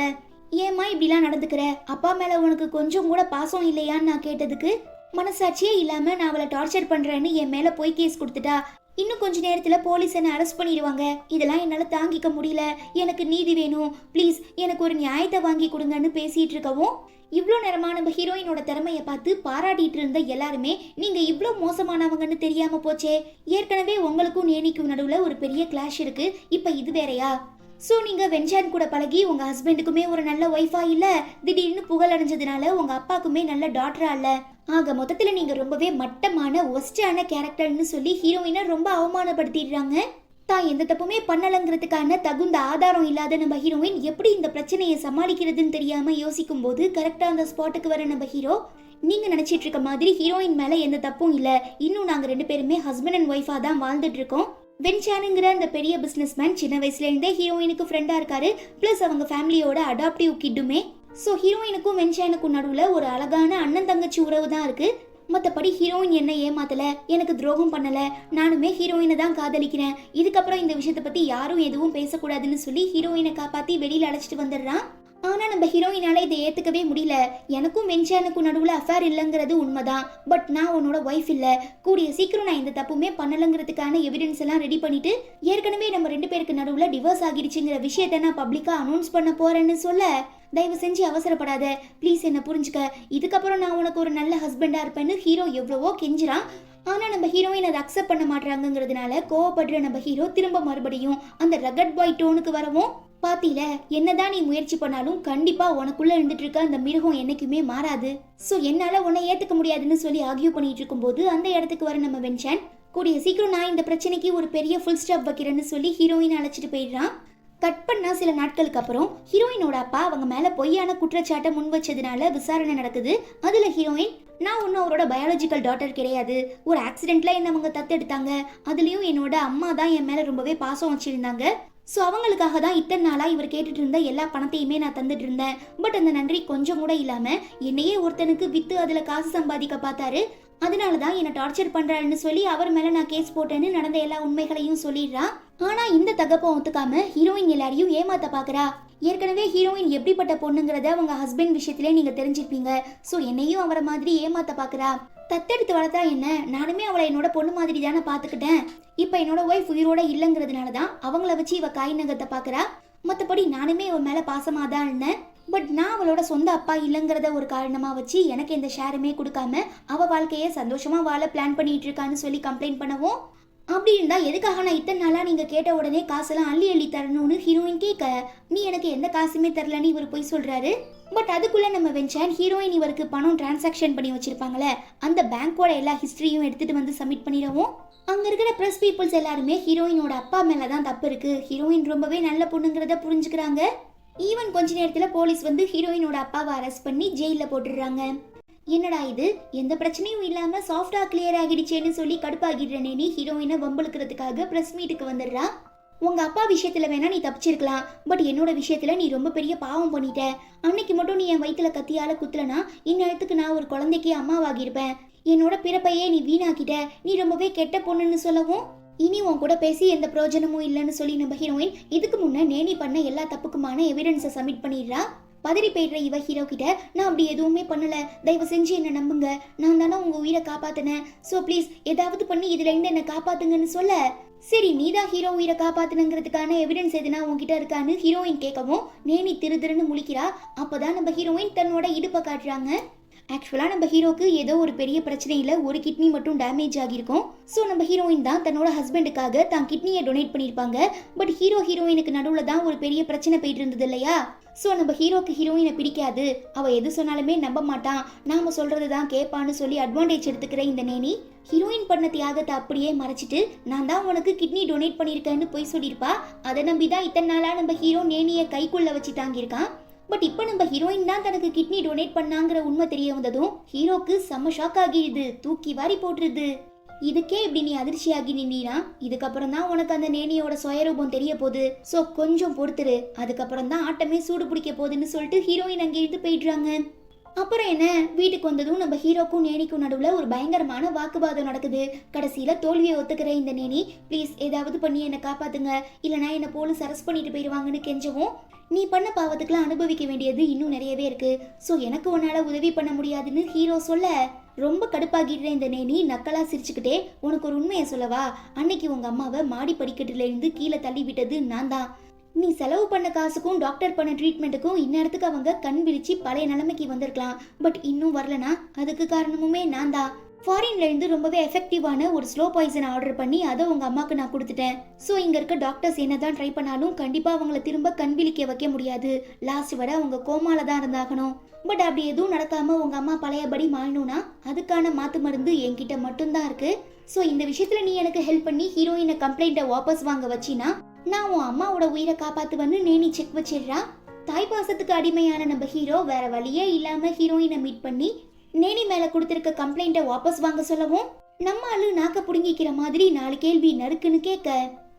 ஏமா இப்படிலாம் நடந்துக்கிற, அப்பா மேல உனக்கு கொஞ்சம் கூட பாசம் இல்லையான்னு நான் கேட்டதுக்கு மனசாட்சியே இல்லாம நான் அவளை டார்ச்சர் பண்றேன்னு என் மேல போய் கேஸ் கொடுத்துட்டா, இன்னும் கொஞ்ச நேரத்துல போலீஸ் என்ன அரெஸ்ட் பண்ணிடுவாங்க, இதெல்லாம் என்னால தாங்கிக்க முடியல, எனக்கு நீதி வேணும், ப்ளீஸ் எனக்கு ஒரு நியாயத்தை வாங்கி கொடுங்கன்னு பேசிட்டு இருக்கவும் இவ்வளோ நேரமா நம்ம ஹீரோயினோட திறமையை பார்த்து பாராட்டிட்டு இருந்த எல்லாருமே நீங்க இவ்வளோ மோசமானவங்கன்னு தெரியாம போச்சே, ஏற்கனவே உங்களுக்கும் நேனிக்கும் நடுவுல ஒரு பெரிய கிளாஷ் இருக்கு, இப்ப இது வேறையா? ஸோ நீங்க வென்சான் கூட பழகி உங்க ஹஸ்பண்டுக்குமே ஒரு நல்ல ஒய்ஃபா இல்ல, திடீர்னு புகழ் அடைஞ்சதுனால உங்க அப்பாக்குமே நல்ல டாக்டரா இல்ல, ஆக மொத்தத்துல நீங்க ரொம்பவே மட்டமான ஒஸ்டான கேரக்டர்னு சொல்லி ஹீரோயினை ரொம்ப அவமானப்படுத்திடுறாங்க. தான் எந்த தப்புமே பண்ணலங்கிறதுக்கான தகுந்த ஆதாரம் இல்லாத நம்ம ஹீரோயின் எப்படி இந்த பிரச்சனையை சமாளிக்கிறதுன்னு தெரியாம யோசிக்கும் போது கரெக்டா அந்த ஸ்பாட்டுக்கு வர நம்ம ஹீரோ, நீங்க நினைச்சிட்டு இருக்க மாதிரி ஹீரோயின் மேல எந்த தப்பும் இல்ல, இன்னும் நாங்க 2 பேருமே ஹஸ்பண்ட் அண்ட் ஒய்ஃபா தான் வாழ்ந்துட்டு இருக்கோம். வென்சானுங்கிற அந்த பெரிய பிசினஸ்மேன் சின்ன வயசுல இருந்தே ஹீரோயினுக்கு ஃப்ரெண்டா இருக்காரு, பிளஸ் அவங்க ஃபேமிலியோட அடாப்டிவ் கிட்டுமே. ஸோ ஹீரோயினுக்கும் வென்சானுக்கும் நடுவுல ஒரு அழகான அண்ணன் தங்கச்சி உறவு தான் இருக்கு. மற்றபடி ஹீரோயின் என்ன ஏமாத்தல, எனக்கு துரோகம் பண்ணல, நானுமே ஹீரோயினை தான் காதலிக்கிறேன், இதுக்கப்புறம் இந்த விஷயத்தை பத்தி யாரும் எதுவும் பேசக்கூடாதுன்னு சொல்லி ஹீரோயினை காப்பாத்தி வெளியில அழைச்சிட்டு வந்துடுறான். ஆனா நம்ம ஹீரோயினால இதை ஏத்துக்கவே முடியல. எனக்கும் வென்சானுக்கும் நடுவுல அஃபேர் இல்லைங்கிறது உண்மைதான், பட் நான் உன்னோட ஒய்ஃப் இல்ல, கூடிய சீக்கிரம் நான் இந்த தப்புமே பண்ணலங்கிறதுக்கான எவிடன்ஸ் எல்லாம் ரெடி பண்ணிட்டு ஏற்கனவே நம்ம 2 பேருக்கு நடுவுல டிவோர்ஸ் ஆகிடுச்சுங்கிற விஷயத்த நான் பப்ளிக்கா அனௌன்ஸ் பண்ண போறேன்னு சொல்ல, தயவு செஞ்சு அவசரப்படாத, ப்ளீஸ் என்ன புரிஞ்சுக்க, இதுக்கப்புறம் நான் உனக்கு ஒரு நல்ல ஹஸ்பண்டா இருப்பேன்னு ஹீரோ எவ்வளவோ கெஞ்சுறான். ஆனா நம்ம ஹீரோயின் அதை அக்செப்ட் பண்ண மாட்டாங்கிறதுனால கோவப்படுற நம்ம ஹீரோ திரும்ப மறுபடியும் அந்த ரகட் பாய் டோனுக்கு வரவும், பாத்தில என்னதான் நீ முயற்சி பண்ணாலும் கண்டிப்பா உனக்குள்ள இருந்துட்டு இருக்க அந்த மிருகம் என்னைக்குமே மாறாது, சோ என்னால உன்னை ஏத்துக்க முடியாதுன்னு சொல்லி ஆர்கியூ பண்ணிட்டு இருக்கும்போது அந்த இடத்துக்கு வர நம்ம வென்சான், கூடிய சீக்கிரம் நான் இந்த பிரச்சனைக்கு ஒரு பெரிய ஃபுல் ஸ்டாப் வைக்கிறேன்னு சொல்லி ஹீரோயின் அழைச்சிட்டு போயிடுறான். கட் பண்ணா சில நாட்களுக்கு அப்புறம் ஹீரோயினோட அப்பா அவங்க மேல பொய்யான குற்றச்சாட்டை முன் வச்சதுனால விசாரணை நடக்குது. அதுல ஹீரோயின், நான் ஒன்னும் அவரோட பயாலஜிக்கல் டாட்டர் கிடையாது, ஒரு ஆக்சிடென்ட்ல என்ன அவங்க தத்தெடுத்தாங்க, அதுலயும் என்னோட அம்மா தான் என் மேல ரொம்பவே பாசம் வச்சிருந்தாங்க, ஸோ அவங்களுக்காக தான் இத்தனை நாளாக இவர் கேட்டுட்டு இருந்த எல்லா பணத்தையுமே நான் தந்துட்டு இருந்தேன், பட் அந்த நன்றி கொஞ்சம் கூட இல்லாமல் என்னையே ஒருத்தனுக்கு விற்று அதில் காசு சம்பாதிக்க பார்த்தாரு, அதனால தான் என்னை டார்ச்சர் பண்ணுறாருன்னு சொல்லி அவர் மேலே நான் கேஸ் போட்டேன்னு நடந்த எல்லா உண்மைகளையும் சொல்லிடுறான். ஆனால் இந்த தகப்பை ஒத்துக்காம ஹீரோயின் எல்லாரையும் ஏமாத்த பார்க்குறா. ஏற்கனவே ஹீரோயின் எப்படிப்பட்ட பொண்ணுங்கிறத அவங்க ஹஸ்பண்ட் விஷயத்திலே நீங்கள் தெரிஞ்சிருப்பீங்க, ஸோ என்னையும் அவரை மாதிரி ஏமாத்த பார்க்குறா. தத்தெடுத்து வளர்த்தா என்ன, நானுமே அவளை என்னோட பொண்ணு மாதிரி தானே பார்த்துக்கிட்டேன், இப்போ என்னோட ஒய்ஃப் உயிரோட இல்லைங்கிறதுனால தான் அவங்கள வச்சு இவ காய் நகத்தை பார்க்குறா, மற்றபடி நானுமே அவன் மேலே பாசமாக தான் இருந்தேன், பட் நான் அவளோட சொந்த அப்பா இல்லைங்கிறத ஒரு காரணமாக வச்சு எனக்கு எந்த ஷேருமே கொடுக்காம அவள் வாழ்க்கையை சந்தோஷமாக வாழ பிளான் பண்ணிட்டு இருக்கான்னு சொல்லி கம்ப்ளைண்ட் பண்ணவும், அப்படி இருந்தா எதுக்காக நான் இத்தனை நாளா நீங்க கேட்ட உடனே காசெல்லாம் அள்ளி அள்ளி தரணும்னு ஹீரோயின் கேட்க, நீ எனக்கு எந்த காசுமே தரலன்னு இவர் போய் சொல்றாரு. பட் அதுக்குள்ள நம்ம வென்சான் ஹீரோயின் இவருக்கு பணம் டிரான்சாக்ஷன் பண்ணி வச்சிருப்பாங்களே அந்த பேங்கோட எல்லா ஹிஸ்டரியும் எடுத்துட்டு வந்து சப்மிட் பண்ணிடவும், அங்க இருக்கிற பிரஸ் பீப்புள்ஸ் எல்லாருமே ஹீரோயினோட அப்பா மேலதான் தப்பு இருக்கு, ஹீரோயின் ரொம்பவே நல்ல பொண்ணுங்கிறத புரிஞ்சுக்கிறாங்க. ஈவன் கொஞ்ச நேரத்துல போலீஸ் வந்து ஹீரோயினோட அப்பாவை அரெஸ்ட் பண்ணி ஜெயில போட்டுடுறாங்க. என்னடா இது, எந்த பிரச்சனையும் இல்லாம சாஃப்டா கிளியர் ஆகிடுச்சேன்னு சொல்லி கடுப்பாகிடுறேனே நீ ஹீரோயினை வம்பளுக்கிறதுக்காக பிரஸ் மீட்டுக்கு வந்துடுறா. உங்க அப்பா விஷயத்துல வேணா நீ தப்பிச்சிருக்கலாம், பட் என்னோட விஷயத்துல நீ ரொம்ப பெரிய பாவம் பண்ணிட்ட, அன்னைக்கு மட்டும் நீ என் வயிற்றுல கத்தியால குத்துலனா இந்நேரத்துக்கு நான் ஒரு குழந்தைக்கு அம்மாவாகிருப்பேன், என்னோட பிறப்பையே நீ வீணாக்கிட்ட, நீ ரொம்பவே கெட்ட பொண்ணுன்னு சொல்லவும், இனி உன் கூட பேசி எந்த பிரயோஜனமும் இல்லைன்னு சொல்லி நம்ம ஹீரோயின் இதுக்கு முன்ன நேனி பண்ண எல்லா தப்புக்குமான எவிடன்ஸை சப்மிட் பண்ணிடுறா. பதறி போயிடுற இவ ஹீரோ கிட்ட, நான் அப்படி எதுவுமே பண்ணல, தயவு செஞ்சு என்ன நம்புங்க, நான் தானே உங்க உயிரை காப்பாத்தினேன், ஸோ ப்ளீஸ் ஏதாவது பண்ணி இதுல இருந்து என்ன காப்பாத்துங்கன்னு சொல்ல, சரி நீதான் ஹீரோ உயிரை காப்பாத்துனங்கிறதுக்கான எவிடன்ஸ் எதுனா உங்ககிட்ட இருக்கான்னு ஹீரோயின் கேட்கவும் நேனி திரு திருன்னு முழிக்கிறா. அப்பதான் நம்ம ஹீரோயின் தன்னோட இடுப்பை காட்டுறாங்க. ஆக்சுவலா நம்ம ஹீரோக்கு ஏதோ ஒரு பெரிய பிரச்சனையில ஒரு கிட்னி மட்டும் டேமேஜ் ஆகியிருக்கும். ஸோ நம்ம ஹீரோயின் தான் தன்னோட ஹஸ்பண்டுக்காக தான் கிட்னியை டொனேட் பண்ணியிருப்பாங்க. பட் ஹீரோயினுக்கு நடுவில் தான் ஒரு பெரிய பிரச்சனை போயிட்டு இருந்தது இல்லையா? ஸோ நம்ம ஹீரோக்கு ஹீரோயினை பிடிக்காது, அவ எது சொன்னாலுமே நம்ப மாட்டான், நாம சொல்றது தான் கேட்பான்னு சொல்லி அட்வான்டேஜ் எடுத்துக்கிற இந்த நேனி ஹீரோயின் பண்ண தியாகத்தை அப்படியே மறைச்சிட்டு நான் தான் உனக்கு கிட்னி டொனேட் பண்ணியிருக்கேன்னு போய் சொல்லியிருப்பா. அதை நம்பி தான் இத்தனை நாளா நம்ம ஹீரோ நேனியை கைக்குள்ள வச்சு தாங்கியிருக்கான். பட் இப்போ நம்ம ஹீரோயின் தான் தனக்கு கிட்னி டொனேட் பண்ணாங்கிற உண்மை தெரிய வந்ததும் ஹீரோக்கு செம்ம ஷாக் ஆகிடுது, தூக்கி வாரி போட்டுருது. இதுக்கே இப்படி நீ அதிர்ச்சியாகி நின்னா இதுக்கப்புறம் தான் உனக்கு அந்த நேனியோட சுயரூபம் தெரிய போகுது. ஸோ கொஞ்சம் பொறுத்துரு, அதுக்கப்புறம் தான் ஆட்டமே சூடு பிடிக்க போகுதுன்னு சொல்லிட்டு ஹீரோயின் அங்கேருந்து போயிடுறாங்க. அப்புறம் என்ன, வீட்டுக்கு வந்ததும் நம்ம ஹீரோக்கும் நேனிக்கும் நடுவில் ஒரு பயங்கரமான வாக்குவாதம் நடக்குது. கடைசியில் தோல்வியை ஒத்துக்கிற இந்த நேனி ப்ளீஸ் ஏதாவது பண்ணி என்னை காப்பாத்துங்க, இல்லைனா என்னை போலீஸ் அரெஸ்ட் பண்ணிட்டு போயிடுவாங்கன்னு கெஞ்சவும் நீ பண்ண பாவத்துக்குலாம் அனுபவிக்க வேண்டியது இன்னும் நிறையவே இருக்கு, ஸோ எனக்கு உன்னால் உதவி பண்ண முடியாதுன்னு ஹீரோ சொல்ல ரொம்ப கடுப்பாகிடுற இந்த நேனி நக்கலா சிரிச்சுக்கிட்டே உனக்கு ஒரு உண்மையை சொல்லவா, அன்னைக்கு உங்க அம்மாவை மாடி படிக்கட்டுல இருந்து கீழே தள்ளி விட்டது நான் தான். நீ செலவு பண்ண காசுக்கும் டாக்டர் பண்ண ட்ரீட்மெண்ட்டுக்கும் இந்நேரத்துக்கு அவங்க கண் விரிச்சு பழைய நிலைமைக்கு வந்திருக்கலாம். பட் இன்னும் வரலனா அதுக்கு காரணமுமே நான் தான். ஃபாரின்ல இருந்து ரொம்பவே எஃபெக்டிவான ஒரு ஸ்லோ பாய்சன் ஆர்டர் பண்ணி அதை உங்க அம்மாக்கு நான் கொடுத்துட்டேன். ஸோ இங்க இருக்க டாக்டர்ஸ் என்னதான் ட்ரை பண்ணாலும் கண்டிப்பா அவங்கள திரும்ப கண் விழிக்க வைக்க முடியாது. லாஸ்ட் வரை அவங்க கோமால தான் இருந்தாகணும். பட் அப்படி எதுவும் நடக்காம உங்க அம்மா பழையபடி மாறணும்னா அதுக்கான மாத்து மருந்து என்கிட்ட மட்டும்தான் இருக்கு. ஸோ இந்த விஷயத்துல நீ எனக்கு ஹெல்ப் பண்ணி ஹீரோயினை கம்ப்ளைண்ட்டை வாபஸ் வாங்க வச்சினா நான் உன் அம்மாவோட உயிரை காப்பாத்துவேன்னு நேனி செக் வச்சிடுறா. தாய் பாசத்துக்கு அடிமையான நம்ம ஹீரோ வேற வழியே இல்லாம ஹீரோயினை மீட் பண்ணி நேனி மேல கொடுத்திருக்க கம்ப்ளைண்ட்டை வாபஸ் வாங்க சொல்லவும் நம்ம ஆளு நாக்க புடுங்கிக்கிற மாதிரி 4 கேள்வி நறுக்குன்னு கேட்க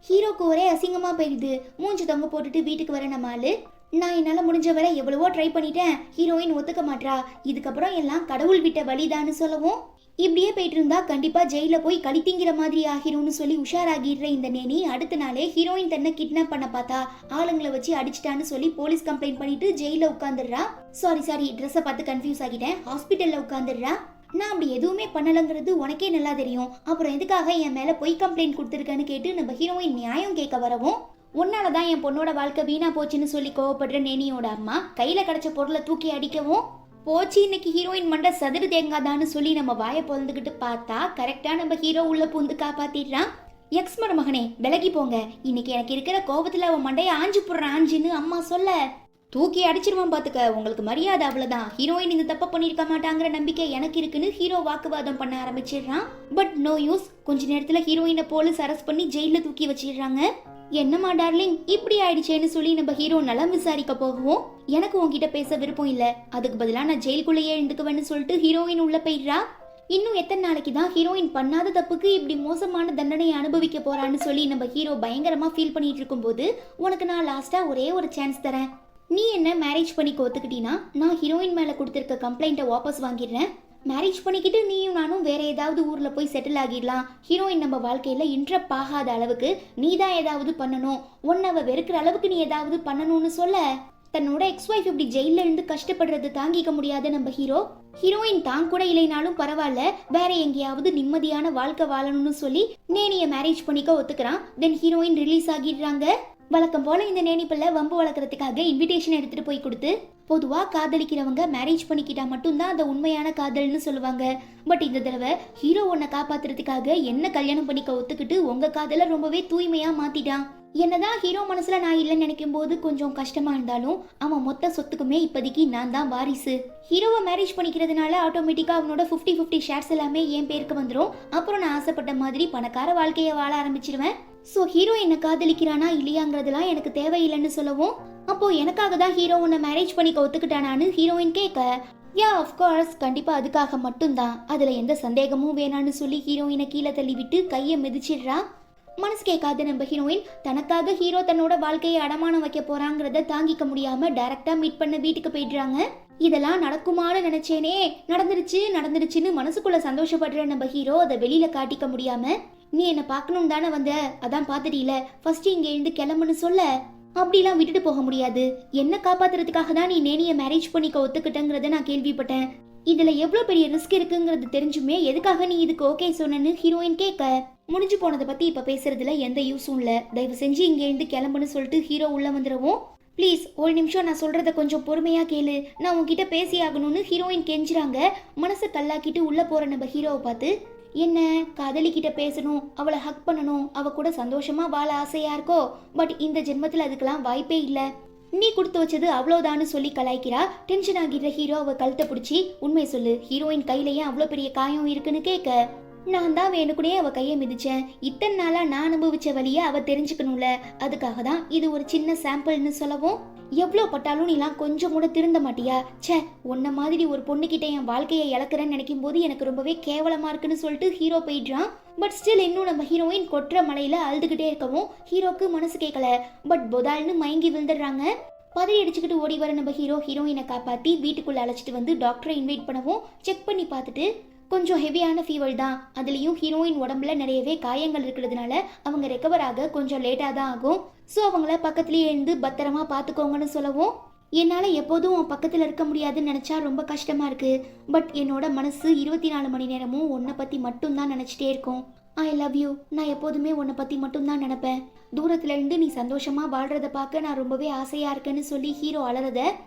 ஹீரோக்கு ஒரே அசிங்கமா போயிடுது. மூஞ்சி தொங்க போட்டுட்டு வீட்டுக்கு வர நம்ம ஆளு நான் என்னால முடிஞ்ச வரை எவ்வளவோ ட்ரை பண்ணிட்டேன், ஹீரோயின் ஒத்துக்க மாட்றா, இதுக்கப்புறம் எல்லாம் கடவுள் விட்ட வழிதான்னு சொல்லவும் இப்படியே போயிட்டு இருந்தா கண்டிப்பா ஜெயில போய் களி திங்கிற மாதிரி ஆகிரும்னு சொல்லி உஷாராகிடுற இந்த நேனி அடுத்த நாளே ஹீரோயின் தன்னை கிட்னாப் பண்ண பார்த்தா ஆளுங்களை வச்சு அடிச்சிட்டான்னு சொல்லி போலீஸ் கம்ப்ளைண்ட் பண்ணிட்டு ஜெயில உட்காந்துடுறா. சாரி ட்ரெஸ்ஸை பார்த்து கன்ஃபியூஸ் ஆகிட்டேன், ஹாஸ்பிட்டல்ல உட்காந்துடுறா. நான் அப்படி எதுவுமே பண்ணலங்கிறது உனக்கே நல்லா தெரியும், அப்புறம் எதுக்காக என் மேல பொய் கம்ப்ளைண்ட் கொடுத்துருக்கேன்னு கேட்டு நம்ம ஹீரோயின் நியாயம் கேட்க வரவும் உன்னாலதான் என் பொண்ணோட வாழ்க்கை வீணா போச்சுன்னு சொல்லி கோவப்படுற நேனியோட அம்மா கையில கிடைச்ச பொருளை தூக்கி அடிக்கவும் போச்சு இன்னைக்கு ஹீரோயின் மண்டை சதுரு தேங்காதான்னு சொல்லி நம்ம வாயை பொழுந்துக்கிட்டு பார்த்தா கரெக்டா நம்ம ஹீரோ உள்ள பூந்து காப்பாத்திடுறான். எக்ஸ் மருமகனே விலகி போங்க, இன்னைக்கு எனக்கு இருக்கிற கோபத்துல அவன் மண்டையை ஆஞ்சு போடுற ஆஞ்சுன்னு அம்மா சொல்ல தூக்கி அடிச்சிருவான் பாத்துக்க, உங்களுக்கு மரியாதை அவ்வளவுதான், ஹீரோயின் இந்த தப்ப பண்ணிருக்க மாட்டாங்கிற நம்பிக்கை எனக்கு இருக்குன்னு ஹீரோ வாக்குவாதம் பண்ண ஆரம்பிச்சிடுறான். பட் நோ யூஸ், கொஞ்ச நேரத்துல ஹீரோயினை போலீஸ் அரெஸ்ட் பண்ணி ஜெயில தூக்கி வச்சிடுறாங்க. என்னம்மா டார்லிங் இப்படி ஆயிடுச்சேன்னு சொல்லி நம்ம ஹீரோ நலம் விசாரிக்க போகவும் எனக்கு உன்கிட்ட பேச விருப்பம் இல்ல, அதுக்கு பதிலா நான் ஜெயிலுக்குள்ளேயே இருந்துக்குவேன்னு சொல்லிட்டு ஹீரோயின் உள்ள போயிடுறா. இன்னும் எத்தனை நாளைக்கு தான் ஹீரோயின் பண்ணாத தப்புக்கு இப்படி மோசமான தண்டனையை அனுபவிக்க போறான்னு சொல்லி நம்ம ஹீரோ பயங்கரமா ஃபீல் பண்ணிட்டு இருக்கும் போது உனக்கு நான் லாஸ்டா ஒரே ஒரு சான்ஸ் தரேன், நீ என்ன மேரேஜ் பண்ணிக்க ஒத்துக்கிட்டீனா நான் ஹீரோயின் மேல கொடுத்திருக்க கம்ப்ளைண்ட்டை வாபஸ் வாங்கிடுறேன். மேரேஜ் பண்ணிக்கிட்டு நீயும் நானும் வேற ஏதாவது ஊர்ல போய் செட்டில் ஆகிடலாம். ஹீரோயின் நம்ம வாழ்க்கையில இன்ட்ரப்ட் ஆகாத அளவுக்கு நீ தான் ஏதாவது பண்ணணும், ஒன்னவ வெறுக்கிற அளவுக்கு நீ ஏதாவது பண்ணணும்னு சொல்ல தன்னோட எக்ஸ் ஒய்ஃப் இப்படி ஜெயில இருந்து கஷ்டப்படுறது தாங்கிக்க முடியாத நம்ம ஹீரோயின் தான் கூட இல்லைனாலும் பரவாயில்ல வேற எங்கேயாவது நிம்மதியான வாழ்க்கை வாழணும்னு சொல்லி நேனிய மேரேஜ் பண்ணிக்க ஒத்துக்கிறான். Then heroine release ஆகிடுறாங்க. வழக்கம் போல இந்த நேனி பிள்ளை வம்பு வளர்க்கறதுக்காக இன்விடேஷன் எடுத்துட்டு போய் கொடுத்து பொதுவா காதலிக்கிறவங்க மேரேஜ் பண்ணிக்கிட்டா மட்டும்தான் அந்த உண்மையான காதல்னு சொல்லுவாங்க. பட் இந்த தடவை ஹீரோ உன்னை காப்பாத்துறதுக்காக என்ன கல்யாணம் பண்ணிக்க ஒத்துக்கிட்டு உங்க காதல ரொம்பவே தூய்மையா மாத்திட்டான். என்னதான் ஹீரோ மனசுல நான் இல்லைன்னு நினைக்கும் போது கொஞ்சம் கஷ்டமா இருந்தாலும் அவன் மொத்த சொத்துக்குமே இப்போதைக்கு நான் தான் வாரிசு. ஹீரோவை மேரேஜ் பண்ணிக்கிறதுனால ஆட்டோமேட்டிக்கா அவனோட 50-50 ஷேர்ஸ் எல்லாமே என் பேருக்கு வந்துடும். அப்புறம் நான் ஆசைப்பட்ட மாதிரி பணக்கார வாழ்க்கையை வாழ ஆரம்பிச்சிருவேன். ஸோ ஹீரோ என்ன காதலிக்கிறானா இல்லையாங்கிறதுலாம் எனக்கு தேவையில்லைன்னு சொல்லவும் அப்போ எனக்காக தான் ஹீரோ உன்னை மேரேஜ் பண்ணிக்க ஒத்துக்கிட்டானான்னு ஹீரோயின் கேட்க யா ஆஃப்கோர்ஸ் கண்டிப்பா அதுக்காக மட்டும்தான், அதுல எந்த சந்தேகமும் வேணான்னு சொல்லி ஹீரோயினை கீழே தள்ளி விட்டு கையை மிதிச்சிடுறா. மனசு கேட்காத நம்ம ஹீரோயின் தனக்காக ஹீரோ தன்னோட வாழ்க்கையை அடமானம் வைக்க போறாங்கிறத தாங்கிக்க முடியாம டைரக்டா மீட் பண்ண வீட்டுக்கு போயிடுறாங்க. இதெல்லாம் நடக்குமான்னு நினைச்சேனே, நடந்துருச்சுன்னு மனசுக்குள்ள சந்தோஷப்படுற நம்ம ஹீரோ அதை வெளியில காட்டிக்க முடியாம நீ என்ன பார்க்கணும் தானே வந்த, அதான் பாத்துட்டீல, ஃபர்ஸ்ட் இங்க இருந்து கிளம்புன்னு சொல்ல அப்படிலாம் விட்டுட்டு போக முடியாது, என்ன காப்பாத்துறதுக்காக தான் நீ நேனிய மேரேஜ் பண்ணிக்க ஒத்துக்கிட்டங்கிறத நான் கேள்விப்பட்டேன், இதுல எவ்வளவு பெரிய ரிஸ்க் இருக்குங்கிறது தெரிஞ்சுமே எதுக்காக நீ இதுக்கு ஓகே சொன்னன்னு ஹீரோயின் கேட்க முடிஞ்சு போனதை பத்தி இப்ப பேசுறதுல எந்த யூஸும் இல்ல, தயவு செஞ்சு இங்க இருந்து கிளம்புன்னு சொல்லிட்டு ஹீரோ உள்ள வந்துடவும் ப்ளீஸ் ஒரு நிமிஷம் நான் சொல்றத கொஞ்சம் பொறுமையா கேளு, நான் உன்கிட்ட பேசி ஆகணும்னு ஹீரோயின் கெஞ்சுறாங்க. மனசை கல்லாக்கிட்டு உள்ள போற நம்ம ஹீரோவை பார்த்து, என்ன காதலி கிட்ட பேசணும், அவளை ஹக் பண்ணணும், அவ கூட சந்தோஷமா வாழ ஆசையா இருக்கோ, பட் இந்த ஜென்மத்துல அதுக்கெல்லாம் வாய்ப்பே இல்ல, நீ கொடுத்து வச்சது அவ்வளவுதான்னு சொல்லி கலாய்க்கிறா. டென்ஷன் ஆகிற ஹீரோ அவ கழுத்தை பிடிச்சி, உண்மை சொல்லு, ஹீரோயின் கையில ஏன் அவ்வளோ பெரிய காயம் இருக்குன்னு கேட்க, நான் தான் வேணுக்குனே அவ கையை மிதிச்சேன், இத்தனை நாளா நான் அனுபவிச்ச வழிய அவ தெரிஞ்சுக்கணும்ல, அதுக்காக தான் இது ஒரு சின்ன சாம்பிள்னு சொல்லவும், எவ்வளோ பட்டாலும் நீலாம் கொஞ்சம் கூட திருந்த மாட்டியா, ச்சே உன்ன மாதிரி ஒரு பொண்ணுகிட்ட என் வாழ்க்கையை இழக்கிறேன்னு நினைக்கும் போது எனக்கு ரொம்பவே கேவலமா இருக்குன்னு சொல்லிட்டு ஹீரோ போயிடுறான். பட் ஸ்டில் இன்னும் நம்ம ஹீரோயின் கொற்ற மலையில அழுதுகிட்டே இருக்கவும் ஹீரோக்கு மனசு கேட்கல. பட் பொதால்னு மயங்கி விழுந்துடுறாங்க. பதறி அடிச்சுக்கிட்டு ஓடி வர நம்ம ஹீரோயினை காப்பாத்தி வீட்டுக்குள்ள அழைச்சிட்டு வந்து டாக்டரை இன்வைட் பண்ணவும் செக் பண்ணி பார்த்துட்டு, கொஞ்சம் ஹெவியான ஃபீவர் தான், அதுலேயும் ஹீரோயின் உடம்புல நிறையவே காயங்கள் இருக்கிறதுனால அவங்க ரெக்கவர் ஆக கொஞ்சம் லேட்டாக தான் ஆகும். ஸோ அவங்கள பக்கத்துலேயே இருந்து பத்திரமா பார்த்துக்கோங்கன்னு சொல்லவும், என்னால் எப்போதும் உன் பக்கத்தில் இருக்க முடியாதுன்னு நினச்சா ரொம்ப கஷ்டமாக இருக்குது. பட் என்னோட மனசு 24 மணி நேரமும் உன்னை பற்றி மட்டும்தான் நினச்சிட்டே இருக்கும். ஐ லவ் யூ, நான் எப்போதுமே உன்னை பற்றி மட்டும்தான் நினப்பேன். தூரத்துல இருந்து நீ சந்தோஷமா வாழ்றத பார்க்க நான் ரொம்பவே ஆசையா இருக்கேன்னு சொல்லி ஹீரோ அலறத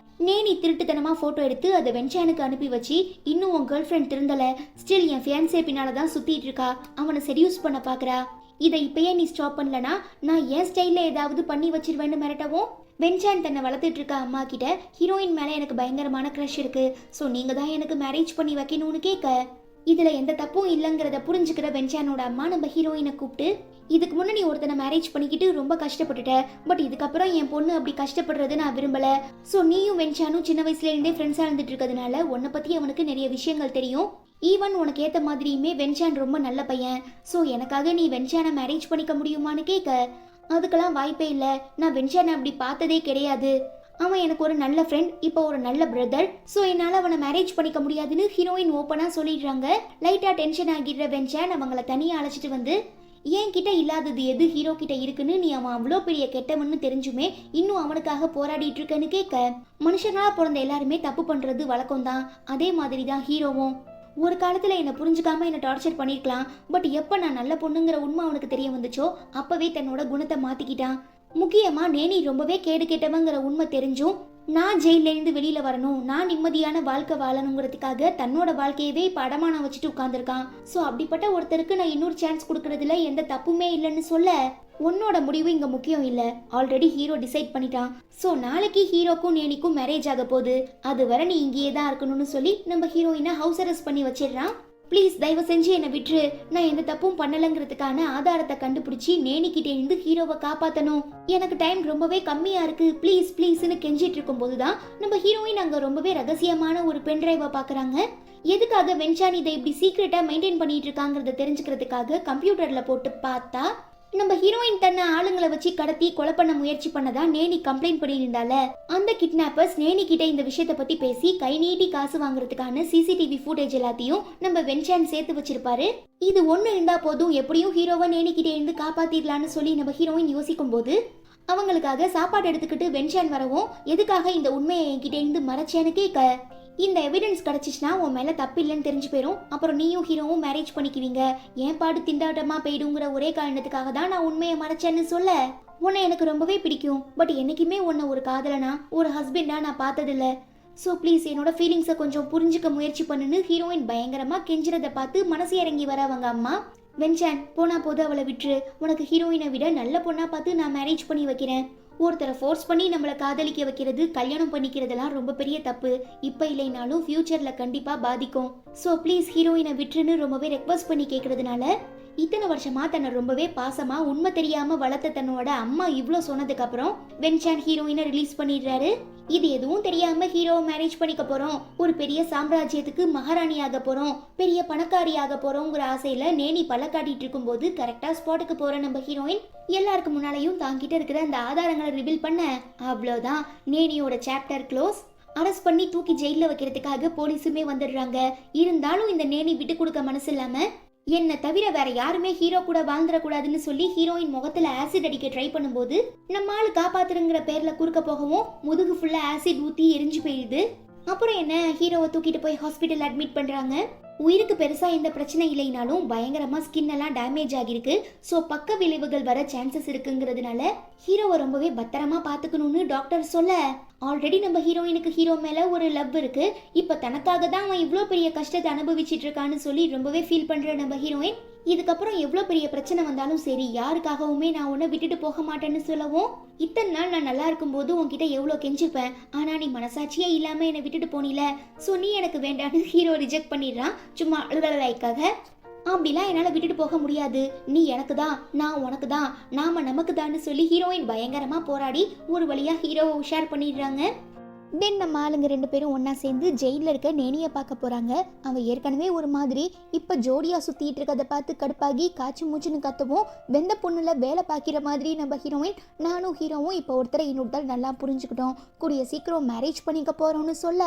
நேனி திருட்டுத்தனமா போட்டோ எடுத்து அதை வென்சானுக்கு அனுப்பி வச்சு, இன்னும் உன் கேர்ள் ஃப்ரெண்ட் திருந்தல, ஸ்டில் என் ஃபியான்சே பின்னாலதான் சுத்திட்டு இருக்கா, அவனை செடியூஸ் பண்ண பாக்குறா, இதை இப்பயே நீ ஸ்டாப் பண்ணலனா நான் என் ஸ்டைல்ல ஏதாவது பண்ணி வச்சிருவேன்னு மிரட்டவும், வென்சான் தன்னை வளர்த்துட்டு இருக்க அம்மா கிட்ட ஹீரோயின் மேல எனக்கு பயங்கரமான க்ரஷ் இருக்கு, ஸோ நீங்க தான் எனக்கு மேரேஜ் பண்ணி வைக்கணும்னு கேட்க, இதுல எந்த தப்பும் இல்லைங்கிறத புரிஞ்சுக்கிற வென்சானோட அம்மா நம்ம ஹீரோயினை கூப்பிட்டு, இதுக்கு முன்னே நீ ஒருத்தனை மேரேஜ் பண்ணிக்கிட்டு ரொம்ப கஷ்டப்பட்டுட்ட, பட் இதுக்கப்புறம் என் பொண்ணு அப்படி கஷ்டப்படுறது நான் விரும்பல, ஸோ நீயும் வென்சானும் சின்ன வயசுல இருந்தே ஃப்ரெண்ட்ஸா இருந்துட்டு இருக்கிறதுனால உன்னை பத்தி அவனுக்கு நிறைய விஷயங்கள் தெரியும், ஈவன் உனக்கு ஏத்த மாதிரியுமே வென்சான் ரொம்ப நல்ல பையன், ஸோ எனக்காக நீ வென்சானை மேரேஜ் பண்ணிக்க முடியுமான்னு கேட்க, அதுக்கெல்லாம் வாய்ப்பே இல்லை, நான் வென்சானை அப்படி பார்த்ததே கிடையாது, அவன் எனக்கு ஒரு நல்ல ஃப்ரெண்ட், இப்போ ஒரு நல்ல பிரதர், ஸோ என்னால் அவனை மேரேஜ் பண்ணிக்க முடியாதுன்னு ஹீரோயின் ஓப்பனாக சொல்லிடுறாங்க. லைட்டாக டென்ஷன் ஆகிடுற வென்சான் அவங்கள தனியாக அழைச்சிட்டு வந்து, என் கிட்ட இல்லாதது எது ஹீரோ கிட்ட இருக்குன்னு நீ அவன் அவ்வளோ பெரிய கெட்டவன்னு தெரிஞ்சுமே இன்னும் அவனுக்காக போராடிட்டு இருக்கேன்னு கேட்க, மனுஷங்களா பிறந்த எல்லாருமே தப்பு பண்றது வழக்கம் தான், அதே மாதிரி தான் ஹீரோவும், ஒரு காலத்துல என்னை புரிஞ்சுக்காம என்னை டார்ச்சர் பண்ணிருக்கலாம், பட் எப்ப நான் நல்ல பொண்ணுங்கிற உண்மை அவனுக்கு தெரிய வந்துச்சோ அப்பவே தன்னோட குணத்தை மாத்திக்கிட்டான், முக்கியமா நேனி ரொம்பவே கேடு கெட்டவங்கிற உண்மை தெரிஞ்சும் நான் ஜெயில இருந்து வெளியில வரணும், நான் நிம்மதியான வாழ்க்கை வாழணுங்கிறதுக்காக தன்னோட வாழ்க்கையவே இப்ப அடமானம் வச்சுட்டு உட்கார்ந்துருக்கான், ஸோ அப்படிப்பட்ட ஒருத்தருக்கு நான் இன்னொரு சான்ஸ் கொடுக்கறதுல எந்த தப்புமே இல்லைன்னு சொல்ல, உன்னோட முடிவு இங்க முக்கியம் இல்ல, ஆல்ரெடி ஹீரோ டிசைட் பண்ணிட்டான், ஸோ நாளைக்கு ஹீரோக்கும் நேனிக்கும் மேரேஜ் ஆக போகுது, அது வரை நீ இங்கேயே தான் இருக்கணும்னு சொல்லி நம்ம ஹீரோயினை ஹவுஸ் அரெஸ்ட் பண்ணி வச்சிடுறான். ப்ளீஸ் தயவு செஞ்சு என்னை விட்டுரு, நான் எந்த தப்பும் பண்ணலங்கிறதுக்கான ஆதாரத்தை கண்டுபிடிச்சி நேனிக்கிட்ட இருந்து ஹீரோவை காப்பாத்தணும், எனக்கு டைம் ரொம்பவே கம்மியா இருக்கு, ப்ளீஸ் ப்ளீஸ்னு கெஞ்சிட்டு இருக்கும் போதுதான் நம்ம ஹீரோயின் அங்க ரொம்பவே ரகசியமான ஒரு பென்டிரைவை பாக்குறாங்க. எதுக்காக வென்சான் இதை இப்படி சீக்ரெட்டா மெயின்டைன் பண்ணிட்டு இருக்காங்கிறத தெரிஞ்சுக்கிறதுக்காக கம்ப்யூட்டர்ல போட்டு பார்த்தா, நம்ம ஹீரோயின் தன்னை ஆளுங்களை வச்சு கடத்தி கொலை பண்ண முயற்சி பண்ணதா நேனி கம்ப்ளைண்ட் பண்ணியிருந்தால, அந்த கிட்னாப்பர்ஸ் நேனி கிட்ட இந்த விஷயத்தை பத்தி பேசி கை நீட்டி காசு வாங்குறதுக்கான சிசிடிவி ஃபுட்டேஜ் எல்லாத்தையும் நம்ம வென்சான் சேர்த்து வச்சிருப்பாரு. இது ஒண்ணு இருந்தா போதும், எப்படியும் ஹீரோவை நேனி கிட்ட இருந்து காப்பாத்திடலான்னு சொல்லி நம்ம ஹீரோயின் யோசிக்கும் போது, அவங்களுக்காக சாப்பாடு எடுத்துக்கிட்டு வென்சான் வரவும், எதுக்காக இந்த உண்மையை என்கிட்ட இருந்து மறைச்சேன்னு கேட்க, இந்த எவிடன்ஸ் கிடைச்சிச்சுன்னா உன் மேல தப்பு இல்லைன்னு தெரிஞ்சு போயிடும், அப்புறம் நீயும் ஹீரோவும் மேரேஜ் பண்ணிக்குவீங்க, ஏன் பாடு திண்டாட்டமா போயிடுங்கிற ஒரே காரணத்துக்காக தான் நான் உண்மையை மறைச்சேன்னு சொல்ல, உன்னை எனக்கு ரொம்பவே பிடிக்கும், பட் என்னைக்குமே உன்னை ஒரு காதலனா ஒரு ஹஸ்பண்டா நான் பார்த்ததில்ல, ஸோ ப்ளீஸ் என்னோட ஃபீலிங்ஸை கொஞ்சம் புரிஞ்சுக்க முயற்சி பண்ணுன்னு ஹீரோயின் பயங்கரமா கெஞ்சுறதை பார்த்து மனசு இறங்கி வர அவங்க அம்மா, வென்சான் போனா போது அவளை விட்டுரு, உனக்கு ஹீரோயினை விட நல்ல பொண்ணா பார்த்து நான் மேரேஜ் பண்ணி வைக்கிறேன், ஒருத்தரை ஃபோர்ஸ் பண்ணி நம்மளை காதலிக்க வைக்கிறது, கல்யாணம் பண்ணிக்கிறதெல்லாம் ரொம்ப பெரிய தப்பு, இப்போ இல்லைனாலும் ஃபியூச்சர்ல கண்டிப்பா பாதிக்கும், ஸோ ப்ளீஸ் ஹீரோயினை விட்டுருன்னு ரொம்பவே ரெக்வஸ்ட் பண்ணி கேட்கறதுனால, இத்தனை வருஷமா தன்னை ரொம்பவே பாசமா உண்மை தெரியாம வளர்த்த தன்னோட அம்மா இவ்வளோ சொன்னதுக்கு அப்புறம் வென்சான் ஹீரோயினை ரிலீஸ் பண்ணிடுறாரு. இது எதுவும் தெரியாம ஹீரோவை மேரேஜ் பண்ணிக்க போறோம், ஒரு பெரிய சாம்ராஜ்யத்துக்கு மகாராணியாக போறோம், பெரிய பணக்காரியாக போறோங்கிற ஆசையில நேனி பல காட்டிட்டு இருக்கும் போது கரெக்டா ஸ்பாட்டுக்கு போற நம்ம ஹீரோயின் எல்லாருக்கும் முன்னாலையும் தாங்கிட்ட இருக்கிற அந்த ஆதாரங்களை ரிவீல் பண்ண, அவ்வளோதான் நேனியோட சாப்டர் க்ளோஸ். அரெஸ்ட் பண்ணி தூக்கி ஜெயில வைக்கிறதுக்காக போலீஸுமே வந்துடுறாங்க. இருந்தாலும் இந்த நேனி விட்டு கொடுக்க மனசு இல்லாம, என்ன தவிர வேற யாருமே ஹீரோ கூட வாழ்ந்துடக்கூடாதுன்னு சொல்லி ஹீரோயின் முகத்துல ஆசிட் அடிக்க ட்ரை பண்ணும்போது, நம்ம ஆளு காப்பாத்துறங்கிற பேர்ல குறுக்க போகவும் முதுகு ஃபுல்லா ஆசிட் ஊத்தி எரிஞ்சு போயிடுது. அப்புறம் என்ன, ஹீரோவை தூக்கிட்டு போய் ஹாஸ்பிட்டல் அட்மிட் பண்றாங்க. உயிருக்கு பெருசா எந்த பிரச்சனை இல்லைனாலும் பயங்கரமா ஸ்கின் எல்லாம் டேமேஜ் ஆகிருக்கு, ஸோ பக்க விளைவுகள் வர சான்சஸ் இருக்குங்கிறதுனால ஹீரோவை ரொம்பவே பத்திரமா பாத்துக்கணும்னு டாக்டர் சொல்ல, ஆல்ரெடி நம்ம ஹீரோயினுக்கு ஹீரோ மேல ஒரு லவ் இருக்கு, இப்ப தனக்காக தான் அவன் இவ்வளோ பெரிய கஷ்டத்தை அனுபவிச்சிட்டு இருக்கான்னு சொல்லி ரொம்பவே ஃபீல் பண்ற நம்ம ஹீரோயின், இதுக்கப்புறம் எவ்வளோ பெரிய பிரச்சனை வந்தாலும் சரி யாருக்காகவுமே நான் உன்னை விட்டுட்டு போக மாட்டேன்னு சொல்லவும், இத்தனை நாள் நான் நல்லா இருக்கும்போது உன்கிட்ட எவ்வளோ கெஞ்சிப்பேன், ஆனா நீ மனசாட்சியே இல்லாம என்னை விட்டுட்டு போனில, ஸோ நீ எனக்கு வேண்டான்னு ஹீரோ ரிஜெக்ட் பண்ணிடுறான் சும்மா அழுதலைக்காக. அப்படிலாம் என்னால் விட்டுட்டு போக முடியாது, நீ எனக்கு தான், நான் உனக்கு தான், நாம நமக்கு தான்னு சொல்லி ஹீரோயின் பயங்கரமாக போராடி ஒரு வழியாக ஹீரோவை உஷார் பண்ணிடுறாங்க. தென் நம்ம ஆளுங்க 2 பேரும் ஒன்றா சேர்ந்து ஜெயிலில் இருக்க நேனியை பார்க்க போகிறாங்க. அவன் ஏற்கனவே ஒரு மாதிரி இப்போ ஜோடியாக சுற்றிட்டு இருக்கதை பார்த்து கடுப்பாகி காய்ச்சி மூச்சுன்னு கத்தவும், வெந்த பொண்ணுல வேலை பார்க்குற மாதிரி நம்ம ஹீரோயின் நானும் ஹீரோவும் இப்போ ஒருத்தரை இன்னொருத்தர் நல்லா புரிஞ்சுக்கிட்டோம், கூடிய சீக்கிரம் மேரேஜ் பண்ணிக்க போகிறோன்னு சொல்ல,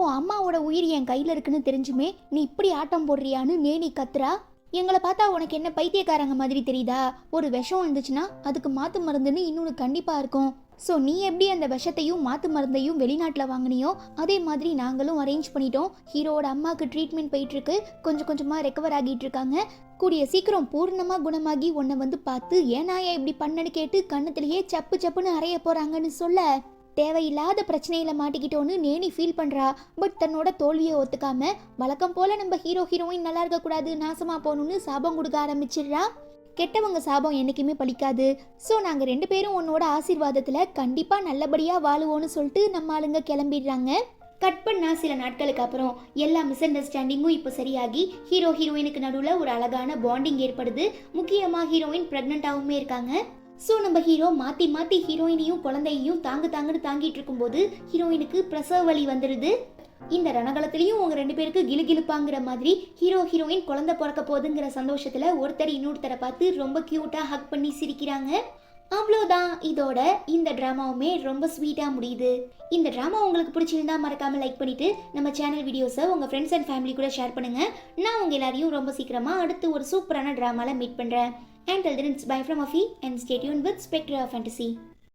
உன் அம்மாவோட உயிர் என் கையில் இருக்குன்னு தெரிஞ்சுமே நீ இப்படி ஆட்டம் போடுறியான்னு நேனி கத்துறா. எங்களை பார்த்தா உனக்கு என்ன பைத்தியக்காரங்க மாதிரி தெரியுதா, ஒரு விஷம் இருந்துச்சுன்னா அதுக்கு மாற்று மருந்துன்னு இன்னொன்று கண்டிப்பாக இருக்கும், ஸோ நீ எப்படி அந்த விஷத்தையும் மாற்று மருந்தையும் வெளிநாட்டில் வாங்கினியோ அதே மாதிரி நாங்களும் அரேஞ்ச் பண்ணிட்டோம். ஹீரோவோட அம்மாவுக்கு ட்ரீட்மெண்ட் போயிட்டுருக்கு, கொஞ்சம் கொஞ்சமாக ரெக்கவர் ஆகிட்டு இருக்காங்க, கூடிய சீக்கிரம் பூர்ணமாக குணமாகி உன்னை வந்து பார்த்து ஏன்னா இப்படி பண்ணன்னு கேட்டு கண்ணத்திலேயே சப்பு சப்புன்னு அறைய போகிறாங்கன்னு சொல்ல, தேவையில்லாத பிரச்சனையில மாட்டிக்கிட்டோன்னு நேனி ஃபீல் பண்றா. பட் தன்னோட தோல்வியை ஒத்துக்காம வழக்கம் போல நம்ம ஹீரோயின் நல்லா இருக்க கூடாது, நாசமா போகணும்னு சாபம் கொடுக்க ஆரம்பிச்சிடுறா. கெட்டவங்க சாபம் என்னைக்குமே பலிக்காது, ஸோ நாங்கள் 2 பேரும் உன்னோட ஆசீர்வாதத்தில் கண்டிப்பாக நல்லபடியாக வாழுவோன்னு சொல்லிட்டு நம்ம ஆளுங்க கிளம்பிடுறாங்க. கட் பண்ணா சில நாட்களுக்கு அப்புறம் எல்லா மிஸ் அண்டர்ஸ்டாண்டிங்கும் இப்போ சரியாகி ஹீரோயினுக்கு நடுவில் ஒரு அழகான பாண்டிங் ஏற்படுது. முக்கியமாக ஹீரோயின் ப்ரெக்னெண்ட்டாகவுமே இருக்காங்க. ஸோ நம்ம ஹீரோ மாற்றி மாற்றி ஹீரோயினையும் குழந்தையையும் தாங்குன்னு தாங்கிட்டு இருக்கும்போது ஹீரோயினுக்கு பிரசவ வலி வந்துடுது. இந்த ரணகலத்திலையும் உங்க 2 பேருக்கு கிளுகிளுப்பாங்கிற மாதிரி ஹீரோயின் குழந்தை பிறக்க போகுதுங்கிற சந்தோஷத்துல ஒருத்தர் இன்னொருத்தரை பார்த்து ரொம்ப கியூட்டா ஹக் பண்ணி சிரிக்கிறாங்க. அவ்வளோதான், இதோட இந்த ட்ராமாவுமே ரொம்ப ஸ்வீட்டாக முடியுது. இந்த ட்ராமா உங்களுக்கு பிடிச்சிருந்தா மறக்காம லைக் பண்ணிட்டு நம்ம சேனல் வீடியோஸை உங்கள் ஃப்ரெண்ட்ஸ் அண்ட் ஃபேமிலி கூட ஷேர் பண்ணுங்க. நான் உங்கள் எல்லாரையும் ரொம்ப சீக்கிரமாக அடுத்து ஒரு சூப்பரான ட்ராமாவில் மீட் பண்ணுறேன். And till then, it's bye from Afi and stay tuned with Spectra Fantasy.